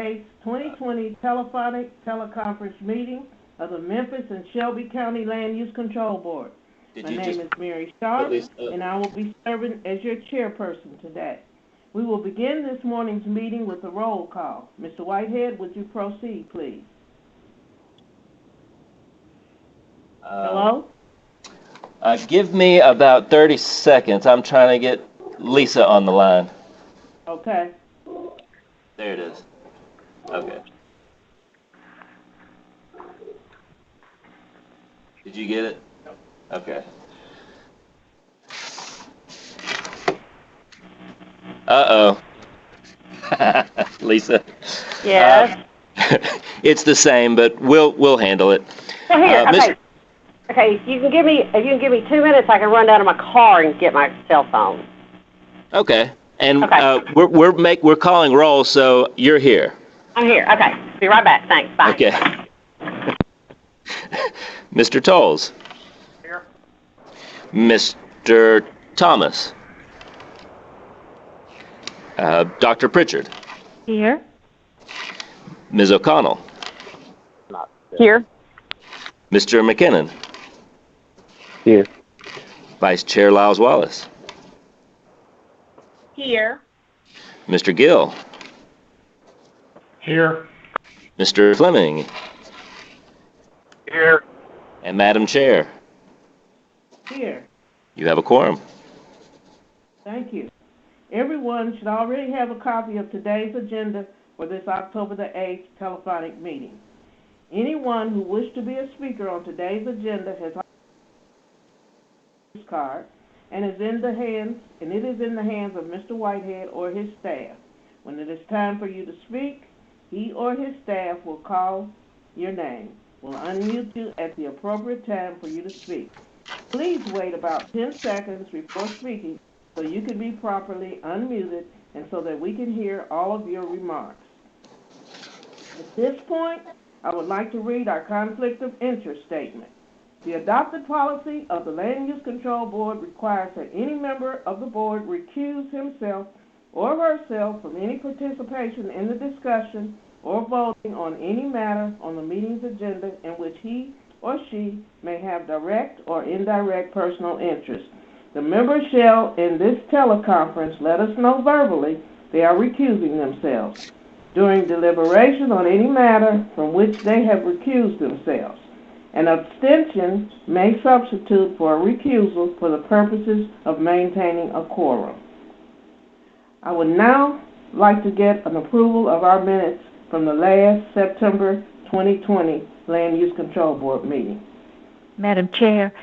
8th, 2020 teleconference meeting of the Memphis and Shelby County Land Use Control Board. My name is Mary Sharp, and I will be serving as your chairperson today. We will begin this morning's meeting with a roll call. Mr. Whitehead, would you proceed, please? Hello? Give me about 30 seconds. I'm trying to get Lisa on the line. Okay. There it is. Okay. Did you get it? Okay. Uh-oh. Lisa. Yes. It's the same, but we'll handle it. Well, here, okay. Okay, if you can give me 2 minutes, I can run down to my car and get my cell phone. Okay. And okay. We're calling roll, so you're here. I'm here. Okay. Be right back. Thanks. Bye. Okay. Mr. Tolles. Here. Mr. Thomas. Dr. Pritchard. Here. Ms. O'Connell. Here. Mr. McKinnon. Here. Vice Chair Lyles Wallace. Here. Mr. Gill. Here. Mr. Fleming. Here. And Madam Chair. Here. You have a quorum. Thank you. Everyone should already have a copy of today's agenda for this October the 8th telephonic meeting. Anyone who wishes to be a speaker on today's agenda has his card and it is in the hands of Mr. Whitehead or his staff. When it is time for you to speak, he or his staff will call your name. We'll unmute you at the appropriate time for you to speak. Please wait about 10 seconds before speaking so you can be properly unmuted and so that we can hear all of your remarks. At this point, I would like to read our conflict of interest statement. The adopted policy of the Land Use Control Board requires that any member of the board recuse himself or herself from any participation in the discussion or voting on any matter on the meeting's agenda in which he or she may have direct or indirect personal interest. The member shall, in this teleconference, let us know verbally they are recusing themselves during deliberation on any matter from which they have recused themselves. An abstention may substitute for a recusal for the purposes of maintaining a quorum. I would now like to get an approval of our minutes from the last September 2020 Land Use Control Board meeting. Madam Chair,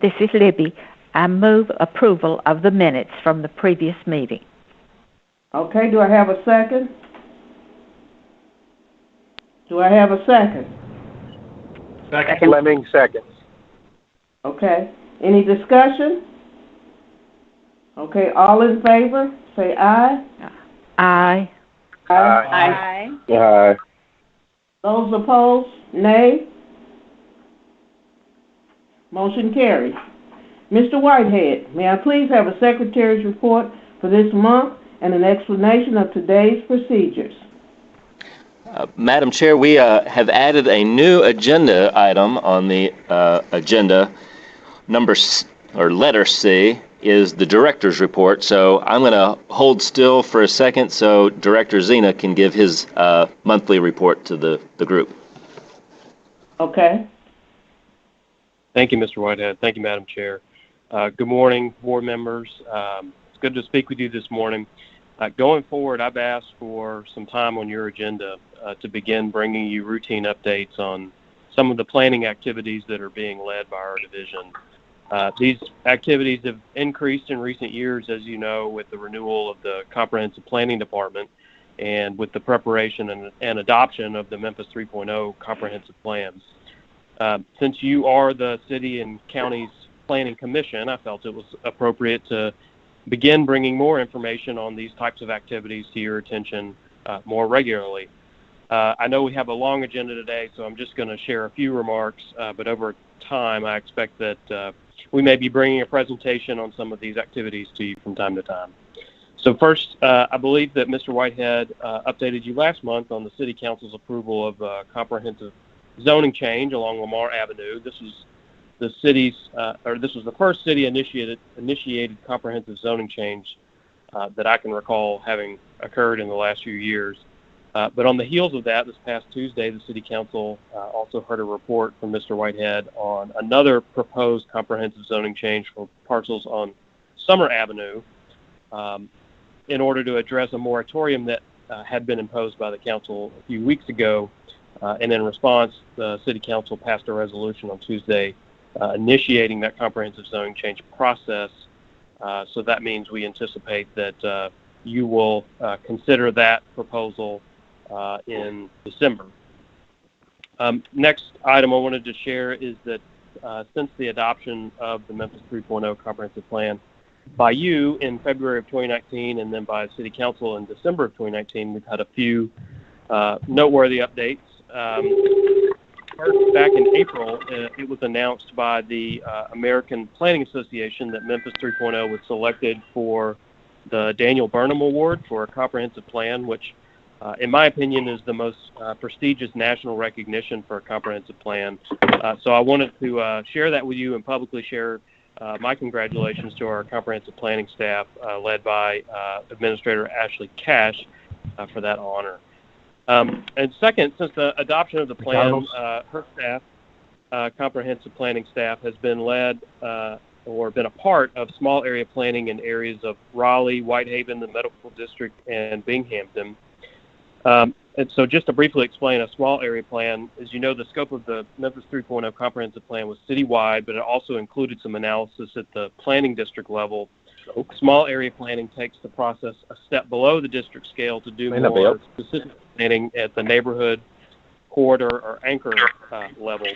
this is Libby. I move approval of the minutes from the previous meeting. Okay, do I have a second? Do I have a second? Second. Fleming, seconds. Okay. Any discussion? Okay, all in favor, say aye. Aye. Aye. Aye. Aye. Those opposed, nay. Motion carries. Mr. Whitehead, may I please have a secretary's report for this month and an explanation of today's procedures? Madam Chair, we have added a new agenda item on the agenda. Letter C is the director's report. So I'm going to hold still for a second so Director Zena can give his monthly report to the group. Okay. Thank you, Mr. Whitehead. Thank you, Madam Chair. Good morning, board members. It's good to speak with you this morning. Going forward, I've asked for some time on your agenda to begin bringing you routine updates on some of the planning activities that are being led by our division. These activities have increased in recent years, as you know, with the renewal of the Comprehensive Planning Department and with the preparation and adoption of the Memphis 3.0 comprehensive plans. Since you are the City and County's Planning Commission, I felt it was appropriate to begin bringing more information on these types of activities to your attention more regularly. I know we have a long agenda today, so I'm just going to share a few remarks, but over time I expect that we may be bringing a presentation on some of these activities to you from time to time. So first, I believe that Mr. Whitehead updated you last month on the City Council's approval of comprehensive zoning change along Lamar Avenue. This was the first city-initiated comprehensive zoning change that I can recall having occurred in the last few years. But on the heels of that, this past Tuesday, the City Council also heard a report from Mr. Whitehead on another proposed comprehensive zoning change for parcels on Summer Avenue in order to address a moratorium that had been imposed by the Council a few weeks ago. And in response, the City Council passed a resolution on Tuesday initiating that comprehensive zoning change process. So that means we anticipate that you will consider that proposal in December. Next item I wanted to share is that since the adoption of the Memphis 3.0 comprehensive plan by you in February of 2019 and then by City Council in December of 2019, we've had a few noteworthy updates. First, back in April, it was announced by the American Planning Association that Memphis 3.0 was selected for the Daniel Burnham Award for a comprehensive plan, which, in my opinion, is the most prestigious national recognition for a comprehensive plan. So I wanted to share that with you and publicly share my congratulations to our comprehensive planning staff, led by Administrator Ashley Cash, for that honor. And second, since the adoption of the plan, her staff, comprehensive planning staff, has been led or been a part of small area planning in areas of Raleigh, Whitehaven, the Medical District, and Binghamton. And so just to briefly explain a small area plan, as you know, the scope of the Memphis 3.0 comprehensive plan was citywide, but it also included some analysis at the planning district level. Small area planning takes the process a step below the district scale to do more specific planning at the neighborhood, corridor, or anchor level.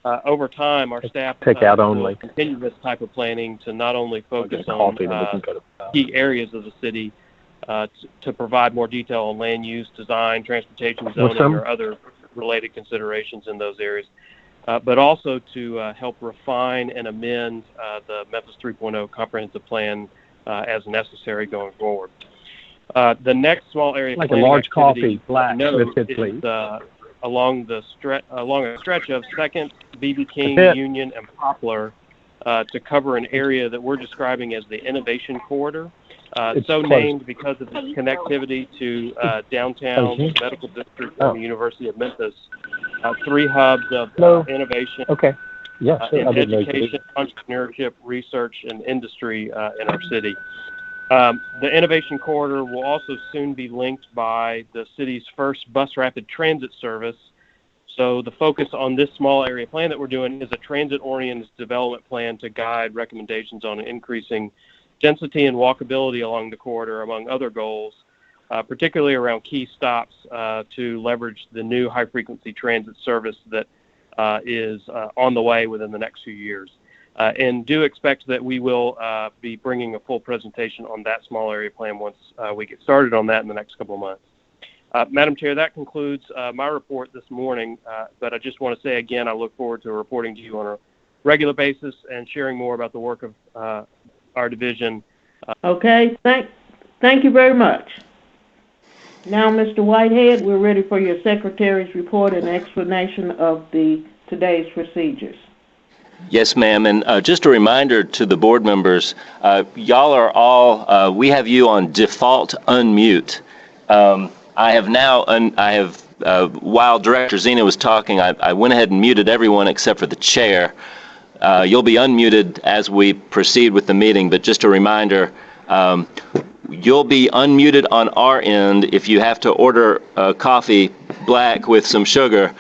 Over time, our staff will continue this type of planning to not only focus on key areas of the city to provide more detail on land use, design, transportation, zoning, or other related considerations in those areas, but also to help refine and amend the Memphis 3.0 comprehensive plan as necessary going forward. The next small area like planning a large activity coffee, black, note it, is along a stretch of 2nd, BB King, Union, and Poplar to cover an area that we're describing as the Innovation Corridor. It's so named because of its connectivity to downtown, the Medical District, and the University of Memphis, 3 hubs of innovation, in education, entrepreneurship, research, and industry in our city. The Innovation Corridor will also soon be linked by the city's first bus rapid transit service. So the focus on this small area plan that we're doing is a transit-oriented development plan to guide recommendations on increasing density and walkability along the corridor, among other goals, particularly around key stops to leverage the new high-frequency transit service that is on the way within the next few years. And do expect that we will be bringing a full presentation on that small area plan once we get started on that in the next couple of months. Madam Chair, that concludes my report this morning, but I just want to say again, I look forward to reporting to you on a regular basis and sharing more about the work of our division. Okay, thank you very much. Now, Mr. Whitehead, we're ready for your secretary's report and explanation of today's procedures. Yes, ma'am. And just a reminder to the board members, y'all are all, we have you on default unmute. I have now, while Director Zena was talking, I went ahead and muted everyone except for the chair. You'll be unmuted as we proceed with the meeting, but just a reminder, you'll be unmuted on our end. If you have to order coffee black with some sugar,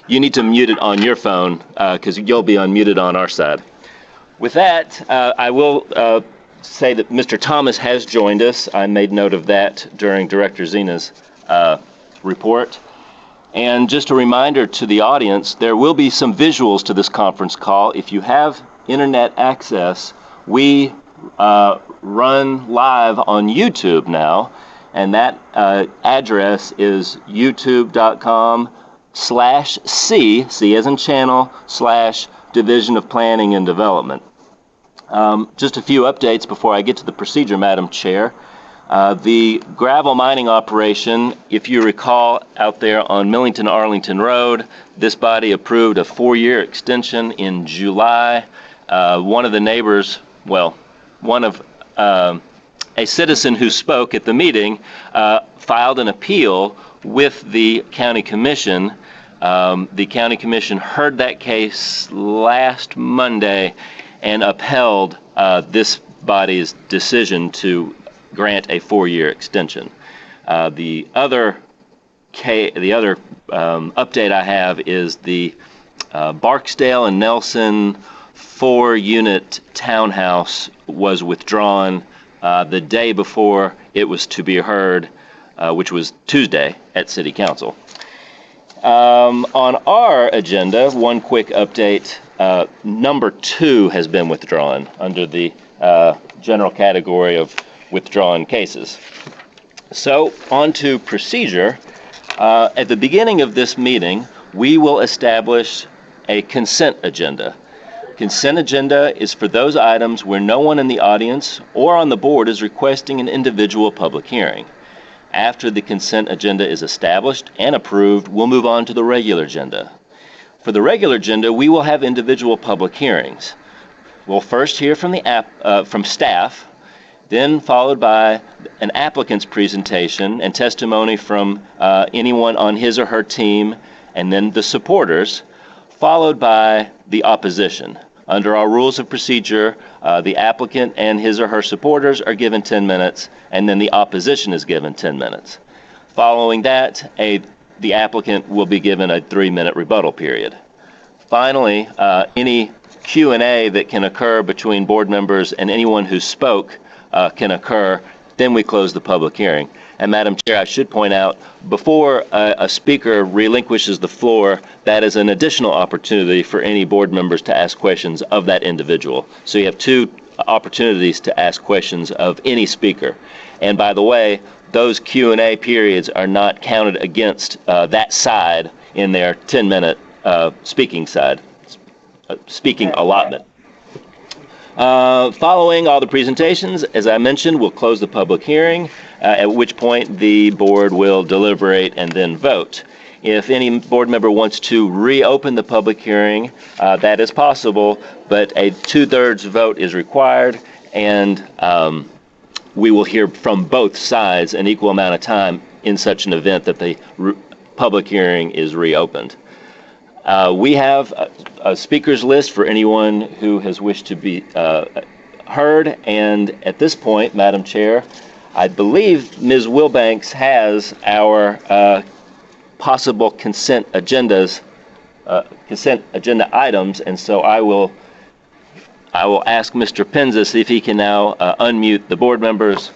you need to mute it on your phone because you'll be unmuted on our side. With that, I will say that Mr. Thomas has joined us. I made note of that during Director Zena's report. And just a reminder to the audience, there will be some visuals to this conference call. If you have internet access, we run live on YouTube now, and that address is youtube.com/C as in channel, /Division of Planning and Development. Just a few updates before I get to the procedure, Madam Chair. The gravel mining operation, if you recall, out there on Millington-Arlington Road, this body approved a 4-year extension in July. One of the neighbors, a citizen who spoke at the meeting, filed an appeal with the county commission. The county commission heard that case last Monday and upheld this body's decision to grant a 4-year extension. The other update I have is the Barksdale and Nelson 4-unit townhouse was withdrawn the day before it was to be heard, which was Tuesday at City Council. On our agenda, one quick update. Number 2 has been withdrawn under the general category of withdrawn cases. So, on to procedure. At the beginning of this meeting, we will establish a consent agenda. Consent agenda is for those items where no one in the audience or on the board is requesting an individual public hearing. After the consent agenda is established and approved, we'll move on to the regular agenda. For the regular agenda, we will have individual public hearings. We'll first hear from from staff, then followed by an applicant's presentation and testimony from anyone on his or her team, and then the supporters, followed by the opposition. Under our rules of procedure, the applicant and his or her supporters are given 10 minutes, and then the opposition is given 10 minutes. Following that, the applicant will be given a 3-minute rebuttal period. Finally, any Q&A that can occur between board members and anyone who spoke can occur, then we close the public hearing. And Madam Chair, I should point out, before a speaker relinquishes the floor, that is an additional opportunity for any board members to ask questions of that individual. So you have 2 opportunities to ask questions of any speaker. And by the way, those Q&A periods are not counted against that side in their 10-minute speaking allotment. Following all the presentations, as I mentioned, we'll close the public hearing, at which point the board will deliberate and then vote. If any board member wants to reopen the public hearing, that is possible, but a 2/3 vote is required, and we will hear from both sides an equal amount of time in such an event that the public hearing is reopened. We have a speakers list for anyone who has wished to be heard, and at this point, Madam Chair, I believe Ms. Wilbanks has our possible consent agenda items, and so I will ask Mr. Penzis if he can now unmute the board members,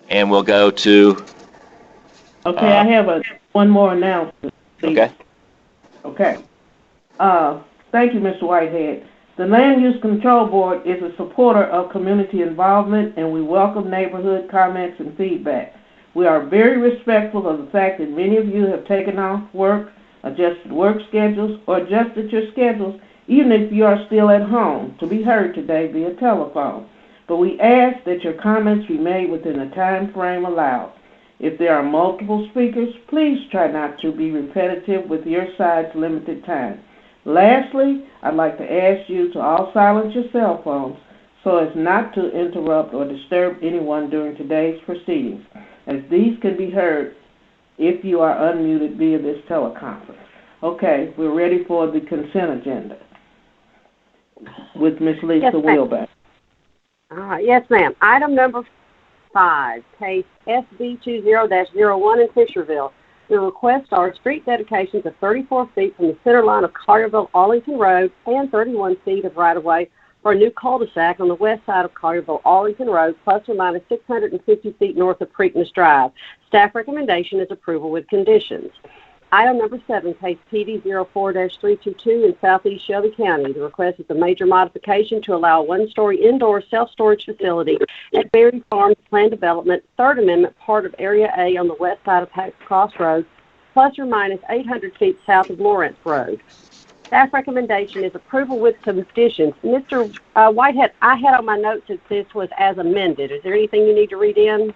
and we'll go to... Okay, I have one more announcement. Okay. Okay. Thank you, Mr. Whitehead. The Land Use Control Board is a supporter of community involvement, and we welcome neighborhood comments and feedback. We are very respectful of the fact that many of you have taken off work, adjusted work schedules, or adjusted your schedules, even if you are still at home, to be heard today via telephone. But we ask that your comments be made within the time frame allowed. If there are multiple speakers, please try not to be repetitive with your side's limited time. Lastly, I'd like to ask you to all silence your cell phones so as not to interrupt or disturb anyone during today's proceedings, as these can be heard if you are unmuted via this teleconference. Okay, we're ready for the consent agenda with Ms. Lisa Wilbanks. Yes, ma'am. Item number 5, case SB 20-01 in Fisherville. The requests are street dedications of 34 feet from the center line of Collierville-Arlington Road and 31 feet of right-of-way for a new cul-de-sac on the west side of Collierville-Arlington Road, plus or minus 650 feet north of Preakness Drive. Staff recommendation is approval with conditions. Item number 7, case PD 04-322 in southeast Shelby County. The request is a major modification to allow a one-story indoor self-storage facility at Berry Farms Plan Development, Third Amendment, part of Area A on the west side of Pax Cross Road, plus or minus 800 feet south of Lawrence Road. Staff recommendation is approval with conditions. Mr. Whitehead, I had on my notes that this was as amended. Is there anything you need to read in?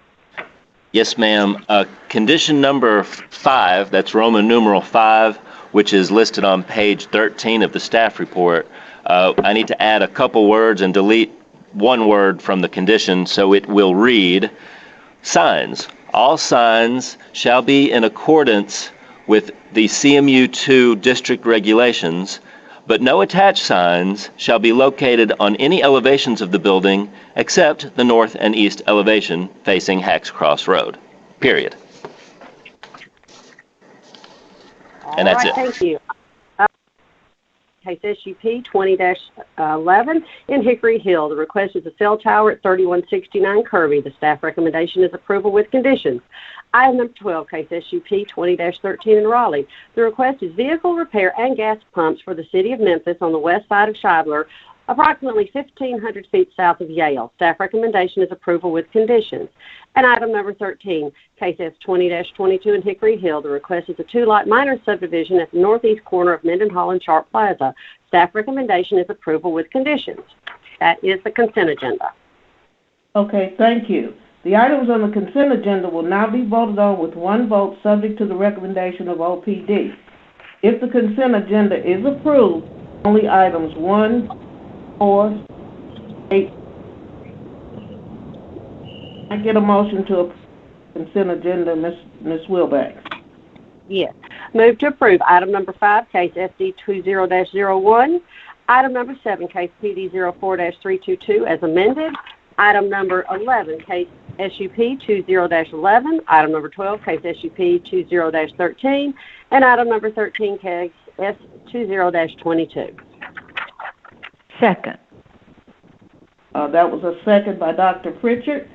Yes, ma'am. Condition number 5, that's Roman numeral 5, which is listed on page 13 of the staff report. I need to add a couple words and delete one word from the condition, so it will read, signs. All signs shall be in accordance with the CMU2 district regulations, but no attached signs shall be located on any elevations of the building except the north and east elevation facing Hacks Cross Road. Period. And that's it. Thank you. Case SUP 20-11 in Hickory Hill. The request is a cell tower at 3169 Kirby. The staff recommendation is approval with conditions. Item number 12, case SUP 20-13 in Raleigh. The request is vehicle repair and gas pumps for the city of Memphis on the west side of Scheibler, approximately 1,500 feet south of Yale. Staff recommendation is approval with conditions. And item number 13, case S20-22 in Hickory Hill. The request is a 2-lot minor subdivision at the northeast corner of Mendenhall and Sharp Plaza. Staff recommendation is approval with conditions. That is the consent agenda. Okay, thank you. The items on the consent agenda will now be voted on with one vote subject to the recommendation of OPD. If the consent agenda is approved, only items 1, 4, 8. I get a motion to approve the consent agenda, Ms. Wilbanks. Yes. Move to approve item number 5, case SD 20-01. Item number 7, case PD 04-322 as amended. Item number 11, case SUP 20-11. Item number 12, case SUP 20-13. And item number 13, case S20-22. Second. That was a second by Dr. Pritchard.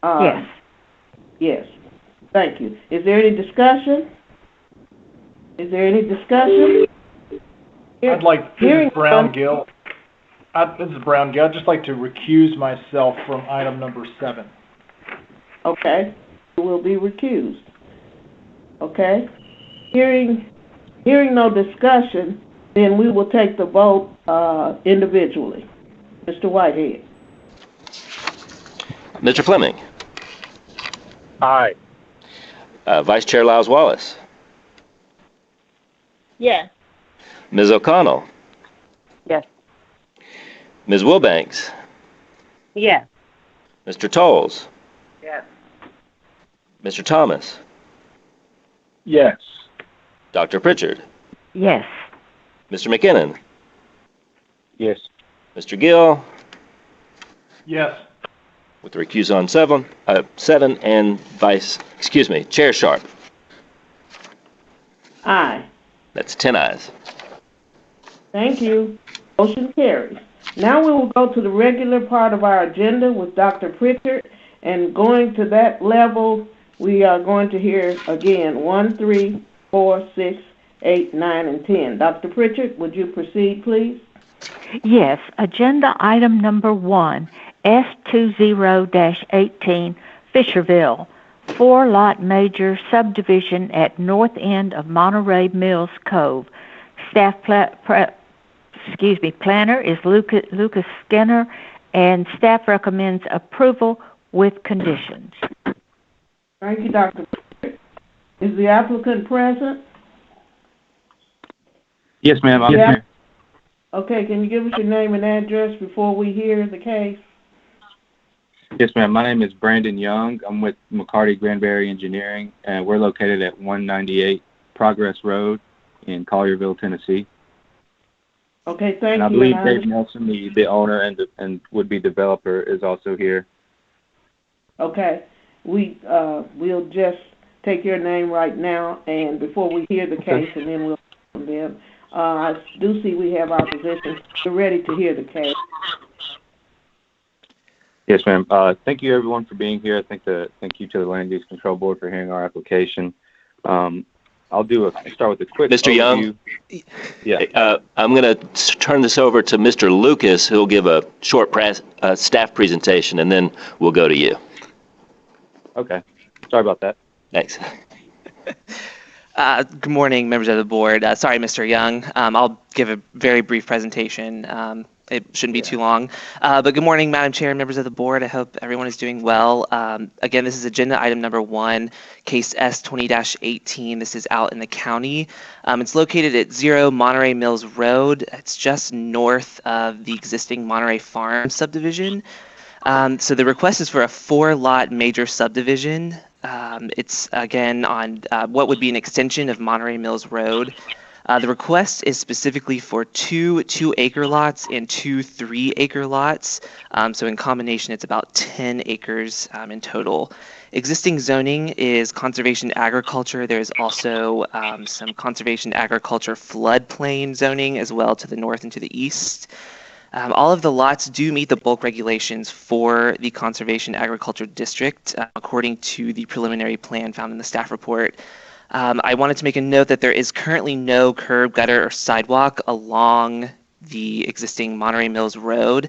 Yes. Yes. Thank you. Is there any discussion? Is there any discussion? I'd like, this is Brown Gill. I'd just like to recuse myself from item number 7. Okay. Will be recused. Okay. Hearing no discussion, then we will take the vote individually. Mr. Whitehead. Mr. Fleming. Aye. Vice Chair Lyles Wallace. Yes. Ms. O'Connell. Yes. Ms. Wilbanks. Yes. Mr. Tolles. Yes. Mr. Thomas. Yes. Dr. Pritchard. Yes. Mr. McKinnon. Yes. Mr. Gill. Yes. With the recuse on 7 and Chair Sharp. Aye. That's 10 ayes. Thank you. Motion carries. Now we will go to the regular part of our agenda with Dr. Pritchard, and going to that level, we are going to hear again 1, 3, 4, 6, 8, 9, and 10. Dr. Pritchard, would you proceed, please? Yes. Agenda item number 1, S20-18, Fisherville, 4-lot major subdivision at north end of Monterey Mills Cove. Staff planner is Lucas Skinner, and staff recommends approval with conditions. Thank you, Dr. Pritchard. Is the applicant present? Yes, ma'am. I'm here. Okay, can you give us your name and address before we hear the case? Yes, ma'am. My name is Brandon Young. I'm with McCarty Granberry Engineering, and we're located at 198 Progress Road in Collierville, Tennessee. Okay, thank you. And I believe Dave Nelson, the owner and would-be developer, is also here. Okay, we'll just take your name right now, and before we hear the case, and then we'll from them. I do see we have opposition. We're ready to hear the case. Yes, ma'am. Thank you, everyone, for being here. Thank you to the Land Use Control Board for hearing our application. I'll start with a quick Mr. overview. Young? Yeah. I'm going to turn this over to Mr. Lucas, who'll give a short staff presentation, and then we'll go to you. Okay. Sorry about that. Thanks. Good morning, members of the board. Sorry, Mr. Young. I'll give a very brief presentation. It shouldn't be too long. But good morning, Madam Chair and members of the board. I hope everyone is doing well. Again, this is agenda item number 1, case S20-18. This is out in the county. It's located at 0 Monterey Mills Road. It's just north of the existing Monterey Farm subdivision. So the request is for a 4-lot major subdivision. It's again on what would be an extension of Monterey Mills Road. The request is specifically for 2 2-acre lots and 2 3-acre lots. So in combination, it's about 10 acres in total. Existing zoning is conservation agriculture. There's also some conservation agriculture floodplain zoning as well to the north and to the east. All of the lots do meet the bulk regulations for the Conservation Agriculture District, according to the preliminary plan found in the staff report. I wanted to make a note that there is currently no curb, gutter, or sidewalk along the existing Monterey Mills Road,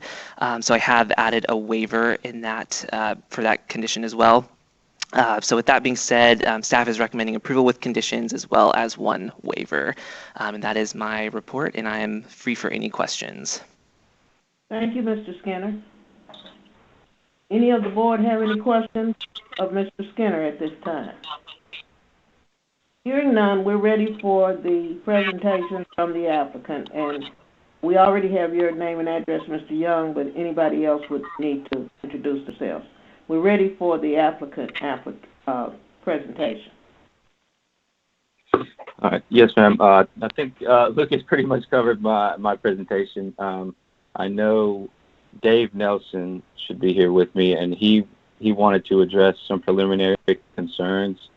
so I have added a waiver in that for that condition as well. So with that being said, staff is recommending approval with conditions as well as 1 waiver. And that is my report, and I am free for any questions. Thank you, Mr. Skinner. Any of the board have any questions of Mr. Skinner at this time? Hearing none, we're ready for the presentation from the applicant, and we already have your name and address, Mr. Young, but anybody else would need to introduce themselves. We're ready for the applicant presentation. Yes, ma'am. I think Lucas pretty much covered my presentation. I know Dave Nelson should be here with me, and he wanted to address some preliminary concerns.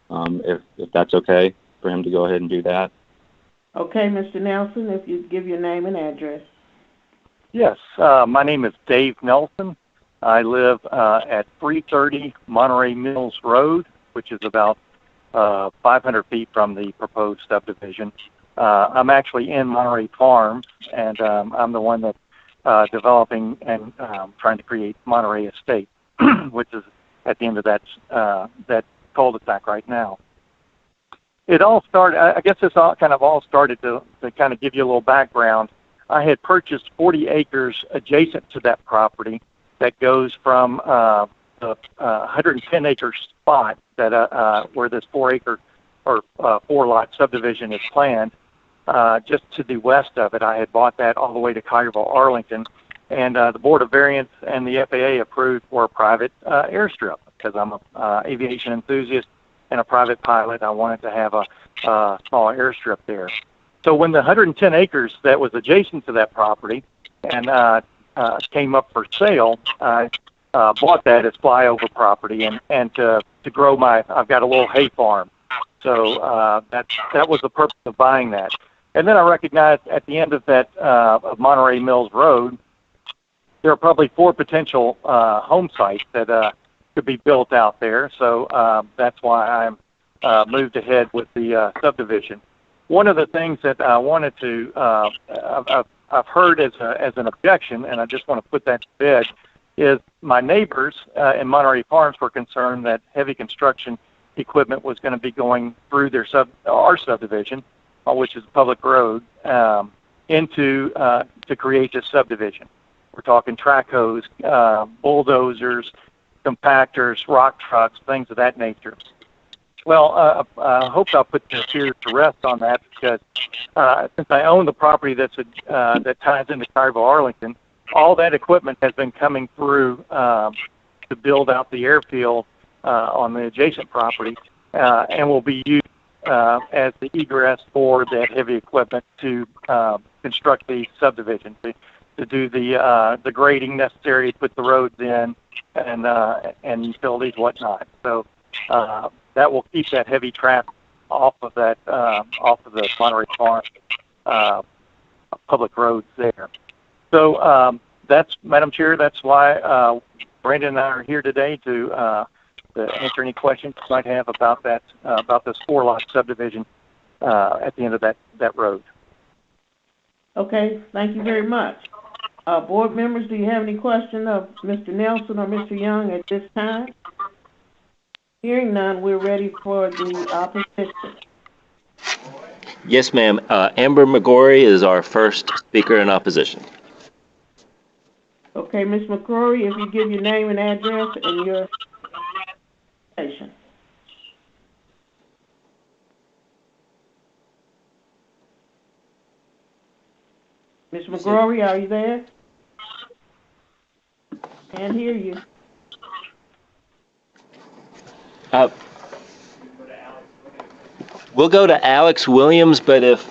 If that's okay for him to go ahead and do that. Okay, Mr. Nelson, if you give your name and address. Yes, my name is Dave Nelson. I live at 330 Monterey Mills Road, which is about 500 feet from the proposed subdivision. I'm actually in Monterey Farms, and I'm the one that's developing and trying to create Monterey Estate, which is at the end of that cul-de-sac right now. It all started, I guess this all started to kind of give you a little background. I had purchased 40 acres adjacent to that property that goes from the 110-acre spot that where this 4-acre or 4-lot subdivision is planned. Just to the west of it, I had bought that all the way to Collierville, Arlington, and the Board of Variance and the FAA approved for a private airstrip. Because I'm an aviation enthusiast and a private pilot, I wanted to have a small airstrip there. So when the 110 acres that was adjacent to that property and came up for sale, I bought that as flyover property and to grow I've got a little hay farm. So that was the purpose of buying that. And then I recognized at the end of that of Monterey Mills Road, there are probably 4 potential home sites that could be built out there. So that's why I moved ahead with the subdivision. One of the things that I wanted to, I've heard as an objection, and I just want to put that to bed, is my neighbors in Monterey Farms were concerned that heavy construction equipment was going to be going through our subdivision, which is a public road, to create this subdivision. We're talking track hose, bulldozers, compactors, rock trucks, things of that nature. Well, I hope I'll put the fear to rest on that because since I own the property that ties into Collierville, Arlington, all that equipment has been coming through to build out the airfield on the adjacent property and will be used as the egress for that heavy equipment to construct the subdivision, to do the grading necessary to put the roads in and utilities, whatnot. So that will keep that heavy traffic off of the Monterey Farm public roads there. So that's, Madam Chair, that's why Brandon and I are here today to answer any questions you might have about that about this 4-lot subdivision at the end of that road. Okay, thank you very much. Board members, do you have any questions of Mr. Nelson or Mr. Young at this time? Hearing none, we're ready for the opposition. Yes, ma'am. Amber McGorry is our first speaker in opposition. Okay, Ms. McCrory, if you give your name and address and your station. Ms. McGrory, are you there? Can't hear you. We'll go to Alex Williams, but if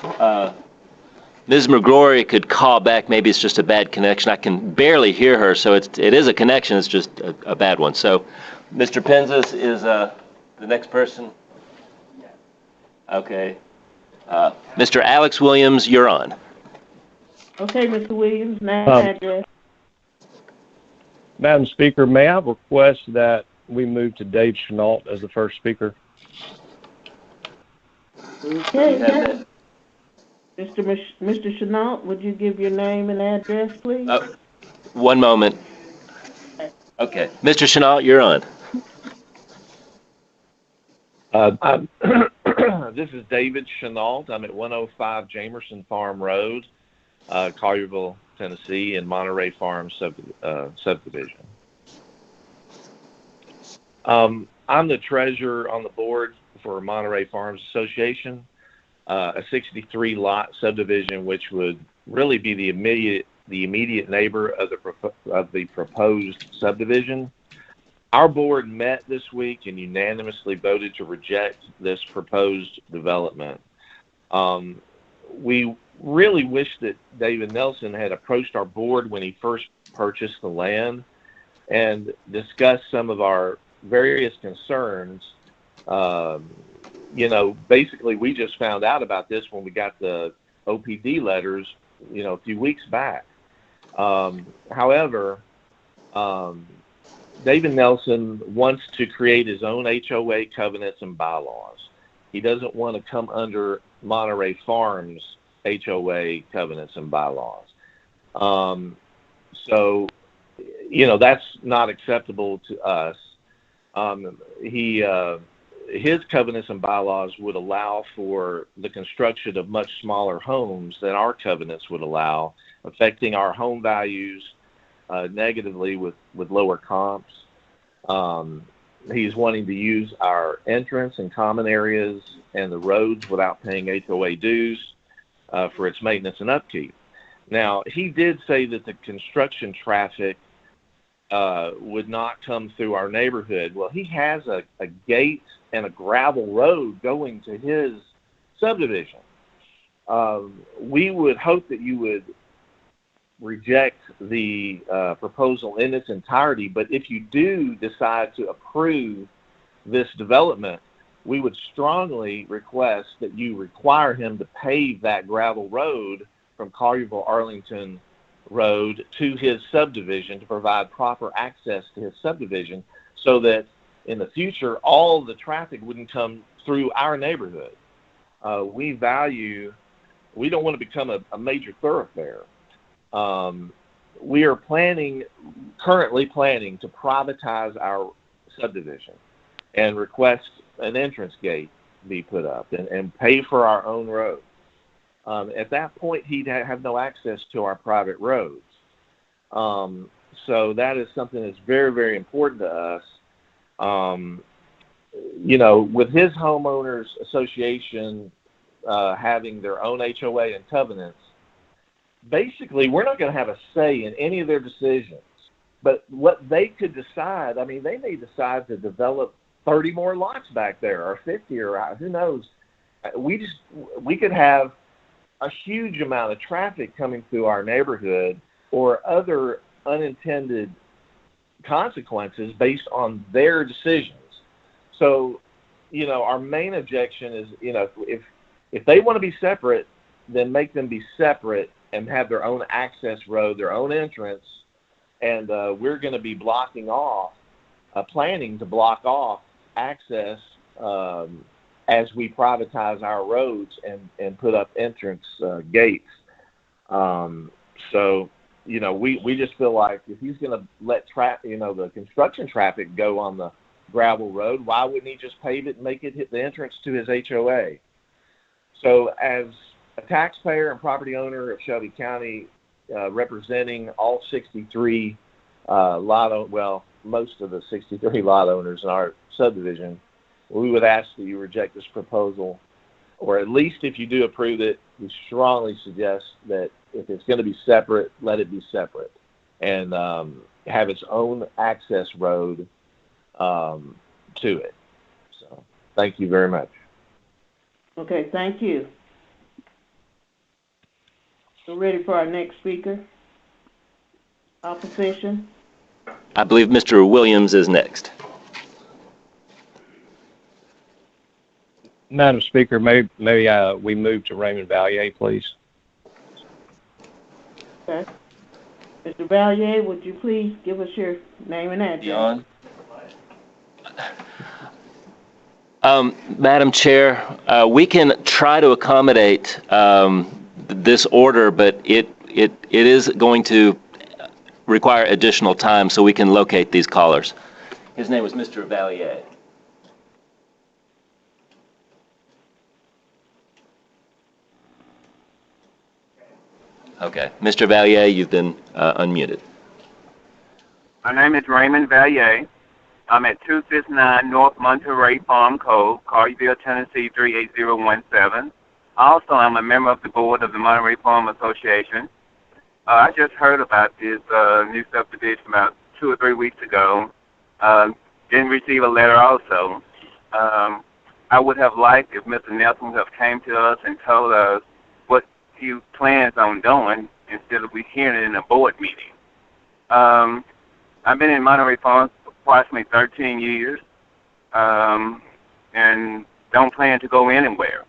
Ms. McGrory could call back, maybe it's just a bad connection. I can barely hear her, so it is a connection. It's just a bad one. So, Mr. Penzas is the next person. Okay. Mr. Alex Williams, you're on. Okay, Mr. Williams, name and address. Madam Speaker, may I request that we move to Dave Chenault as the first speaker? Okay. Mr. Chenault, would you give your name and address, please? One moment. Okay. Mr. Chenault, you're on. This is David Chenault. I'm at 105 Jamerson Farm Road, Collierville, Tennessee, in Monterey Farm subdivision. I'm the treasurer on the board for Monterey Farms Association, a 63-lot subdivision, which would really be the immediate neighbor of the proposed subdivision. Our board met this week and unanimously voted to reject this proposed development. We really wish that David Nelson had approached our board when he first purchased the land and discussed some of our various concerns. Basically, we just found out about this when we got the OPD letters, a few weeks back. However, David Nelson wants to create his own HOA covenants and bylaws. He doesn't want to come under Monterey Farms HOA covenants and bylaws. That's not acceptable to us. His covenants and bylaws would allow for the construction of much smaller homes than our covenants would allow, affecting our home values negatively with lower comps. He's wanting to use our entrance and common areas and the roads without paying HOA dues for its maintenance and upkeep. Now, he did say that the construction traffic would not come through our neighborhood. Well, he has a gate and a gravel road going to his subdivision. We would hope that you would reject the proposal in its entirety, but if you do decide to approve this development, we would strongly request that you require him to pave that gravel road from Collierville-Arlington Road to his subdivision to provide proper access to his subdivision so that in the future all the traffic wouldn't come through our neighborhood. We don't want to become a major thoroughfare. We are currently planning to privatize our subdivision and request an entrance gate be put up and pay for our own road. At that point, he'd have no access to our private roads. So that is something that's very, very important to us. With his homeowners association having their own HOA and covenants, basically, we're not going to have a say in any of their decisions. But what they could decide, they may decide to develop 30 more lots back there or 50 or who knows. We could have a huge amount of traffic coming through our neighborhood or other unintended consequences based on their decisions. So, our main objection is, if they want to be separate, then make them be separate and have their own access road, their own entrance, and we're going to be planning to block off access as we privatize our roads and put up entrance gates. We just feel like if he's going to let the construction traffic go on the gravel road, why wouldn't he just pave it and make it hit the entrance to his HOA? So as a taxpayer and property owner of Shelby County, representing all 63 most of the 63 lot owners in our subdivision, we would ask that you reject this proposal, or at least if you do approve it, we strongly suggest that if it's going to be separate, let it be separate and have its own access road to it. So thank you very much. Okay, thank you. We're ready for our next speaker. Opposition? I believe Mr. Williams is next. Madam Speaker, maybe we move to Raymond Valier, please. Okay. Mr. Valier, would you please give us your name and address? Madam Chair, we can try to accommodate this order, but it is going to require additional time so we can locate these callers. His name was Mr. Valier. Okay, Mr. Valier, you've been unmuted. My name is Raymond Valier. I'm at 259 North Monterey Farm Cove, Collierville, Tennessee 38017. Also, I'm a member of the board of the Monterey Farm Association. I just heard about this new subdivision about 2 or 3 weeks ago. Didn't receive a letter also. I would have liked if Mr. Nelson would have came to us and told us what he plans on doing instead of we hearing it in a board meeting. I've been in Monterey Farms for approximately 13 years and don't plan to go anywhere.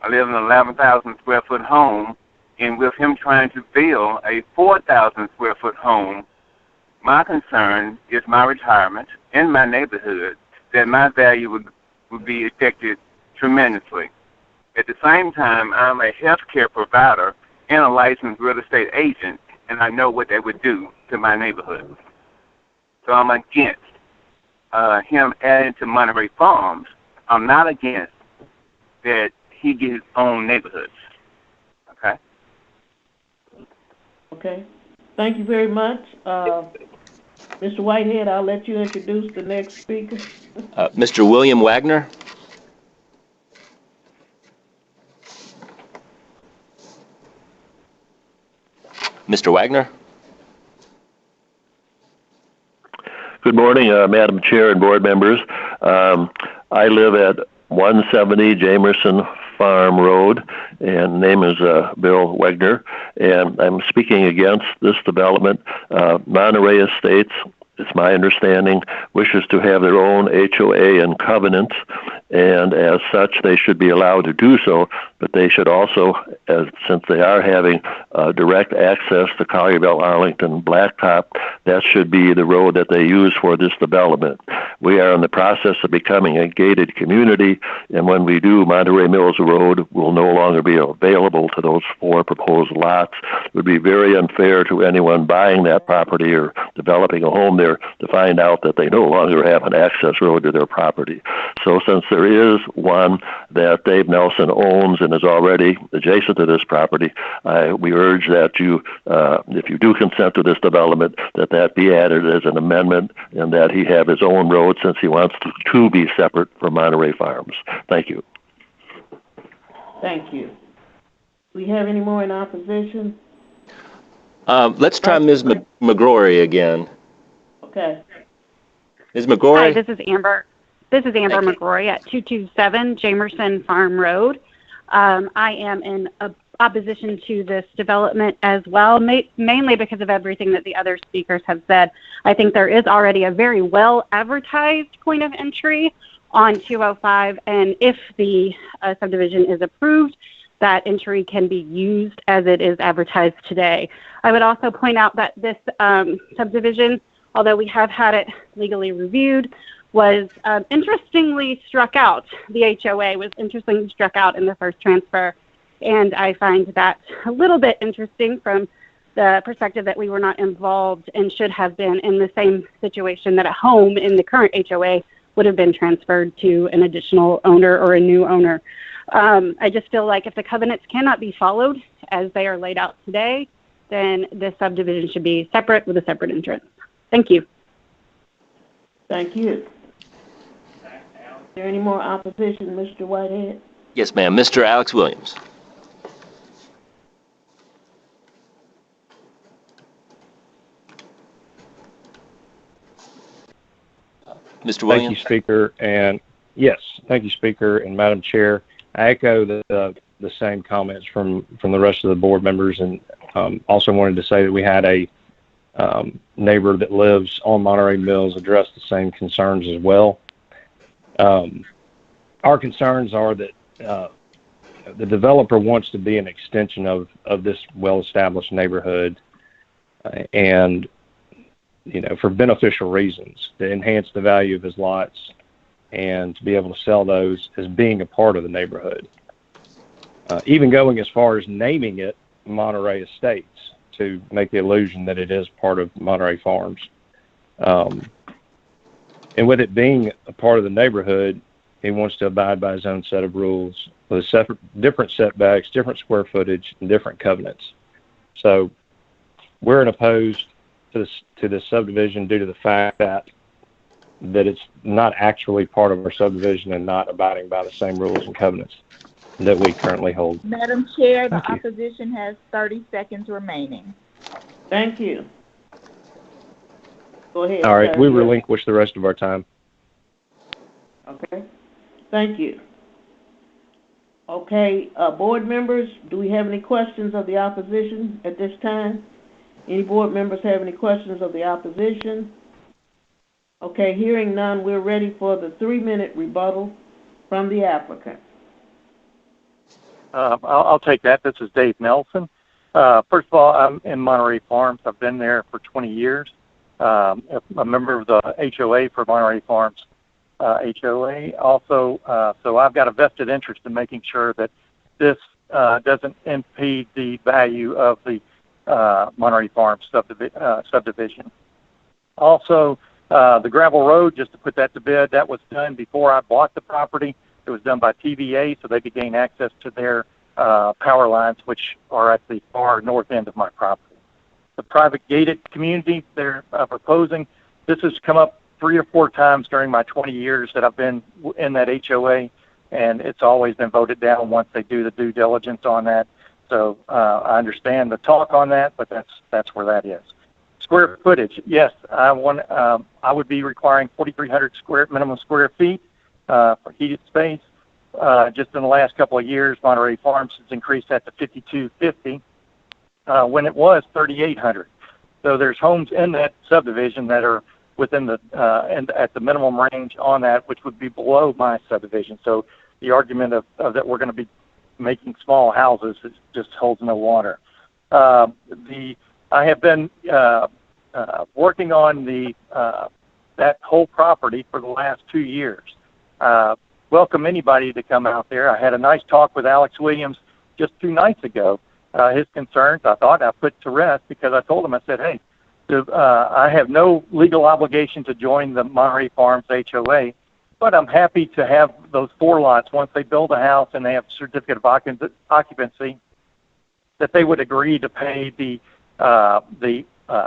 I live in an 11,000 square foot home, and with him trying to build a 4,000 square foot home, my concern is my retirement in my neighborhood, that my value would be affected tremendously. At the same time, I'm a healthcare provider and a licensed real estate agent, and I know what that would do to my neighborhood. So I'm against him adding to Monterey Farms. I'm not against that he get his own neighborhoods. Okay? Okay. Thank you very much. Mr. Whitehead, I'll let you introduce the next speaker. Mr. William Wagner. Mr. Wagner. Good morning, Madam Chair and board members. I live at 170 Jamerson Farm Road, and name is Bill Wagner, and I'm speaking against this development. Monterey Estates, it's my understanding, wishes to have their own HOA and covenants, and as such, they should be allowed to do so, but they should also, since they are having direct access to Collierville, Arlington, Blacktop, that should be the road that they use for this development. We are in the process of becoming a gated community, and when we do, Monterey Mills Road will no longer be available to those 4 proposed lots. It would be very unfair to anyone buying that property or developing a home there to find out that they no longer have an access road to their property. So since there is one that Dave Nelson owns and is already adjacent to this property, we urge that you, if you do consent to this development, that be added as an amendment and that he have his own road since he wants to be separate from Monterey Farms. Thank you. Thank you. Do we have any more in opposition? Let's try Ms. McGrory again. Okay. Ms. McGrory? Hi, this is Amber. This is Amber McGrory at 227 Jamerson Farm Road. I am in opposition to this development as well, mainly because of everything that the other speakers have said. I think there is already a very well-advertised point of entry on 205, and if the subdivision is approved, that entry can be used as it is advertised today. I would also point out that this subdivision, although we have had it legally reviewed, was interestingly struck out. The HOA was interestingly struck out in the first transfer, and I find that a little bit interesting from the perspective that we were not involved and should have been in the same situation that a home in the current HOA would have been transferred to an additional owner or a new owner. I just feel like if the covenants cannot be followed as they are laid out today, then this subdivision should be separate with a separate entrance. Thank you. Thank you. Is there any more opposition, Mr. Whitehead? Yes, ma'am. Mr. Alex Williams. Mr. Williams? Thank you, Speaker. And yes, thank you, Speaker and Madam Chair. I echo the same comments from the rest of the board members, and also wanted to say that we had a neighbor that lives on Monterey Mills address the same concerns as well. Our concerns are that the developer wants to be an extension of this well-established neighborhood, and for beneficial reasons, to enhance the value of his lots and to be able to sell those as being a part of the neighborhood. Even going as far as naming it Monterey Estates to make the illusion that it is part of Monterey Farms. And with it being a part of the neighborhood, he wants to abide by his own set of rules with different setbacks, different square footage, and different covenants. So we're opposed to this subdivision due to the fact that it's not actually part of our subdivision and not abiding by the same rules and covenants that we currently hold. Madam Chair, the Thank you. opposition has 30 seconds remaining. Thank you. Go ahead. All right, sir. we relinquish the rest of our time. Okay. Thank you. Okay, board members, do we have any questions of the opposition at this time? Any board members have any questions of the opposition? Okay, hearing none, we're ready for the 3-minute rebuttal from the applicant. I'll take that. This is Dave Nelson. First of all, I'm in Monterey Farms. I've been there for 20 years. I'm a member of the HOA for Monterey Farms HOA. Also, so I've got a vested interest in making sure that this doesn't impede the value of the Monterey Farms subdivision. Also, the gravel road, just to put that to bed, that was done before I bought the property. It was done by TVA, so they could gain access to their power lines, which are at the far north end of my property. The private gated community they're proposing, this has come up 3 or 4 times during my 20 years that I've been in that HOA, and it's always been voted down once they do the due diligence on that. So I understand the talk on that, but that's where that is. Square footage, yes, I would be requiring 4,300 minimum square feet for heated space. Just in the last couple of years, Monterey Farms has increased that to 5,250 when it was 3,800. So there's homes in that subdivision that are within the at the minimum range on that, which would be below my subdivision. So the argument of that we're going to be making small houses just holds no water. I have been working on that whole property for the last 2 years. Welcome anybody to come out there. I had a nice talk with Alex Williams just 2 nights ago. His concerns, I thought I put to rest because I told him, I said, hey, I have no legal obligation to join the Monterey Farms HOA, but I'm happy to have those 4 lots once they build a house and they have a certificate of occupancy, that they would agree to pay the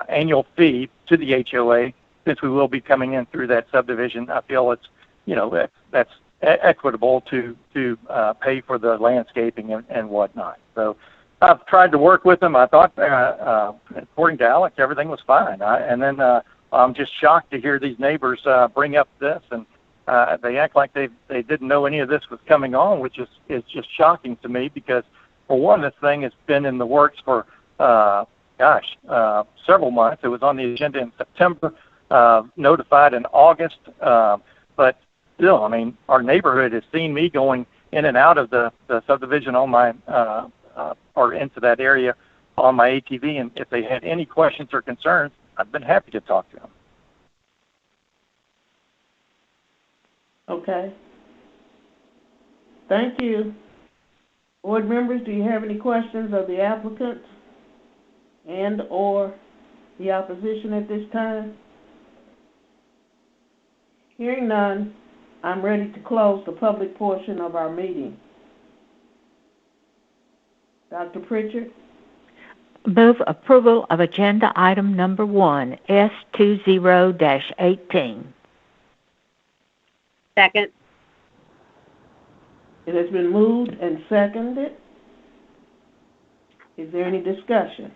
annual fee to the HOA, since we will be coming in through that subdivision. I feel it's, that's equitable to pay for the landscaping and whatnot. So I've tried to work with them. I thought, according to Alex, everything was fine. And then I'm just shocked to hear these neighbors bring up this, and they act like they didn't know any of this was coming on, which is just shocking to me because, for one, this thing has been in the works for, several months. It was on the agenda in September, notified in August, but still, I mean, our neighborhood has seen me going in and out of the subdivision on my, or into that area on my ATV, and if they had any questions or concerns, I've been happy to talk to them. Okay. Thank you. Board members, do you have any questions of the applicant and or the opposition at this time? Hearing none, I'm ready to close the public portion of our meeting. Dr. Pritchard? Move approval of agenda item number 1, S20-18. Second. It has been moved and seconded. Is there any discussion?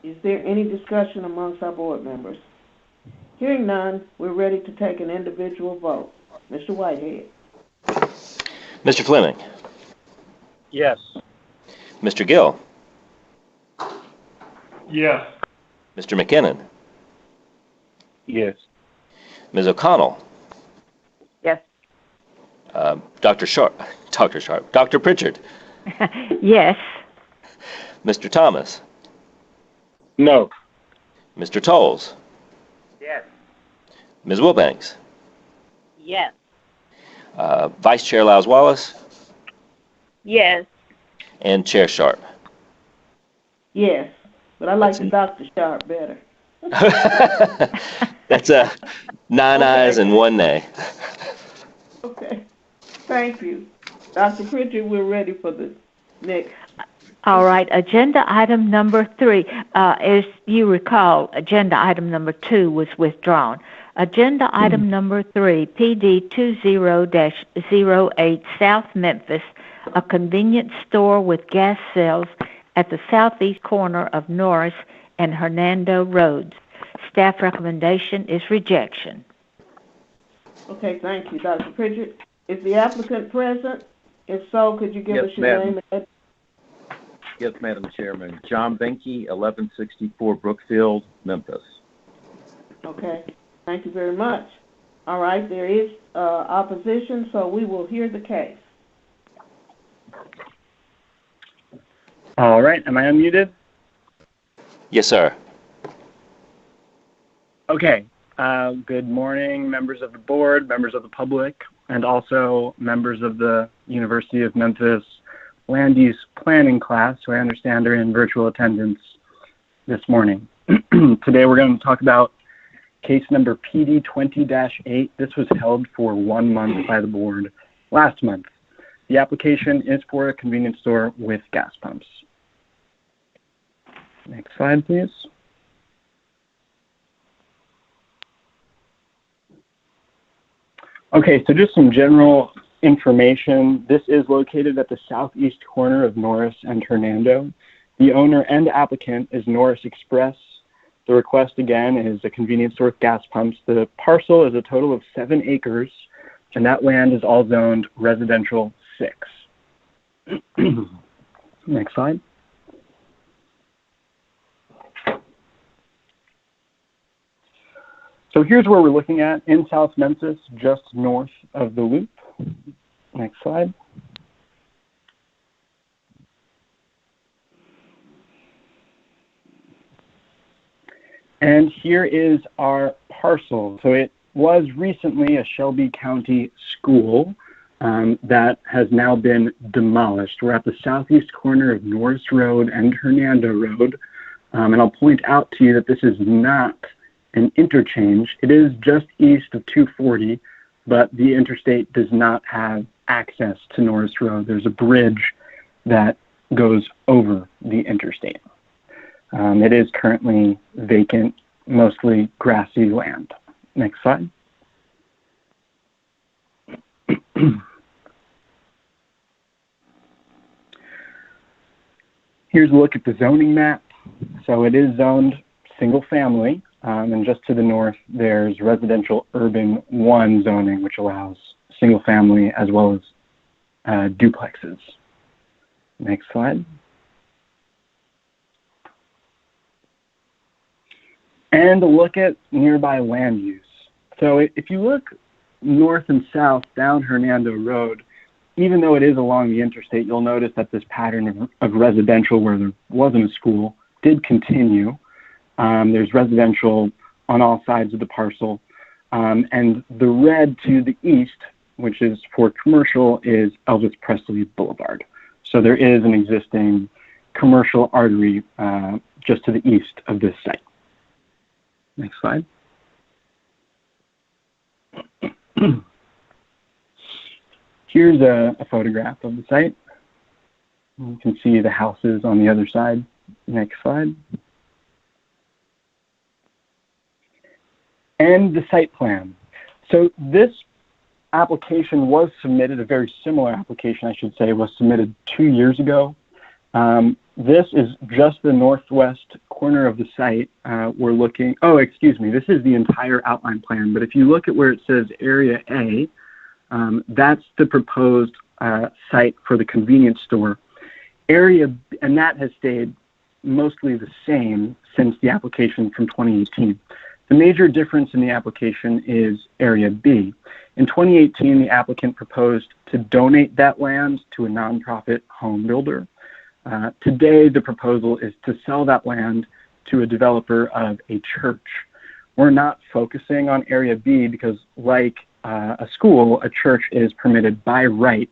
Is there any discussion amongst our board members? Hearing none, we're ready to take an individual vote. Mr. Whitehead. Mr. Fleming. Yes. Mr. Gill. Yes. Mr. McKinnon. Yes. Ms. O'Connell. Yes. Dr. Pritchard. Yes. Mr. Thomas. No. Mr. Tolles. Yes. Ms. Wilbanks. Yes. Vice Chair Lowes Wallace. Yes. And Chair Sharp. Yes, but I like the Dr. Sharp better. That's 9 ayes and 1 nay. Okay, thank you. Dr. Pritchard, we're ready for the next. All right, agenda item number 3. As you recall, agenda item number 2 was withdrawn. Agenda item number 3, PD 20-08, South Memphis, a convenience store with gas cells at the southeast corner of Norris and Hernando Roads. Staff recommendation is rejection. Okay, thank you, Dr. Pritchard. Is the applicant present? If so, could you give us your name and address? Yes, Madam Chairman. John Benke, 1164 Brookfield, Memphis. Okay, thank you very much. All right, there is opposition, so we will hear the case. All right, am I unmuted? Yes, sir. Okay, good morning, members of the board, members of the public, and also members of the University of Memphis Land Use Planning class, who I understand are in virtual attendance this morning. Today we're going to talk about case number PD 20-8. This was held for 1 month by the board last month. The application is for a convenience store with gas pumps. Next slide, please. Okay, so just some general information. This is located at the southeast corner of Norris and Hernando. The owner and applicant is Norris Express. The request, again, is a convenience store with gas pumps. The parcel is a total of 7 acres, and that land is all zoned residential 6. Next slide. So here's where we're looking at in South Memphis, just north of the loop. Next slide. And here is our parcel. So it was recently a Shelby County school that has now been demolished. We're at the southeast corner of Norris Road and Hernando Road. And I'll point out to you that this is not an interchange. It is just east of 240, but the interstate does not have access to Norris Road. There's a bridge that goes over the interstate. It is currently vacant, mostly grassy land. Next slide. Here's a look at the zoning map. So it is zoned single family, and just to the north, there's residential urban 1 zoning, which allows single family as well as duplexes. Next slide. And a look at nearby land use. So if you look north and south down Hernando Road, even though it is along the interstate, you'll notice that this pattern of residential where there wasn't a school did continue. There's residential on all sides of the parcel. And the red to the east, which is for commercial, is Elvis Presley Boulevard. So there is an existing commercial artery just to the east of this site. Next slide. Here's a photograph of the site. You can see the houses on the other side. Next slide. And the site plan. So this application was submitted, a very similar application, I should say, was submitted 2 years ago. This is just the northwest corner of the site. We're looking, this is the entire outline plan, but if you look at where it says Area A, that's the proposed site for the convenience store. And that has stayed mostly the same since the application from 2018. The major difference in the application is Area B. In 2018, the applicant proposed to donate that land to a nonprofit home builder. Today, the proposal is to sell that land to a developer of a church. We're not focusing on Area B because, like a school, a church is permitted by right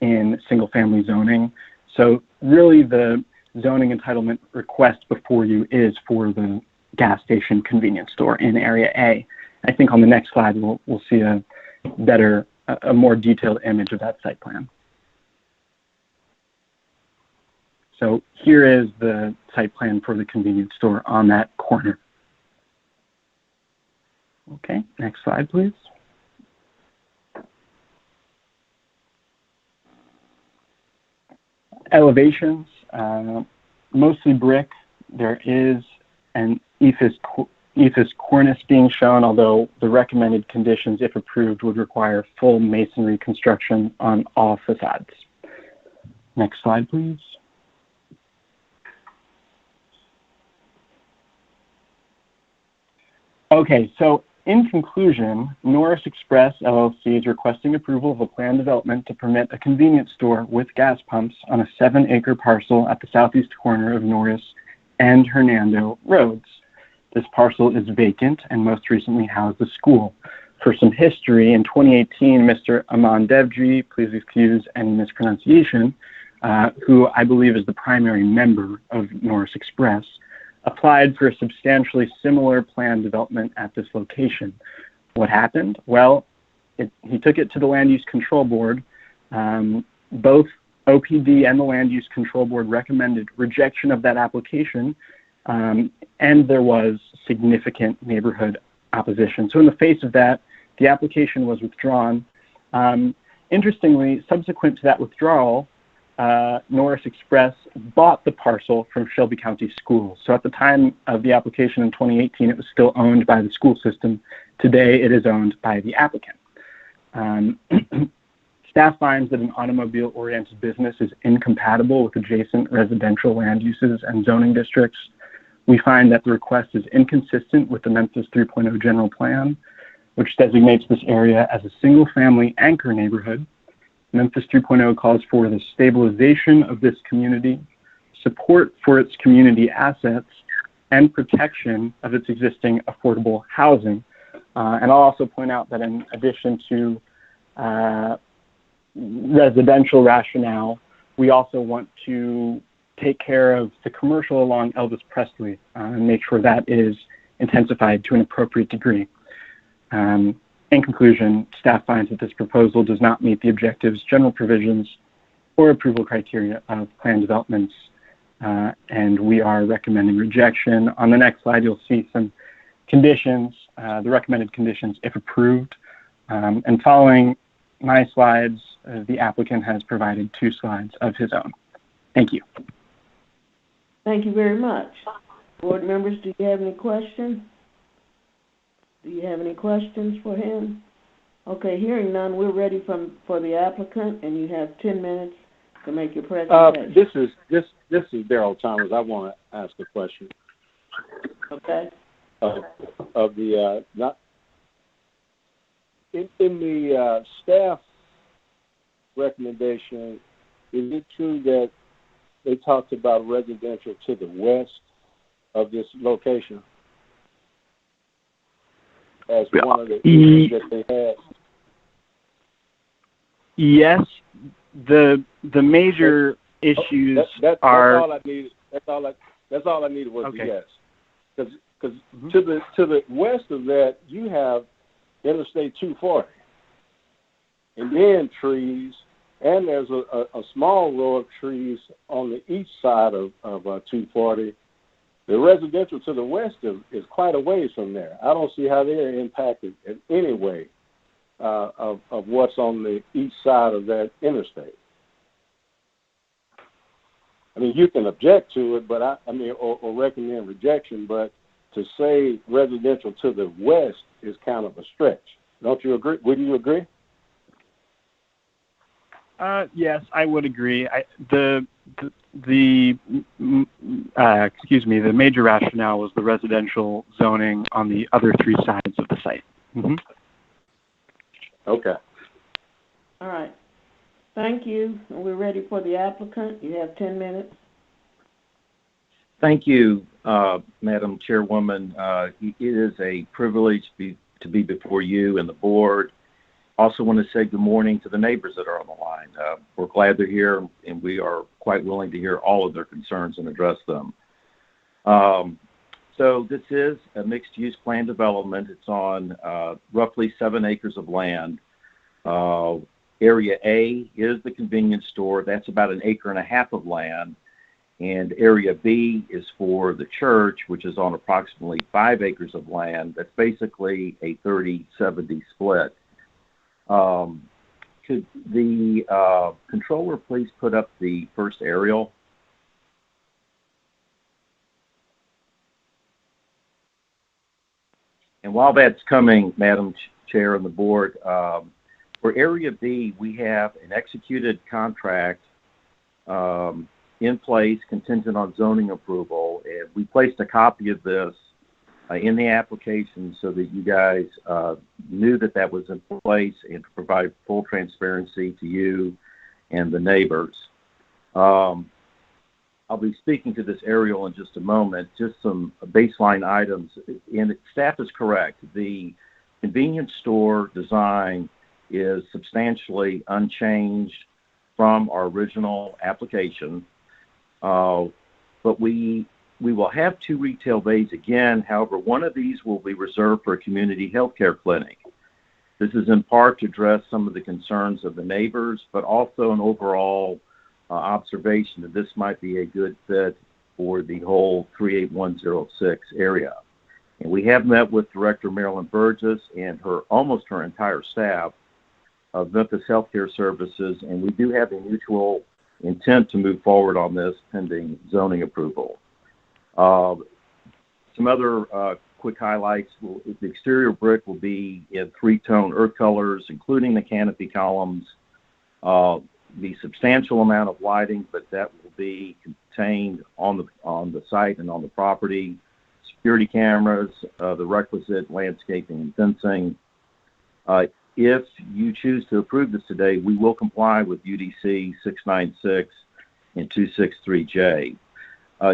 in single-family zoning. So really the zoning entitlement request before you is for the gas station convenience store in Area A. I think on the next slide we'll see a more detailed image of that site plan. So here is the site plan for the convenience store on that corner. Okay, next slide, please. Elevations, mostly brick. There is an ephes cornice being shown, although the recommended conditions, if approved, would require full masonry construction on all facades. Next slide, please. Okay, so in conclusion, Norris Express LLC is requesting approval of a planned development to permit a convenience store with gas pumps on a 7-acre parcel at the southeast corner of Norris and Hernando roads. This parcel is vacant and most recently housed a school. For some history, in 2018, Mr. Aman Devji, please excuse any mispronunciation, who I believe is the primary member of Norris Express, applied for a substantially similar planned development at this location. What happened? Well, he took it to the Land Use Control Board. Both OPD and the Land Use Control Board recommended rejection of that application, and there was significant neighborhood opposition. So in the face of that, the application was withdrawn. Interestingly, subsequent to that withdrawal, Norris Express bought the parcel from Shelby County Schools. So at the time of the application in 2018, it was still owned by the school system. Today, it is owned by the applicant. Staff finds that an automobile-oriented business is incompatible with adjacent residential land uses and zoning districts. We find that the request is inconsistent with the Memphis 3.0 general plan, which designates this area as a single-family anchor neighborhood. Memphis 3.0 calls for the stabilization of this community, support for its community assets, and protection of its existing affordable housing. And I'll also point out that in addition to residential rationale, we also want to take care of the commercial along Elvis Presley and make sure that is intensified to an appropriate degree. In conclusion, staff finds that this proposal does not meet the objectives, general provisions, or approval criteria of planned developments, and we are recommending rejection. On the next slide, you'll see some conditions, the recommended conditions if approved. And following my slides, the applicant has provided 2 slides of his own. Thank you. Thank you very much. Board members, do you have any questions? Do you have any questions for him? Okay, hearing none, we're ready for the applicant, and you have 10 minutes to make your presentation. This is Daryl Thomas. I want to ask a question. Okay. Of the not in the staff recommendation, is it true that they talked about residential to the west of this location as one of the issues that they had? Yes, the major issues that's are. All I needed. That's all I needed was okay. a yes. Because to the west of that, you have Interstate 240, and then trees, and there's a small row of trees on the east side of 240. The residential to the west is quite a ways from there. I don't see how they're impacted in any way of what's on the east side of that interstate. I mean, you can object to it, but or recommend rejection, but to say residential to the west is kind of a stretch. Don't you agree? Would you agree? Yes, I would agree. The major rationale was the residential zoning on the other three sides of the site. Mm-hmm. Okay. All right. Thank you. We're ready for the applicant. You have 10 minutes. Thank you, Madam Chairwoman. It is a privilege to be before you and the board. Also want to say good morning to the neighbors that are on the line. We're glad they're here, and we are quite willing to hear all of their concerns and address them. So this is a mixed-use plan development. It's on roughly 7 acres of land. Area A is the convenience store. That's about 1.5 acres of land. And Area B is for the church, which is on approximately 5 acres of land. That's basically a 30-70 split. Could the controller please put up the first aerial? And while that's coming, Madam Chair and the board, for Area B, we have an executed contract in place contingent on zoning approval. And we placed a copy of this in the application so that you guys knew that was in place and to provide full transparency to you and the neighbors. I'll be speaking to this aerial in just a moment, just some baseline items. And staff is correct. The convenience store design is substantially unchanged from our original application. But we will have 2 retail bays again. However, one of these will be reserved for a community healthcare clinic. This is in part to address some of the concerns of the neighbors, but also an overall observation that this might be a good fit for the whole 38106 area. And we have met with Director Marilyn Burgess and almost her entire staff of Memphis Healthcare Services, and we do have a mutual intent to move forward on this pending zoning approval. Some other quick highlights. The exterior brick will be in 3-tone earth colors, including the canopy columns. The substantial amount of lighting, but that will be contained on the site and on the property. Security cameras, the requisite landscaping and fencing. If you choose to approve this today, we will comply with UDC 696 and 263J.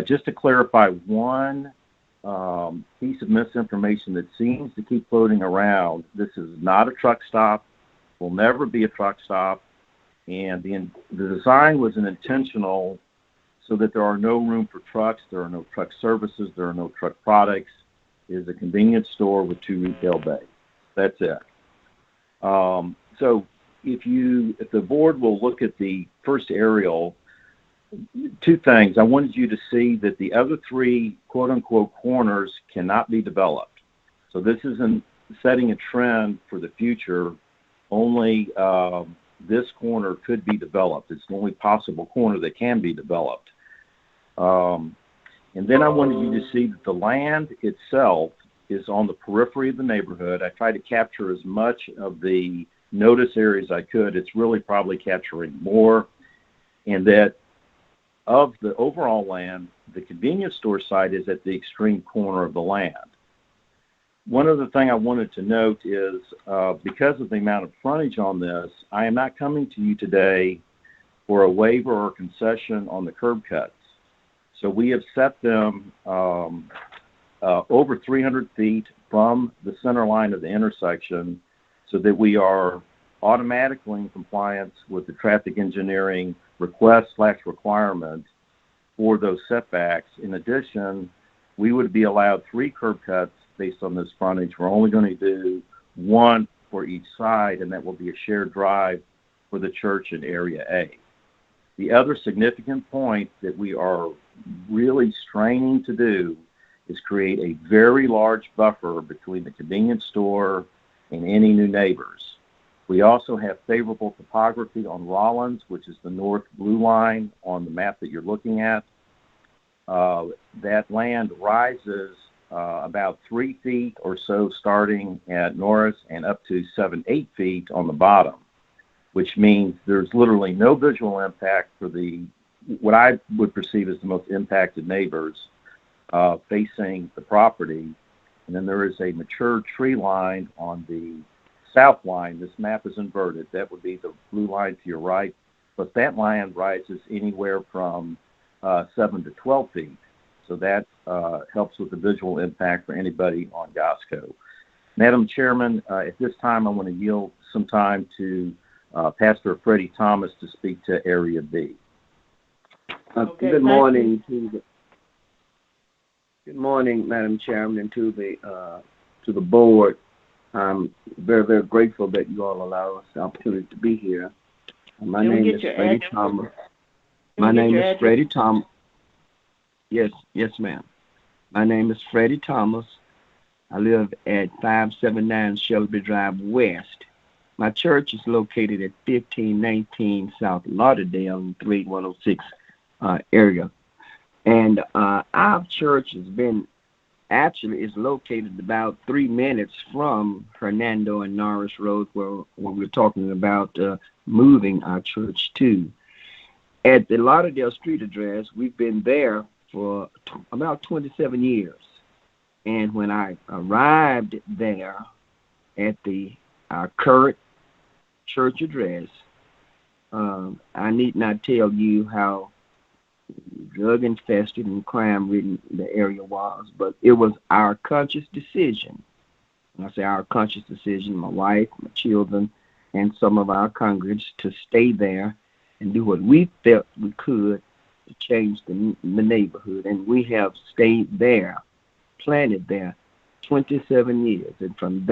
Just to clarify one piece of misinformation that seems to keep floating around, this is not a truck stop, will never be a truck stop, and the design was an intentional so that there are no room for trucks, there are no truck services, there are no truck products. It is a convenience store with 2 retail bays. That's it. So if the board will look at the first aerial, 2 things. I wanted you to see that the other 3 quote-unquote corners cannot be developed. So this isn't setting a trend for the future. Only this corner could be developed. It's the only possible corner that can be developed. And then I wanted you to see that the land itself is on the periphery of the neighborhood. I tried to capture as much of the notice area as I could. It's really probably capturing more. And that of the overall land, the convenience store site is at the extreme corner of the land. One other thing I wanted to note is because of the amount of frontage on this, I am not coming to you today for a waiver or concession on the curb cuts. So we have set them over 300 feet from the center line of the intersection so that we are automatically in compliance with the traffic engineering request/requirement for those setbacks. In addition, we would be allowed 3 curb cuts based on this frontage. We're only going to do 1 for each side, and that will be a shared drive for the church in Area A. The other significant point that we are really straining to do is create a very large buffer between the convenience store and any new neighbors. We also have favorable topography on Rollins, which is the north blue line on the map that you're looking at. That land rises about 3 feet or so starting at Norris and up to 7-8 feet on the bottom, which means there's literally no visual impact for what I would perceive as the most impacted neighbors facing the property. And then there is a mature tree line on the south line. This map is inverted. That would be the blue line to your right. But that land rises anywhere from 7 to 12 feet. So that helps with the visual impact for anybody on Gasco. Madam Chairman, at this time I want to yield some time to Pastor Freddie Thomas to speak to Area B. Good morning, Madam Chairman, and to the board. I'm very, very grateful that you all allow us the opportunity to be here. My name is Freddie Thomas. My name is Freddie Thomas. Yes, ma'am. My name is Freddie Thomas. I live at 579 Shelby Drive West. My church is located at 1519 South Lauderdale in 3106 area. And our church is located about 3 minutes from Hernando and Norris Road, where we're talking about moving our church to. At the Lauderdale Street address, we've been there for about 27 years. And when I arrived there at our current church address, I need not tell you how drug infested and crime ridden the area was, but it was our conscious decision. When I say our conscious decision, my wife, my children, and some of our congregants to stay there and do what we felt we could to change the neighborhood. And we have stayed there, planted there 27 years. And from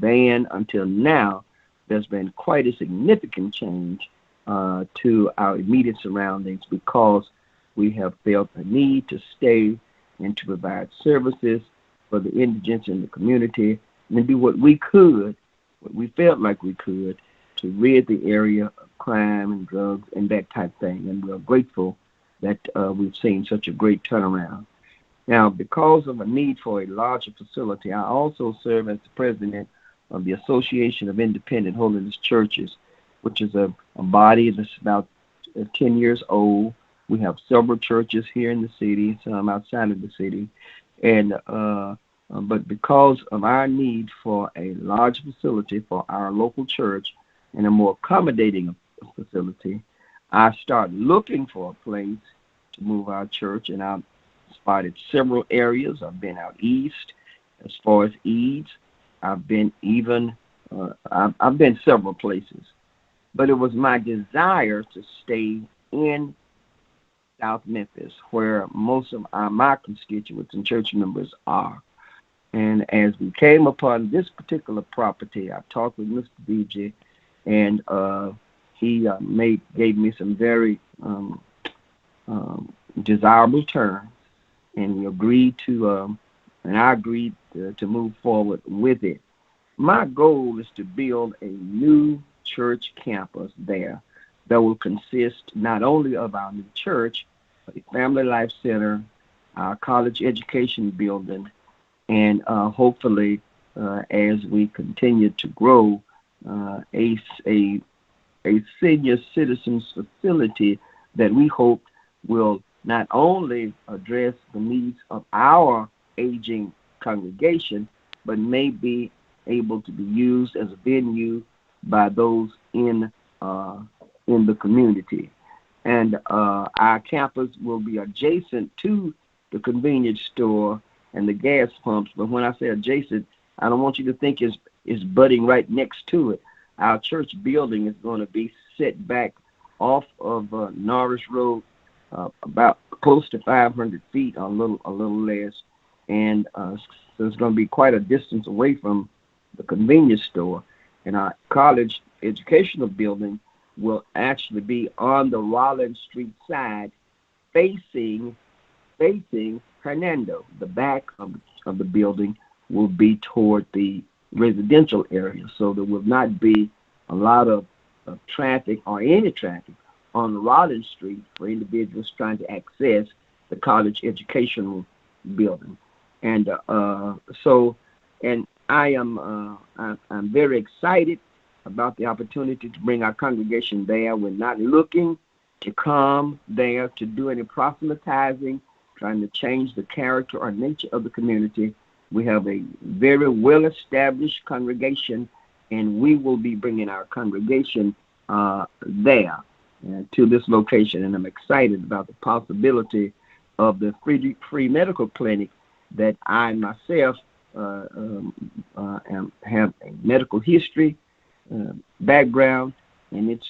then until now, there's been quite a significant change to our immediate surroundings because we have felt a need to stay and to provide services for the indigents in the community and do what we could, what we felt like we could, to rid the area of crime and drugs and that type of thing. And we're grateful that we've seen such a great turnaround. Now, because of a need for a larger facility, I also serve as the president of the Association of Independent Holiness Churches, which is a body that's about 10 years old. We have several churches here in the city, some outside of the city. And but because of our need for a large facility for our local church and a more accommodating facility, I started looking for a place to move our church, and I've spotted several areas. I've been out east as far as Eads. I've been I've been several places. But it was my desire to stay in South Memphis, where most of my constituents and church members are. And as we came upon this particular property, I talked with Mr. DJ, and he gave me some very desirable terms, and we agreed to, and I agreed to move forward with it. My goal is to build a new church campus there that will consist not only of our new church, but a family life center, our college education building, and hopefully, as we continue to grow, a senior citizens facility that we hope will not only address the needs of our aging congregation, but may be able to be used as a venue by those in the community. And our campus will be adjacent to the convenience store and the gas pumps. But when I say adjacent, I don't want you to think it's butting right next to it. Our church building is going to be set back off of Norris Road, about close to 500 feet, a little less, and so it's going to be quite a distance away from the convenience store. And our college educational building will actually be on the Rollins Street side, facing Hernando. The back of the building will be toward the residential area, so there will not be a lot of traffic or any traffic on Rollins Street for individuals trying to access the college educational building. And I'm very excited about the opportunity to bring our congregation there. We're not looking to come there to do any proselytizing, trying to change the character or nature of the community. We have a very well-established congregation, and we will be bringing our congregation there to this location. And I'm excited about the possibility of the free medical clinic that I myself have a medical history background, and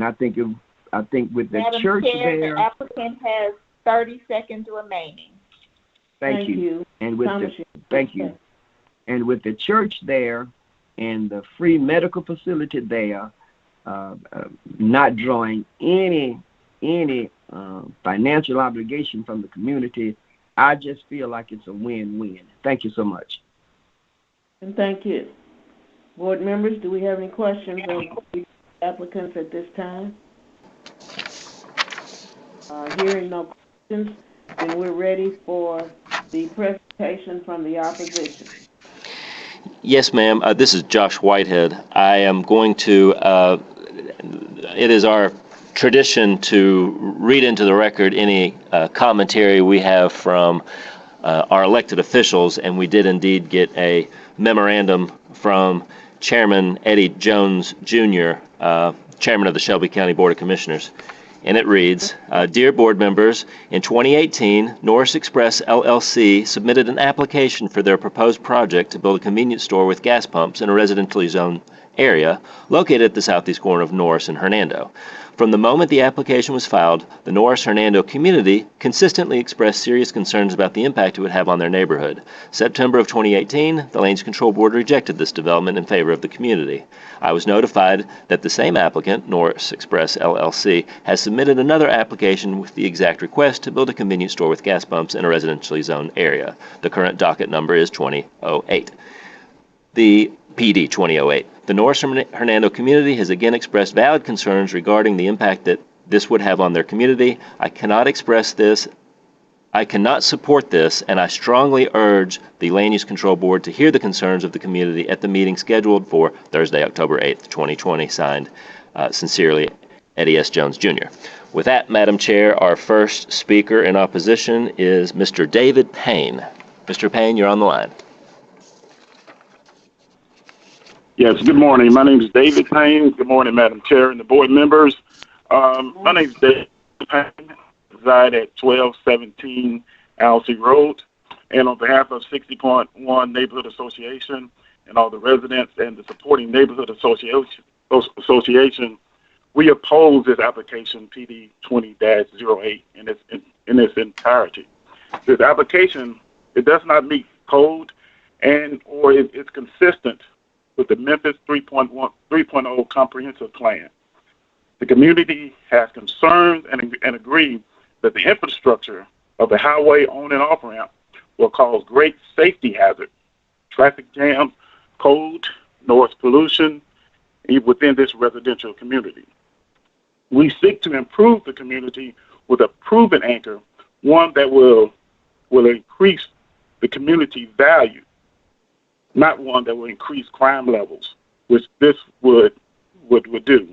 I think with the Madam church Chair, there. The applicant has 30 seconds remaining. Thank you. And with And with the church there and the free medical facility there, not drawing any financial obligation from the community, I just feel like it's a win-win. Thank you so much. And thank you. Board members, do we have any questions of the applicants at this time? Hearing no questions, then we're ready for the presentation from the opposition. Yes, ma'am. This is Josh Whitehead. I am going to, it is our tradition to read into the record any commentary we have from our elected officials, and we did indeed get a memorandum from Chairman Eddie Jones, Jr., Chairman of the Shelby County Board of Commissioners. And it reads, Dear board members, in 2018, Norris Express LLC submitted an application for their proposed project to build a convenience store with gas pumps in a residentially zoned area located at the southeast corner of Norris and Hernando. From the moment the application was filed, the Norris-Hernando community consistently expressed serious concerns about the impact it would have on their neighborhood. September of 2018, the Land Use Control Board rejected this development in favor of the community. I was notified that the same applicant, Norris Express LLC, has submitted another application with the exact request to build a convenience store with gas pumps in a residentially zoned area. The current docket number is 2008. The PD 2008. The Norris-Hernando community has again expressed valid concerns regarding the impact that this would have on their community. I cannot support this, and I strongly urge the Land Use Control Board to hear the concerns of the community at the meeting scheduled for Thursday, October 8th, 2020. Signed, sincerely, Eddie S. Jones, Jr. With that, Madam Chair, our first speaker in opposition is Mr. David Payne. Mr. Payne, you're on the line. Yes, good morning. My name is David Payne. Good morning, Madam Chair and the board members. My name is David Payne. I reside at 1217 Alsea Road. And on behalf of 60.1 Neighborhood Association and all the residents and the supporting Neighborhood Association, we oppose this application, PD 20-08, in its entirety. This application, it does not meet code or it's consistent with the Memphis 3.0 comprehensive plan. The community has concerns and agreed that the infrastructure of the highway on and off ramp will cause great safety hazard, traffic jams, cold, noise pollution within this residential community. We seek to improve the community with a proven anchor, one that will increase the community value, not one that will increase crime levels, which this would do.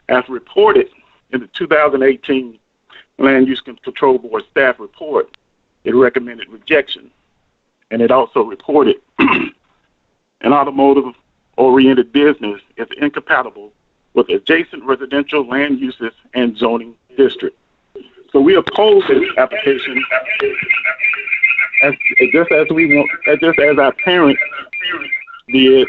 As reported in the 2018 Land Use Control Board staff report, it recommended rejection. And it also reported an automotive-oriented business is incompatible with adjacent residential land uses and zoning district. So we oppose this application just as our parents did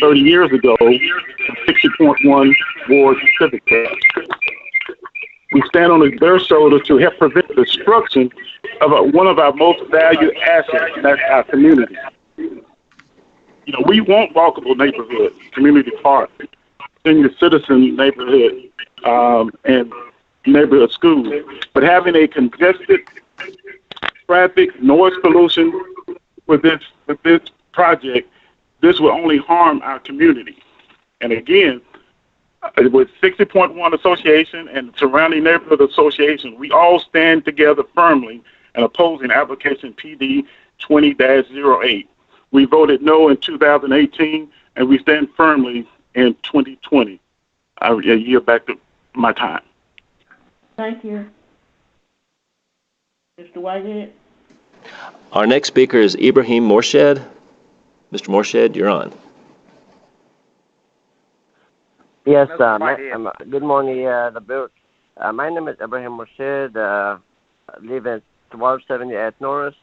30 years ago, 60.1 Ward Civic Club. We stand on their shoulders to help prevent the destruction of one of our most valued assets, and that's our community. we want walkable neighborhoods, community parks, senior citizen neighborhood, and neighborhood schools. But having a congested traffic, noise pollution with this project, this will only harm our community. And again, with 60.1 Association and surrounding neighborhood association, we all stand together firmly in opposing application PD 20-08. We voted no in 2018, and we stand firmly in 2020. I yield back to my time. Thank you. Mr. Whitehead? Our next speaker is Ibrahim Morshed. Mr. Morshed, you're on. Yes, good morning, the board. My name is Ibrahim Morshed. I live at 1278 Norris.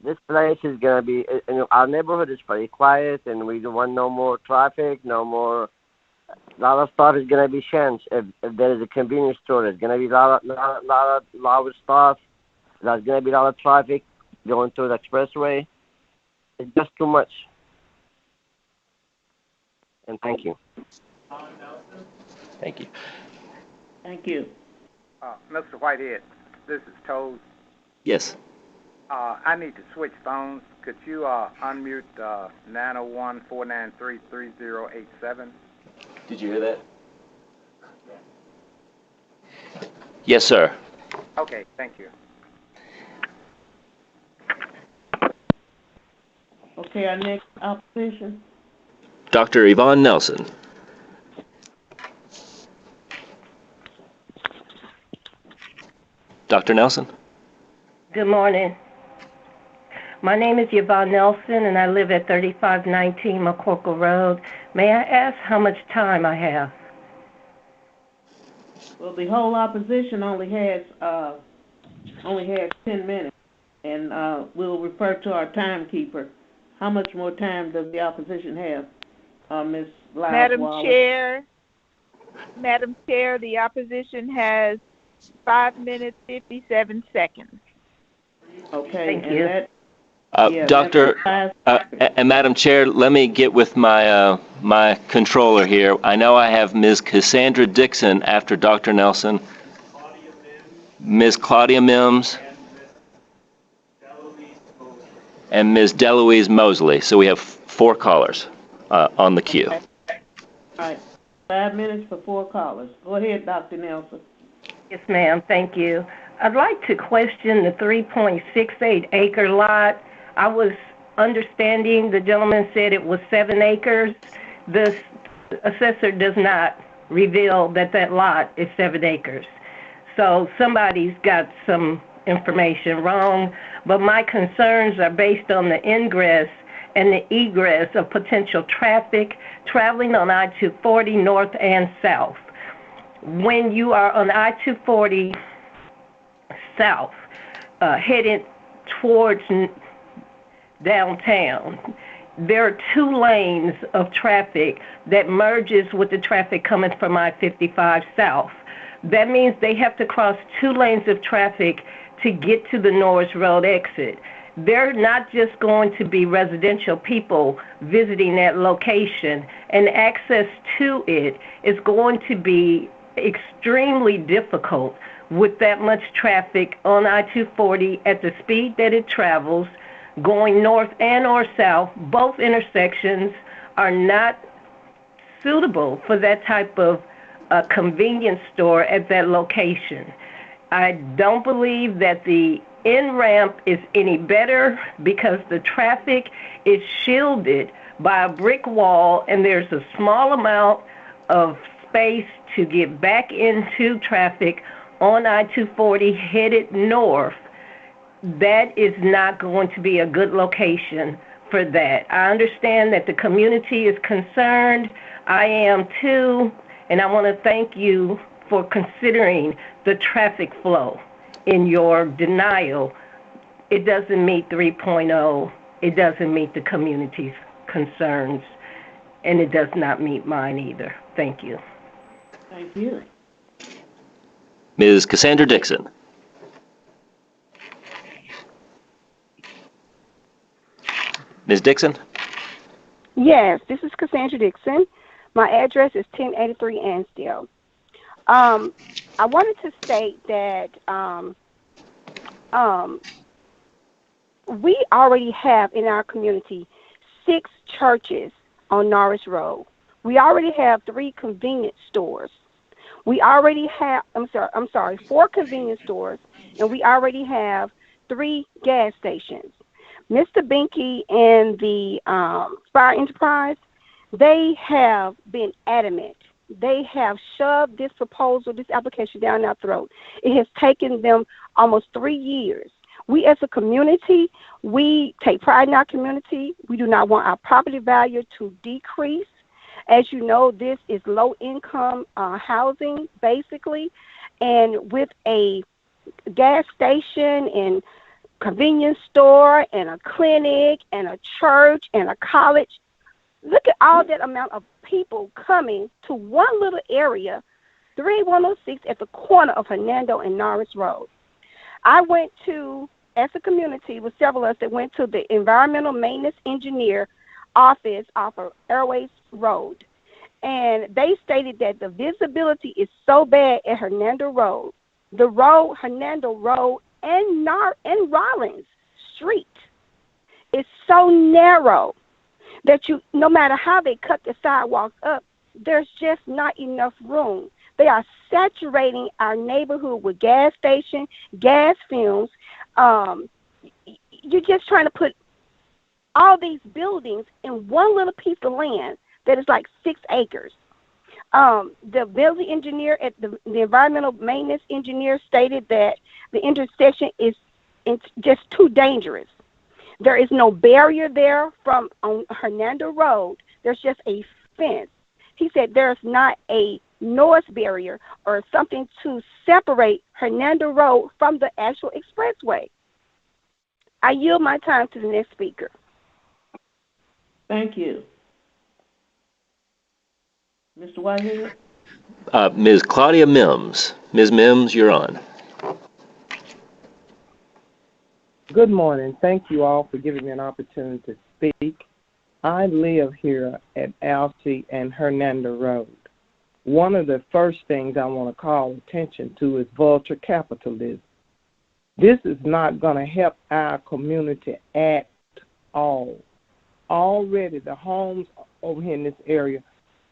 This place is going to be, our neighborhood is pretty quiet, and we don't want no more traffic, no more. A lot of stuff is going to be changed. If there is a convenience store, there's going to be a lot of stuff. There's going to be a lot of traffic going through the expressway. It's just too much. And thank you. Thank you. Thank you. Mr. Whitehead, this is Toad. Yes. I need to switch phones. Could you unmute 901-493-3087? Did you hear that? Yes, sir. Okay, thank you. Okay, our next opposition. Dr. Yvonne Nelson. Dr. Nelson? Good morning. My name is Yvonne Nelson, and I live at 3519 McCorkle Road. May I ask how much time I have? Well, the whole opposition only has 10 minutes, and we'll refer to our timekeeper. How much more time does the opposition have, Ms. Madam Chair, the opposition has 5 minutes, 57 seconds. Okay. Thank you. Dr. And Madam Chair, let me get with my my controller here. I know I have Ms. Cassandra Dixon after Dr. Nelson, Ms. Claudia Mims, and Ms. Deloise Mosley. So we have 4 callers on the queue. Okay. All right. 5 minutes for 4 callers. Go ahead, Dr. Nelson. Yes, ma'am. Thank you. I'd like to question the 3.68 acre lot. I was understanding the gentleman said it was 7 acres. The assessor does not reveal that lot is 7 acres. So somebody's got some information wrong, but my concerns are based on the ingress and the egress of potential traffic traveling on I-240 north and south. When you are on I-240 south, headed towards downtown, there are 2 lanes of traffic that merges with the traffic coming from I-55 south. That means they have to cross 2 lanes of traffic to get to the Norris Road exit. They're not just going to be residential people visiting that location, and access to it is going to be extremely difficult with that much traffic on I-240 at the speed that it travels, going north and or south. Both intersections are not suitable for that type of convenience store at that location. I don't believe that the in-ramp is any better because the traffic is shielded by a brick wall, and there's a small amount of space to get back into traffic on I-240 headed north. That is not going to be a good location for that. I understand that the community is concerned. I am too, and I want to thank you for considering the traffic flow in your denial. It doesn't meet 3.0. It doesn't meet the community's concerns, and it does not meet mine either. Thank you. Thank you. Ms. Cassandra Dixon. Ms. Dixon? Yes, this is Cassandra Dixon. My address is 1083 Ansdale. I wanted to state that we already have in our community 6 churches on Norris Road. We already have 3 convenience stores. We already have, 4 convenience stores, and we already have 3 gas stations. Mr. Binky and the Spire Enterprise, they have been adamant. They have shoved this proposal, this application down our throat. It has taken them almost 3 years. We as a community, we take pride in our community. We do not want our property value to decrease. As you know, this is low-income housing, basically, and with a gas station and convenience store and a clinic and a church and a college, look at all that amount of people coming to one little area, 3106 at the corner of Hernando and Norris Road. I went to, as a community, with several of us that went to the environmental maintenance engineer office off of Airways Road, and they stated that the visibility is so bad at Hernando Road, the road, Hernando Road, and Rollins Street is so narrow that you, no matter how they cut the sidewalks up, there's just not enough room. They are saturating our neighborhood with gas station, gas fumes. You're just trying to put all these buildings in one little piece of land that is like 6 acres. The building engineer at the environmental maintenance engineer stated that the intersection is just too dangerous. There is no barrier there from on Hernando Road. There's just a fence. He said there's not a noise barrier or something to separate Hernando Road from the actual expressway. I yield my time to the next speaker. Thank you. Mr. Whitehead? Ms. Claudia Mims. Ms. Mims, you're on. Good morning. Thank you all for giving me an opportunity to speak. I live here at Alcee and Hernando Road. One of the first things I want to call attention to is vulture capitalism. This is not going to help our community at all. Already the homes over here in this area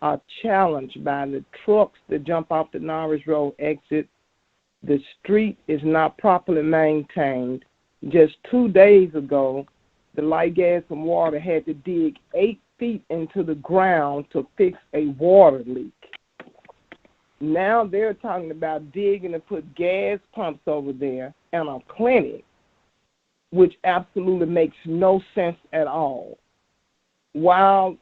are challenged by the trucks that jump off the Norris Road exit. The street is not properly maintained. Just 2 days ago, the Light, Gas, and Water had to dig 8 feet into the ground to fix a water leak. Now they're talking about digging to put gas pumps over there and a clinic, which absolutely makes no sense at all. While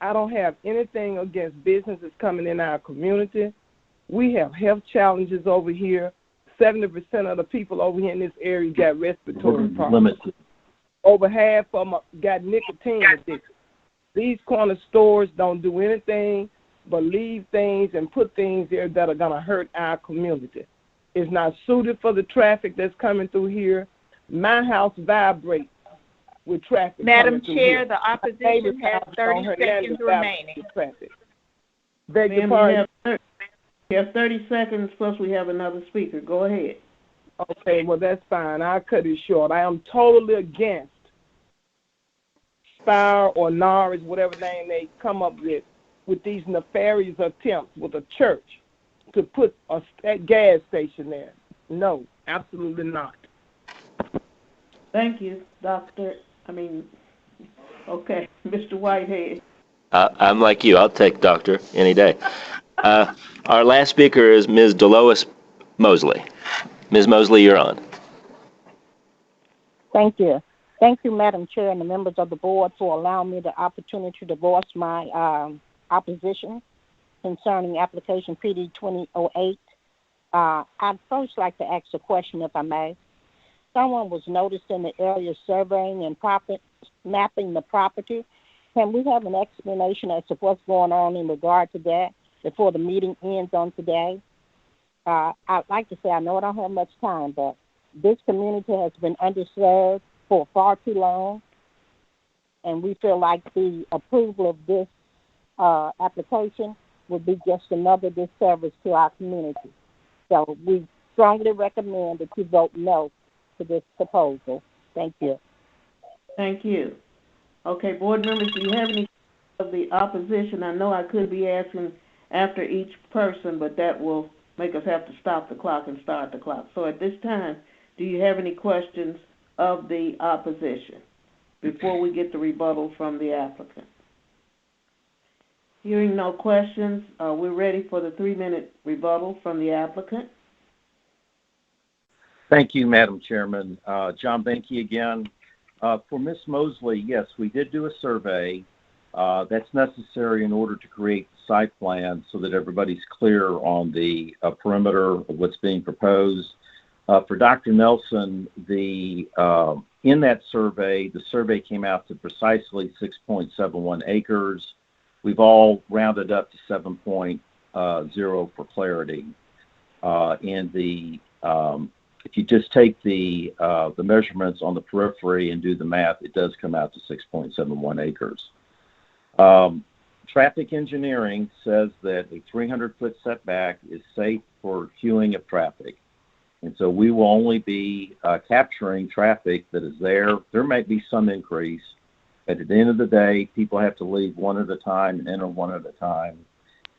I don't have anything against businesses coming in our community, we have health challenges over here. 70% of the people over here in this area got respiratory problems. Over half of them got nicotine addiction. These corner stores don't do anything but leave things and put things there that are going to hurt our community. It's not suited for the traffic that's coming through here. My house vibrates with traffic. Madam Chair, the opposition has 30 seconds remaining. Beg your pardon? You have 30 seconds, plus we have another speaker. Go ahead. Okay, well, that's fine. I'll cut it short. I am totally against Spire or Norris, whatever name they come up with these nefarious attempts with a church to put a gas station there. No, absolutely not. Thank you, okay, Mr. Whitehead. I'm like you. I'll take doctor any day. Our last speaker is Ms. Delois Mosley. Ms. Mosley, you're on. Thank you. Thank you, Madam Chair and the members of the board for allowing me the opportunity to voice my opposition concerning application PD 2008. I'd first like to ask a question, if I may. Someone was noticed in the area surveying and mapping the property. Can we have an explanation as to what's going on in regard to that before the meeting ends on today? I'd like to say, I know I don't have much time, but this community has been underserved for far too long. and we feel like the approval of this application would be just another disservice to our community. So we strongly recommend that you vote no to this proposal. Thank you. Thank you. Okay, board members, do you have any of the opposition? I know I could be asking after each person, but that will make us have to stop the clock and start the clock. So at this time, do you have any questions of the opposition before we get the rebuttal from the applicant? Hearing no questions, we're ready for the 3-minute rebuttal from the applicant. Thank you, Madam Chairman. John Benke again. For Ms. Mosley, yes, we did do a survey. That's necessary in order to create the site plan so that everybody's clear on the perimeter of what's being proposed. For Dr. Nelson, in that survey, the survey came out to precisely 6.71 acres. We've all rounded up to 7.0 for clarity. If you just take the measurements on the periphery and do the math, it does come out to 6.71 acres. Traffic engineering says that a 300-foot setback is safe for queuing of traffic. And so we will only be capturing traffic that is there. There might be some increase, but at the end of the day, people have to leave one at a time and enter one at a time.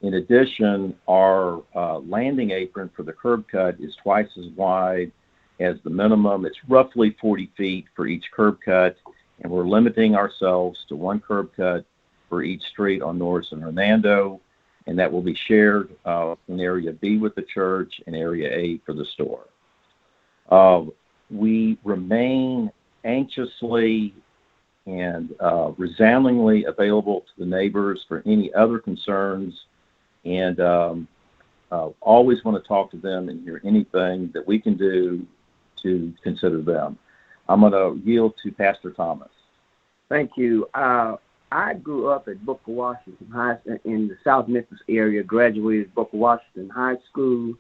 In addition, our landing apron for the curb cut is twice as wide as the minimum. It's roughly 40 feet for each curb cut, and we're limiting ourselves to one curb cut for each street on Norris and Hernando, and that will be shared in Area B with the church and Area A for the store. We remain anxiously and resoundingly available to the neighbors for any other concerns, and always want to talk to them and hear anything that we can do to consider them. I'm going to yield to Pastor Thomas. Thank you. I grew up at Booker Washington High in the South Memphis area, graduated Booker Washington High School.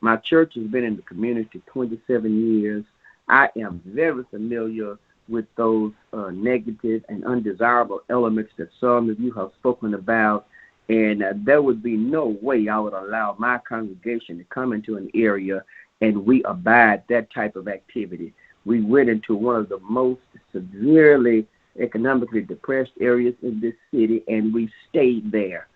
My church has been in the community 27 years. I am very familiar with those negative and undesirable elements that some of you have spoken about, and there would be no way I would allow my congregation to come into an area and we abide that type of activity. We went into one of the most severely economically depressed areas in this city, and we stayed there.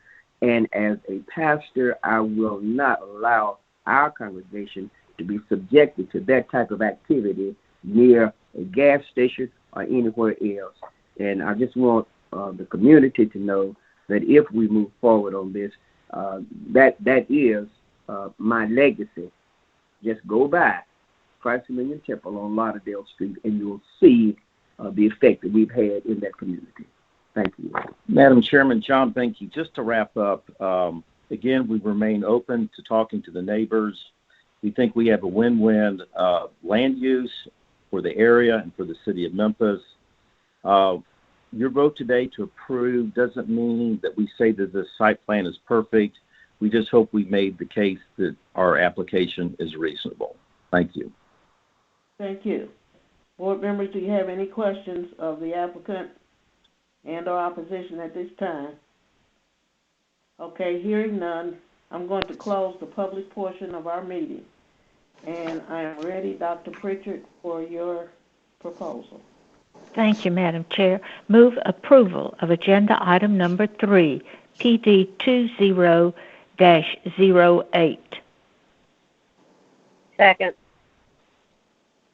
And as a pastor, I will not allow our congregation to be subjected to that type of activity near a gas station or anywhere else. And I just want the community to know that if we move forward on this, that is my legacy. Just go by Christ Dominion Temple on Lauderdale Street, and you'll see the effect that we've had in that community. Thank you. Madam Chairman, John Benke, just to wrap up, again, we remain open to talking to the neighbors. We think we have a win-win land use for the area and for the city of Memphis. Your vote today to approve doesn't mean that we say that the site plan is perfect. We just hope we made the case that our application is reasonable. Thank you. Thank you. Board members, do you have any questions of the applicant and or opposition at this time? Okay, hearing none, I'm going to close the public portion of our meeting. And I am ready, Dr. Pritchard, for your proposal. Thank you, Madam Chair. Move approval of agenda item number 3, PD 20-08. Second.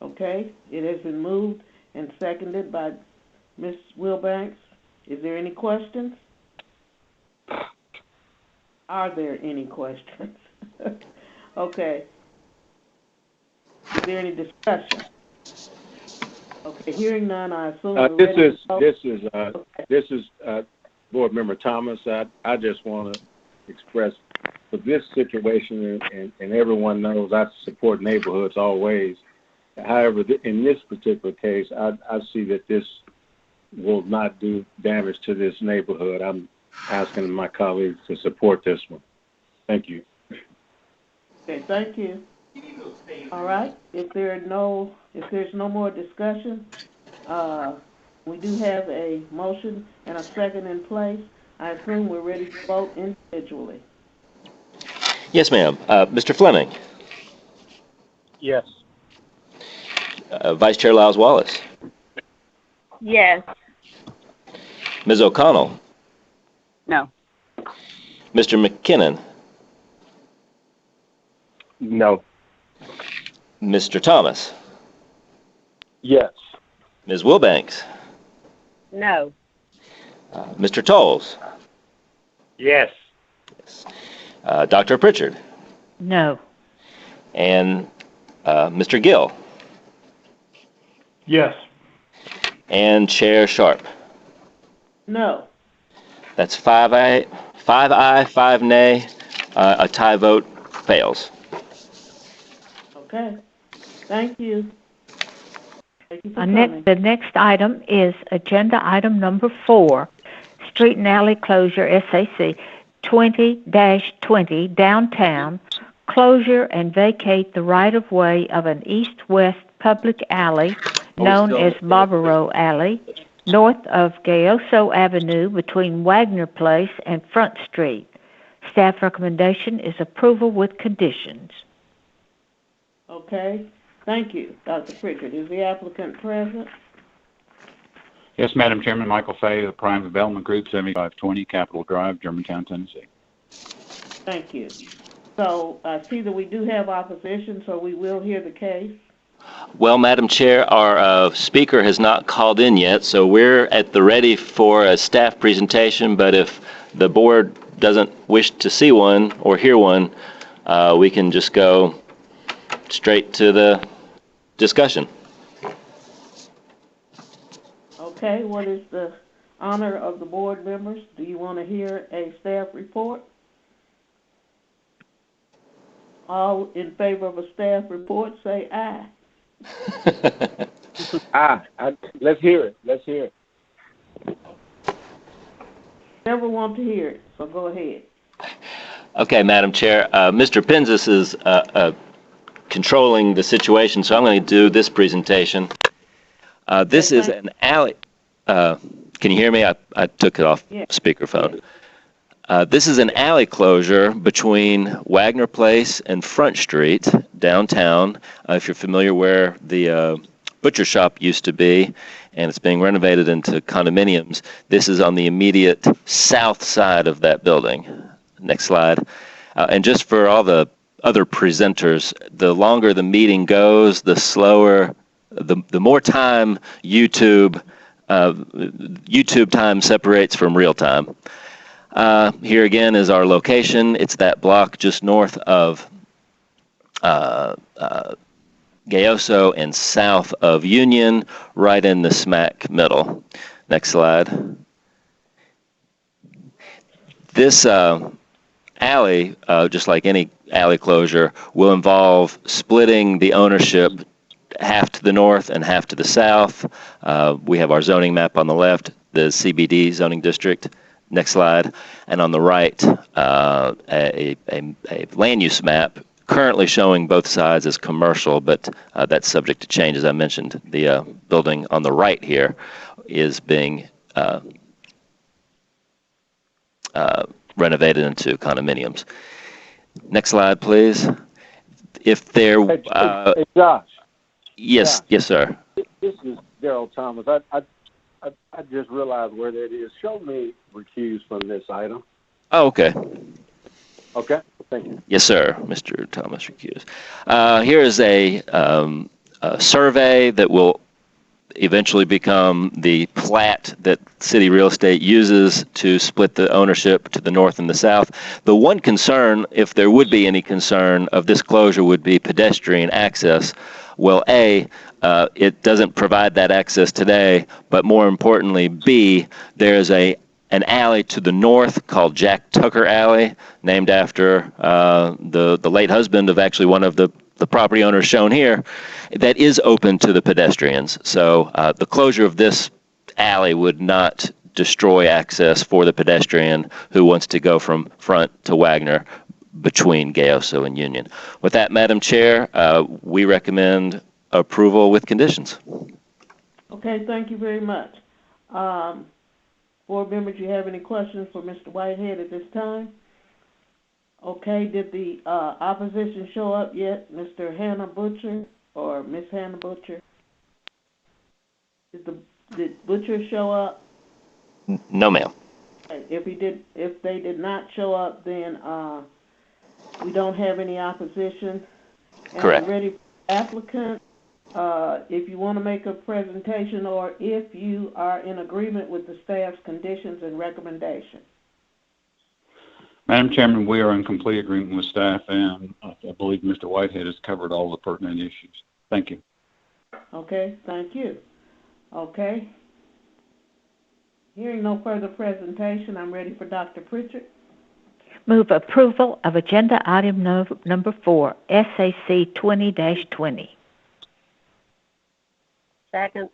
Okay, it has been moved and seconded by Ms. Wilbanks. Is there any questions? Are there any questions? Okay. Is there any discussion? Okay, hearing none, I assume This is Board Member Thomas. I just want to express for this situation, and everyone knows I support neighborhoods always. However, in this particular case, I see that this will not do damage to this neighborhood. I'm asking my colleagues to support this one. Thank you. Okay, thank you. All right. If there's no more discussion, We do have a motion and a second in place. I assume we're ready to vote individually. Yes, ma'am. Mr. Fleming. Yes. Vice Chair Lyles Wallace. Yes. Ms. O'Connell. No. Mr. McKinnon. No. Mr. Thomas. Yes. Ms. Wilbanks. No. Mr. Tolles. Yes. Dr. Pritchard. No. And Mr. Gill. Yes. And Chair Sharp. No. That's 5 aye, 5 nay. A tie vote fails. Okay. Thank you. Thank you for coming. The next item is agenda item number 4, Street and Alley Closure, SAC 20-20 downtown, closure and vacate the right-of-way of an east-west public alley known as Barbaro Alley, north of Gayoso Avenue between Wagner Place and Front Street. Staff recommendation is approval with conditions. Okay. Thank you, Dr. Pritchard. Is the applicant present? Yes, Madam Chairman, Michael Fay, the Prime Development Group, 7520 Capitol Drive, Germantown, Tennessee. Thank you. So I see that we do have opposition, so we will hear the case. Well, Madam Chair, our speaker has not called in yet, so we're at the ready for a staff presentation, but if the board doesn't wish to see one or hear one, we can just go straight to the discussion. Okay, what is the honor of the board members? Do you want to hear a staff report? All in favor of a staff report, say aye. Let's hear it. Let's hear it. Never want to hear it, so go ahead. Okay, Madam Chair. Mr. Penzis is controlling the situation, so I'm going to do this presentation. This is an alley. Can you hear me? I took it off speakerphone. This is an alley closure between Wagner Place and Front Street downtown. If you're familiar where the butcher shop used to be, and it's being renovated into condominiums, this is on the immediate south side of that building. Next slide. And just for all the other presenters, the longer the meeting goes, the slower, the more time YouTube time separates from real time. Here again is our location. It's that block just north of Gayoso and south of Union, right in the smack middle. Next slide. This alley, just like any alley closure, will involve splitting the ownership half to the north and half to the south. We have our zoning map on the left, the CBD zoning district. Next slide. And on the right, a land use map currently showing both sides as commercial, but that's subject to change. As I mentioned, the building on the right here is being renovated into condominiums. Next slide, please. If there, hey, Josh. Yes, yes, sir. This is Daryl Thomas. I just realized where that is. Show me recused from this item. Oh, okay. Okay, thank you. Yes, sir, Mr. Thomas recused. Here is a survey that will eventually become the plat that city real estate uses to split the ownership to the north and the south. The one concern, if there would be any concern of this closure, would be pedestrian access. Well, A, it doesn't provide that access today, but more importantly, B, there's an alley to the north called Jack Tucker Alley, named after the late husband of actually one of the property owners shown here, that is open to the pedestrians. So the closure of this alley would not destroy access for the pedestrian who wants to go from Front to Wagner between Gayoso and Union. With that, Madam Chair, we recommend approval with conditions. Okay, thank you very much. Board members, you have any questions for Mr. Whitehead at this time? Okay, did the opposition show up yet, Mr. Hannah Butcher or Miss Hannah Butcher? Did Butcher show up? No, ma'am. If they did not show up, then we don't have any opposition. And Correct. I'm ready for applicant. If you want to make a presentation or if you are in agreement with the staff's conditions and recommendations. Madam Chairman, we are in complete agreement with staff, and I believe Mr. Whitehead has covered all the pertinent issues. Thank you. Okay, thank you. Okay. Hearing no further presentation, I'm ready for Dr. Pritchard. Move approval of agenda item number 4, SAC 20-20. Second.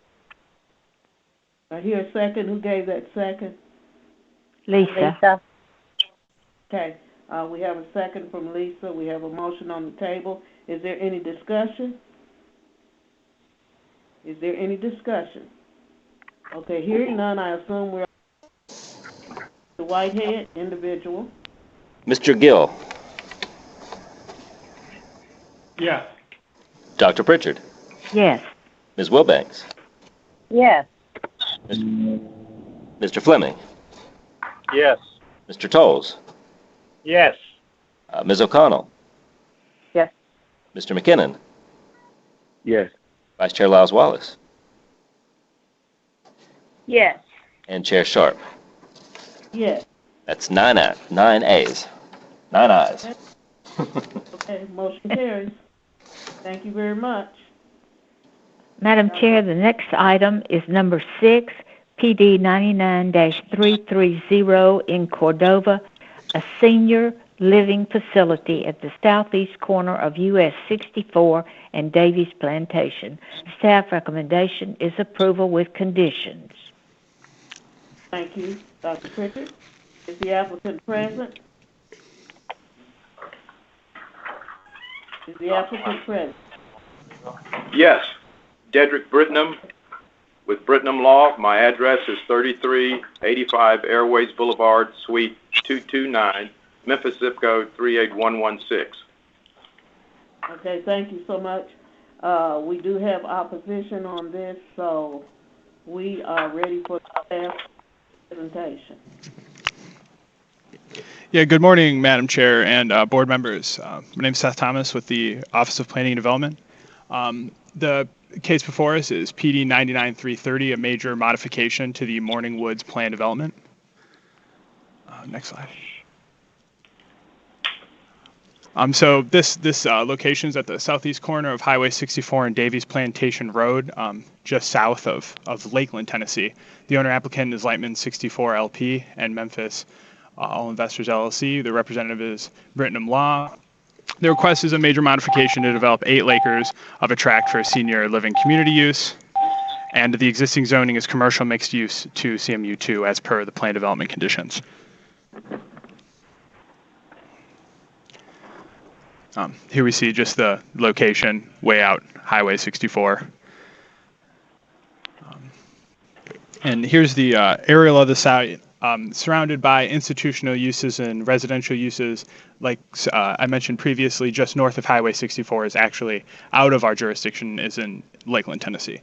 I hear a second. Who gave that second? Lisa. Okay. We have a second from Lisa. We have a motion on the table. Is there any discussion? Is there any discussion? Okay, hearing none, I assume we're the Whitehead individual. Mr. Gill. Yes. Dr. Pritchard. Yes. Ms. Wilbanks. Yes. Mr. Fleming. Yes. Mr. Tolles. Yes. Ms. O'Connell. Yes. Mr. McKinnon. Yes. Vice Chair Lyles Wallace. Yes. And Chair Sharp. Yes. That's 9 ayes. 9 ayes. 9 ayes. Okay, motion carries. Thank you very much. Madam Chair, the next item is number 6, PD 99-330 in Cordova, a senior living facility at the southeast corner of US 64 and Davies Plantation. Staff recommendation is approval with conditions. Thank you, Dr. Pritchard. Is the applicant present? Is the applicant present? Yes. Dedrick Britnam with Britnam Law. My address is 3385 Airways Boulevard, Suite 229, Memphis zip code 38116. Okay, thank you so much. We do have opposition on this, so we are ready for the staff presentation. Yeah, good morning, Madam Chair and board members. My name is Seth Thomas with the Office of Planning and Development. The case before us is PD 99-330, a major modification to the Morning Woods plan development. Next slide. So this location is at the southeast corner of Highway 64 and Davies Plantation Road, just south of Lakeland, Tennessee. The owner applicant is Lightman 64 LP and Memphis All Investors LLC. The representative is Britnam Law. The request is a major modification to develop 8 acres of a tract for senior living community use, and the existing zoning is commercial mixed use to CMU2 as per the plan development conditions. Here we see just the location way out Highway 64. And here's the aerial of the site, surrounded by institutional uses and residential uses. Like I mentioned previously, just north of Highway 64 is actually out of our jurisdiction, is in Lakeland, Tennessee.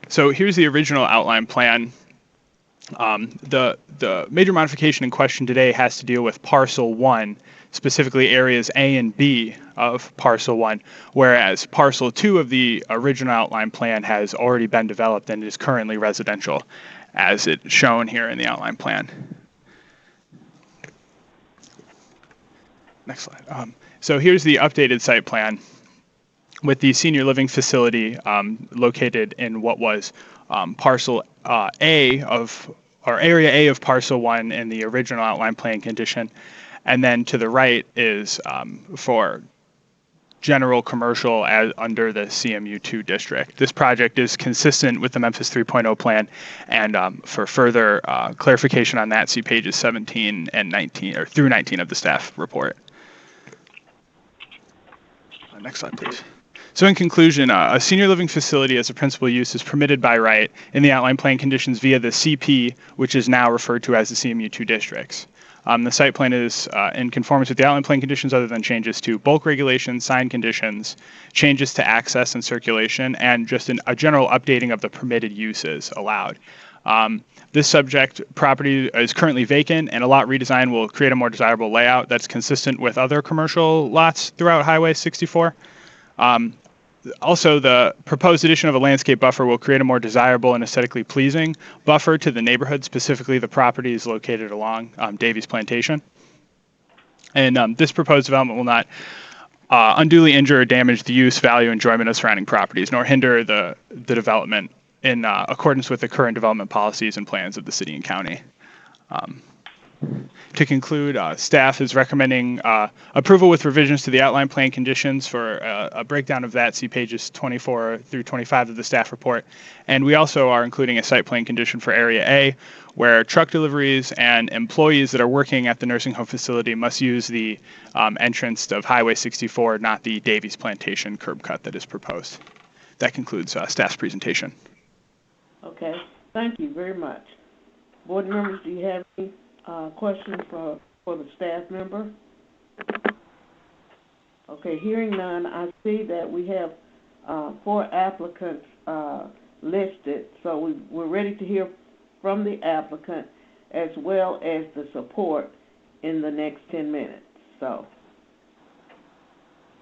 So here's the original outline plan. The major modification in question today has to deal with Parcel 1, specifically areas A and B of Parcel 1, whereas Parcel 2 of the original outline plan has already been developed and is currently residential, as it's shown here in the outline plan. Next slide. So here's the updated site plan with the senior living facility located in what was Parcel A of, or Area A of Parcel 1 in the original outline plan condition. And then to the right is for general commercial as under the CMU2 district. This project is consistent with the Memphis 3.0 plan, and for further clarification on that, see pages 17 and 19, or through 19 of the staff report. Next slide, please. So in conclusion, a senior living facility as a principal use is permitted by right in the outline plan conditions via the CP, which is now referred to as the CMU2 districts. The site plan is in conformance with the outline plan conditions other than changes to bulk regulations, sign conditions, changes to access and circulation, and just a general updating of the permitted uses allowed. This subject property is currently vacant, and a lot redesign will create a more desirable layout that's consistent with other commercial lots throughout Highway 64. Also, the proposed addition of a landscape buffer will create a more desirable and aesthetically pleasing buffer to the neighborhood, specifically the property is located along Davies Plantation. And this proposed development will not unduly injure or damage the use, value, enjoyment of surrounding properties, nor hinder the development in accordance with the current development policies and plans of the city and county. To conclude, staff is recommending approval with revisions to the outline plan conditions. For a breakdown of that, see pages 24 through 25 of the staff report. And we also are including a site plan condition for Area A, where truck deliveries and employees that are working at the nursing home facility must use the entrance of Highway 64, not the Davies Plantation curb cut that is proposed. That concludes staff's presentation. Okay, thank you very much. Board members, do you have any questions for the staff member? Okay, hearing none, I see that we have 4 applicants listed, so we're ready to hear from the applicant as well as the support in the next 10 minutes. So,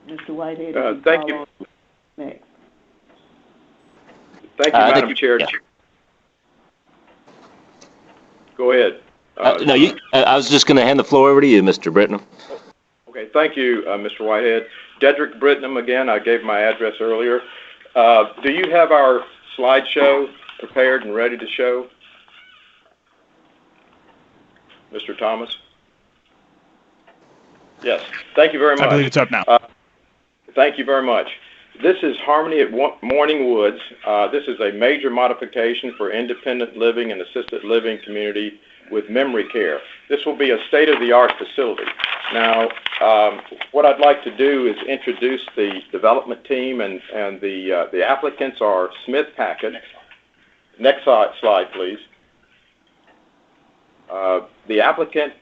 Mr. Whitehead, thank you. Next. Thank you, Madam Chair. Yeah. Go ahead. I was just going to hand the floor over to you, Mr. Britnum. Okay, thank you, Mr. Whitehead. Dedrick Britnum again. I gave my address earlier. Do you have our slideshow prepared and ready to show, Mr. Thomas? Yes. Thank you very much. I believe it's up now. Thank you very much. This is Harmony at Morning Woods. This is a major modification for independent living and assisted living community with memory care. This will be a state-of-the-art facility. Now, what I'd like to do is introduce the development team, and the applicants are Smith Packard. Next slide, please. The applicant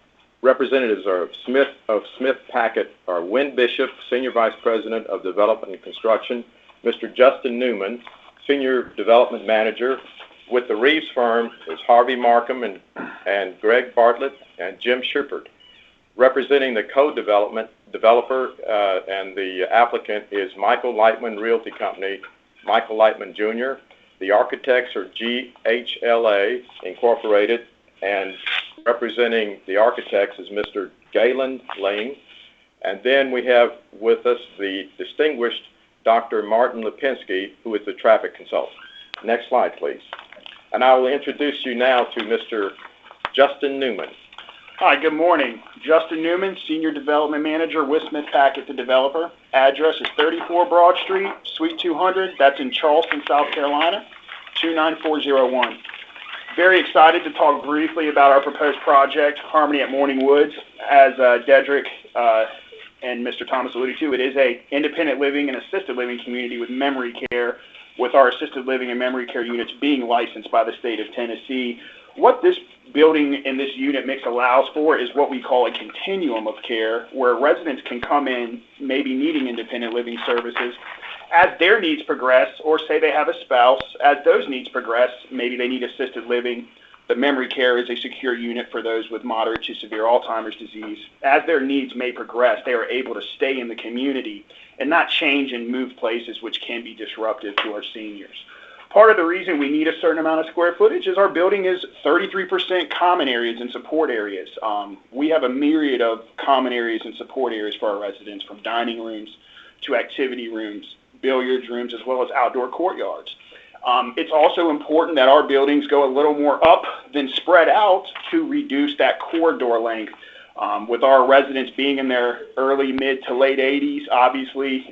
representatives are Smith Packard are Wynn Bishop, Senior Vice President of Development and Construction, Mr. Justin Newman, Senior Development Manager. With the Reeves firm is Harvey Markham and Greg Bartlett and Jim Shepard. Representing the developer and the applicant is Michael Lightman Realty Company, Michael Lightman Jr. The architects are GHLA Incorporated, and representing the architects is Mr. Galen Ling. And then we have with us the distinguished Dr. Martin Lipinski, who is the traffic consultant. Next slide, please. And I will introduce you now to Mr. Justin Newman. Hi, good morning. Justin Newman, Senior Development Manager with Smith Packard, the developer. Address is 34 Broad Street, Suite 200. That's in Charleston, South Carolina, 29401. Very excited to talk briefly about our proposed project, Harmony at Morning Woods. As Dedrick and Mr. Thomas alluded to, it is a independent living and assisted living community with memory care, with our assisted living and memory care units being licensed by the state of Tennessee. What this building and this unit mix allows for is what we call a continuum of care, where residents can come in maybe needing independent living services. As their needs progress, or say they have a spouse, as those needs progress, maybe they need assisted living, the memory care is a secure unit for those with moderate to severe Alzheimer's disease. As their needs may progress, they are able to stay in the community and not change and move places, which can be disruptive to our seniors. Part of the reason we need a certain amount of square footage is our building is 33% common areas and support areas. We have a myriad of common areas and support areas for our residents, from dining rooms to activity rooms, billiards rooms, as well as outdoor courtyards. It's also important that our buildings go a little more up than spread out to reduce that corridor length. With our residents being in their early, mid to late 80s, obviously